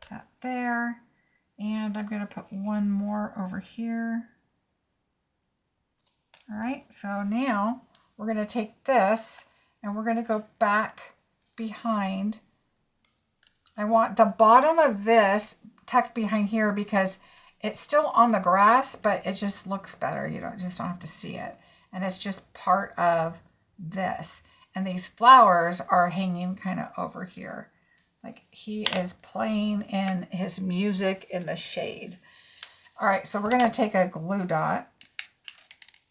S1: put that there, and I'm going to put one more over here. All right, so now we're going to take this and we're going to go back behind. I want the bottom of this tucked behind here because it's still on the grass, but it just looks better. You just don't have to see it. And it's just part of this. And these flowers are hanging kind of over here. Like he is playing in his music in the shade. All right, so we're going to take a glue dot.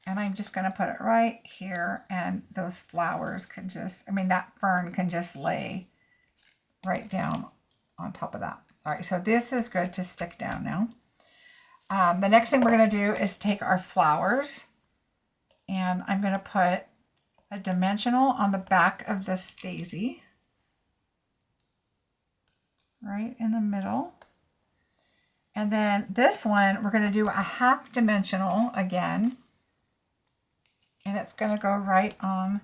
S1: And I'm just going to put it right here. And those flowers can just, that fern can just lay right down on top of that. All right, so this is good to stick down now. The next thing we're going to do is take our flowers. And I'm going to put a dimensional on the back of this daisy. Right in the middle. And then this one, we're going to do a half dimensional again. And it's going to go right on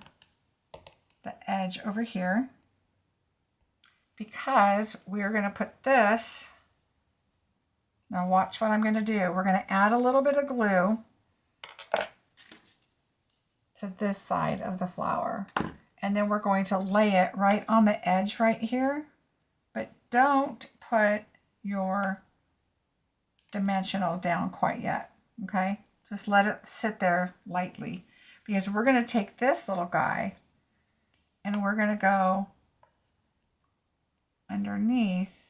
S1: the edge over here. Because we're going to put this, now watch what I'm going to do. We're going to add a little bit of glue to this side of the flower. And then we're going to lay it right on the edge right here. But don't put your dimensional down quite yet, okay? Just let it sit there lightly, because we're going to take this little guy and we're going to go underneath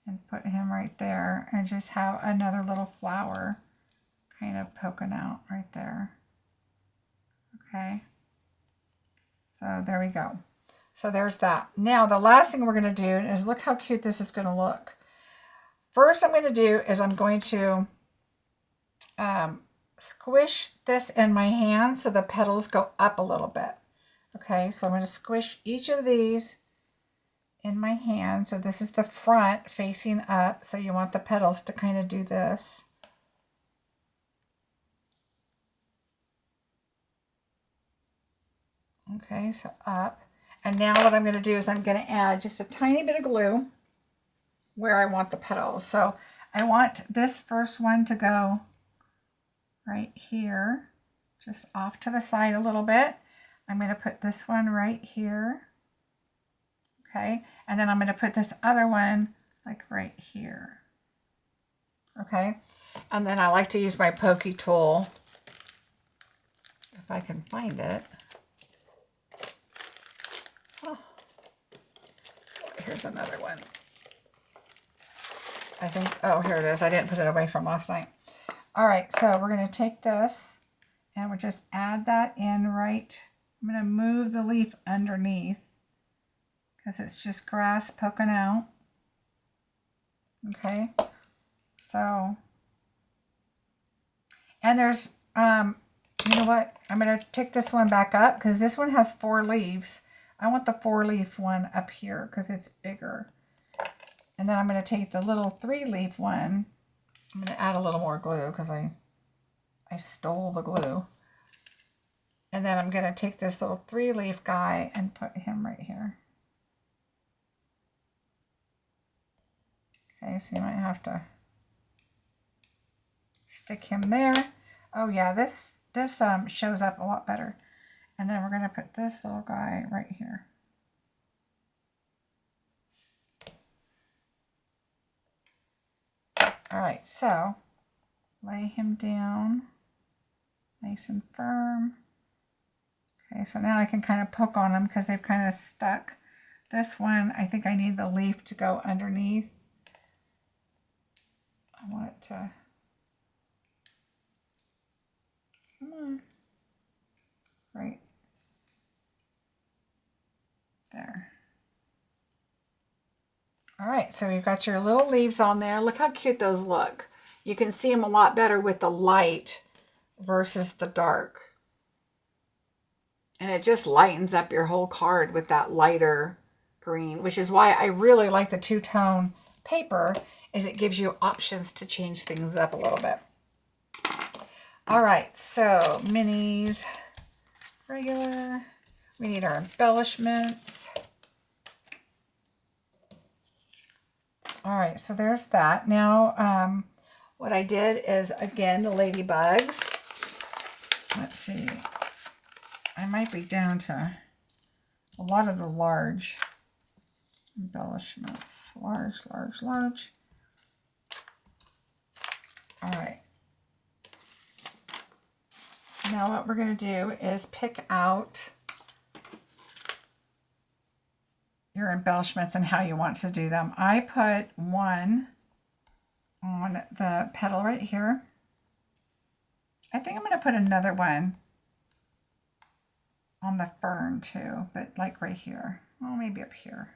S1: and put him right there and just have another little flower kind of poking out right there. Okay, so there we go. So there's that. Now the last thing we're going to do is look how cute this is going to look. First I'm going to do is I'm going to squish this in my hand so the petals go up a little bit. Okay, so I'm going to squish each of these in my hand. So this is the front facing up. So you want the petals to kind of do this. Okay, so up. And now what I'm going to do is I'm going to add just a tiny bit of glue where I want the petals. So I want this first one to go right here, just off to the side a little bit. I'm going to put this one right here. Okay, and then I'm going to put this other one like right here. Okay, and then I like to use my pokey tool, if I can find it. Oh, here's another one. I think, oh, here it is. I didn't put it away from last night. All right, so we're going to take this and we'll just add that in right. I'm going to move the leaf underneath because it's just grass poking out. Okay, so, and there's, you know what? I'm going to pick this one back up because this one has 4 leaves. I want the 4-leaf one up here because it's bigger. And then I'm going to take the little 3-leaf one. I'm going to add a little more glue because I stole the glue. And then I'm going to take this little 3-leaf guy and put him right here. Okay, so you might have to stick him there. Oh yeah, this shows up a lot better. And then we're going to put this little guy right here. All right, so lay him down nice and firm. Okay, so now I can kind of poke on them because they've kind of stuck. This one, I think I need the leaf to go underneath. I want it to, come on, right there. All right, so you've got your little leaves on there. Look how cute those look. You can see them a lot better with the light versus the dark. And it just lightens up your whole card with that lighter green, which is why I really like the two-tone paper, is it gives you options to change things up a little bit. All right, so minis, regular. We need our embellishments. All right, so there's that. Now, what I did is, again, the ladybugs. Let's see. I might be down to a lot of the large embellishments. Large, large, large. All right. So now what we're going to do is pick out your embellishments and how you want to do them. I put one on the petal right here. I think I'm going to put another one on the fern too, but like right here. Well, maybe up here.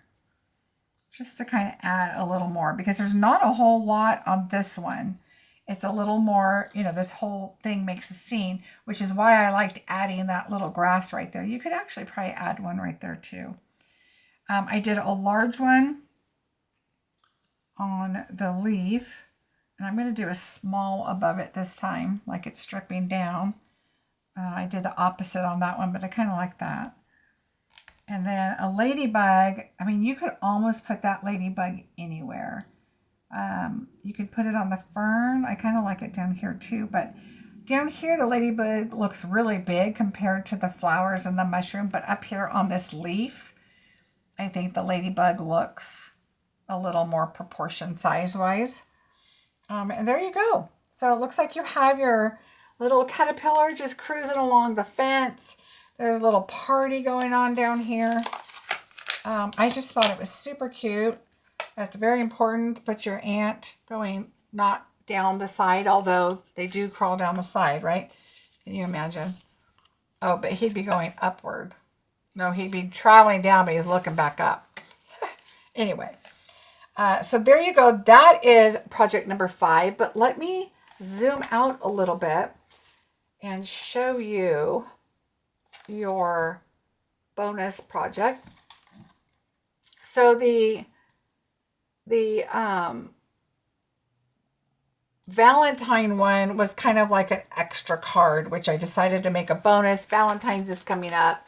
S1: Just to kind of add a little more, because there's not a whole lot on this one. It's a little more, you know, this whole thing makes a scene, which is why I liked adding that little grass right there. You could actually probably add one right there too. I did a large one on the leaf. And I'm going to do a small above it this time, like it's stripping down. I did the opposite on that one, but I kind of like that. And then a ladybug. I mean, you could almost put that ladybug anywhere. You could put it on the fern. I kind of like it down here too, but down here the ladybug looks really big compared to the flowers and the mushroom, but up here on this leaf, I think the ladybug looks a little more proportion size-wise. And there you go. So it looks like you have your little caterpillar just cruising along the fence. There's a little party going on down here. I just thought it was super cute. It's very important to put your ant going not down the side, although they do crawl down the side, right? Can you imagine? Oh, but he'd be going upward. No, he'd be traveling down, but he's looking back up. Anyway, so there you go. That is project number 5, but let me zoom out a little bit and show you your bonus project. So the Valentine one was kind of like an extra card, which I decided to make a bonus. Valentine's is coming up.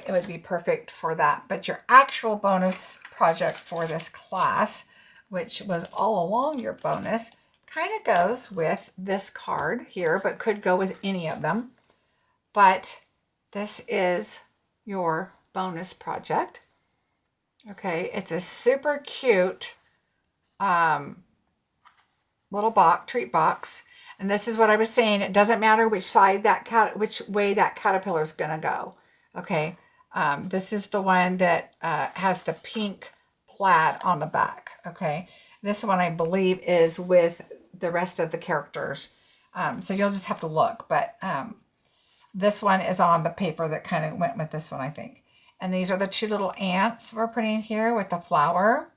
S1: It would be perfect for that. But your actual bonus project for this class, which was all along your bonus, kind of goes with this card here, but could go with any of them. But this is your bonus project. Okay, it's a super cute little box, treat box. And this is what I was saying. It doesn't matter which side which way that caterpillar is going to go. Okay, this is the one that has the pink plaid on the back. Okay, this one I believe is with the rest of the characters. So you'll just have to look. But this one is on the paper that kind of went with this one, I think. And these are the 2 little ants we're putting here with the flower.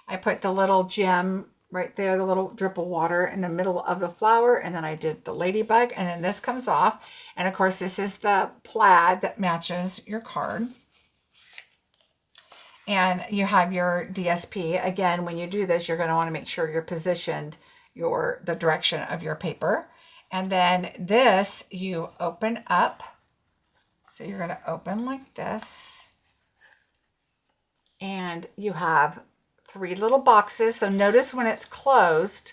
S1: I put the little gem right there, the little drip of water in the middle of the flower. And then I did the ladybug. And then this comes off. And of course, this is the plaid that matches your card. And you have your DSP. Again, when you do this, you're going to want to make sure you're positioned the direction of your paper. And then this, you open up. So you're going to open like this. And you have 3 little boxes. So notice when it's closed,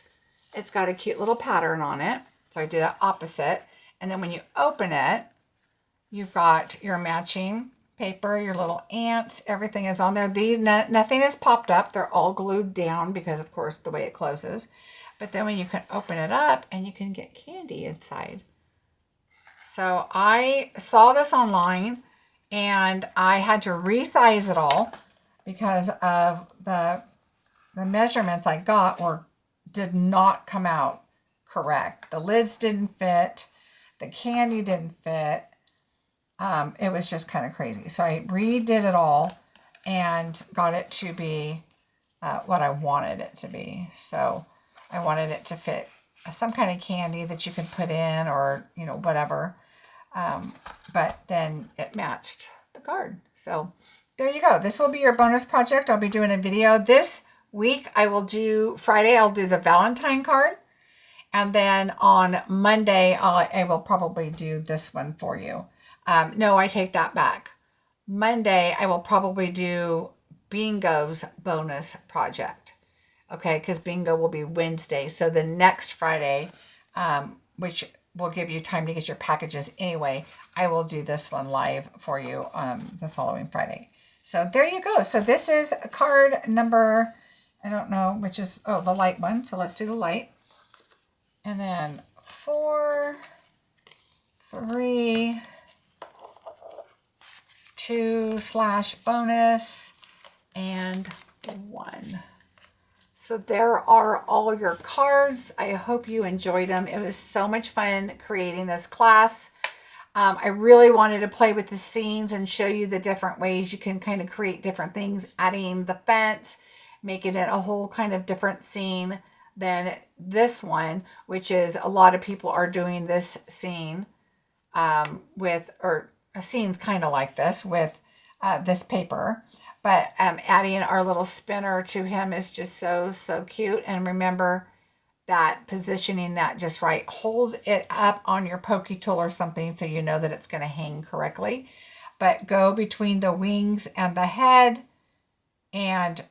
S1: it's got a cute little pattern on it. So I did it opposite. And then when you open it, you've got your matching paper, your little ants, everything is on there. Nothing is popped up. They're all glued down because, of course, the way it closes. But then when you can open it up and you can get candy inside. So I saw this online and I had to resize it all because of the measurements I got did not come out correct. The lids didn't fit. The candy didn't fit. It was just kind of crazy. So I redid it all and got it to be what I wanted it to be. So I wanted it to fit some kind of candy that you can put in or, whatever. But then it matched the card. So there you go. This will be your bonus project. I'll be doing a video this week. Friday, I'll do the Valentine card. And then on Monday, I will probably do this one for you. No, I take that back. Monday, I will probably do Bingo's bonus project. Okay, because Bingo will be Wednesday. So the next Friday, which will give you time to get your packages anyway, I will do this one live for you the following Friday. So there you go. So this is card number, I don't know, which is, the light one. So let's do the light. And then 4, 3, 2/bonus, and 1. So there are all your cards. I hope you enjoyed them. It was so much fun creating this class. I really wanted to play with the scenes and show you the different ways you can kind of create different things, adding the fence, making it a whole kind of different scene than this one, which is a lot of people are doing this scene scenes kind of like this with this paper. But adding our little spinner to him is just so, so cute. And remember that positioning that just right. Hold it up on your pokey tool or something so you know that it's going to hang correctly. But go between the wings and the head, and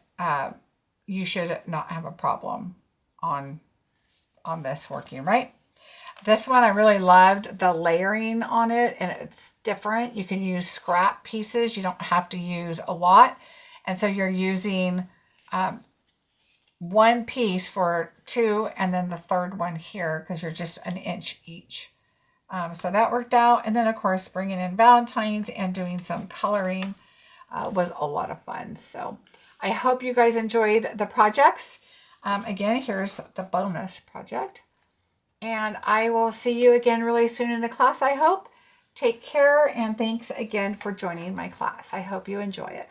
S1: you should not have a problem on this working, right? This one I really loved the layering on it, and it's different. You can use scrap pieces. You don't have to use a lot. And so you're using one piece for two, and then the third one here because you're just an inch each. So that worked out. And then, of course, bringing in Valentine's and doing some coloring was a lot of fun. So I hope you guys enjoyed the projects. Again, here's the bonus project. And I will see you again really soon in the class, I hope. Take care, and thanks again for joining my class. I hope you enjoy it.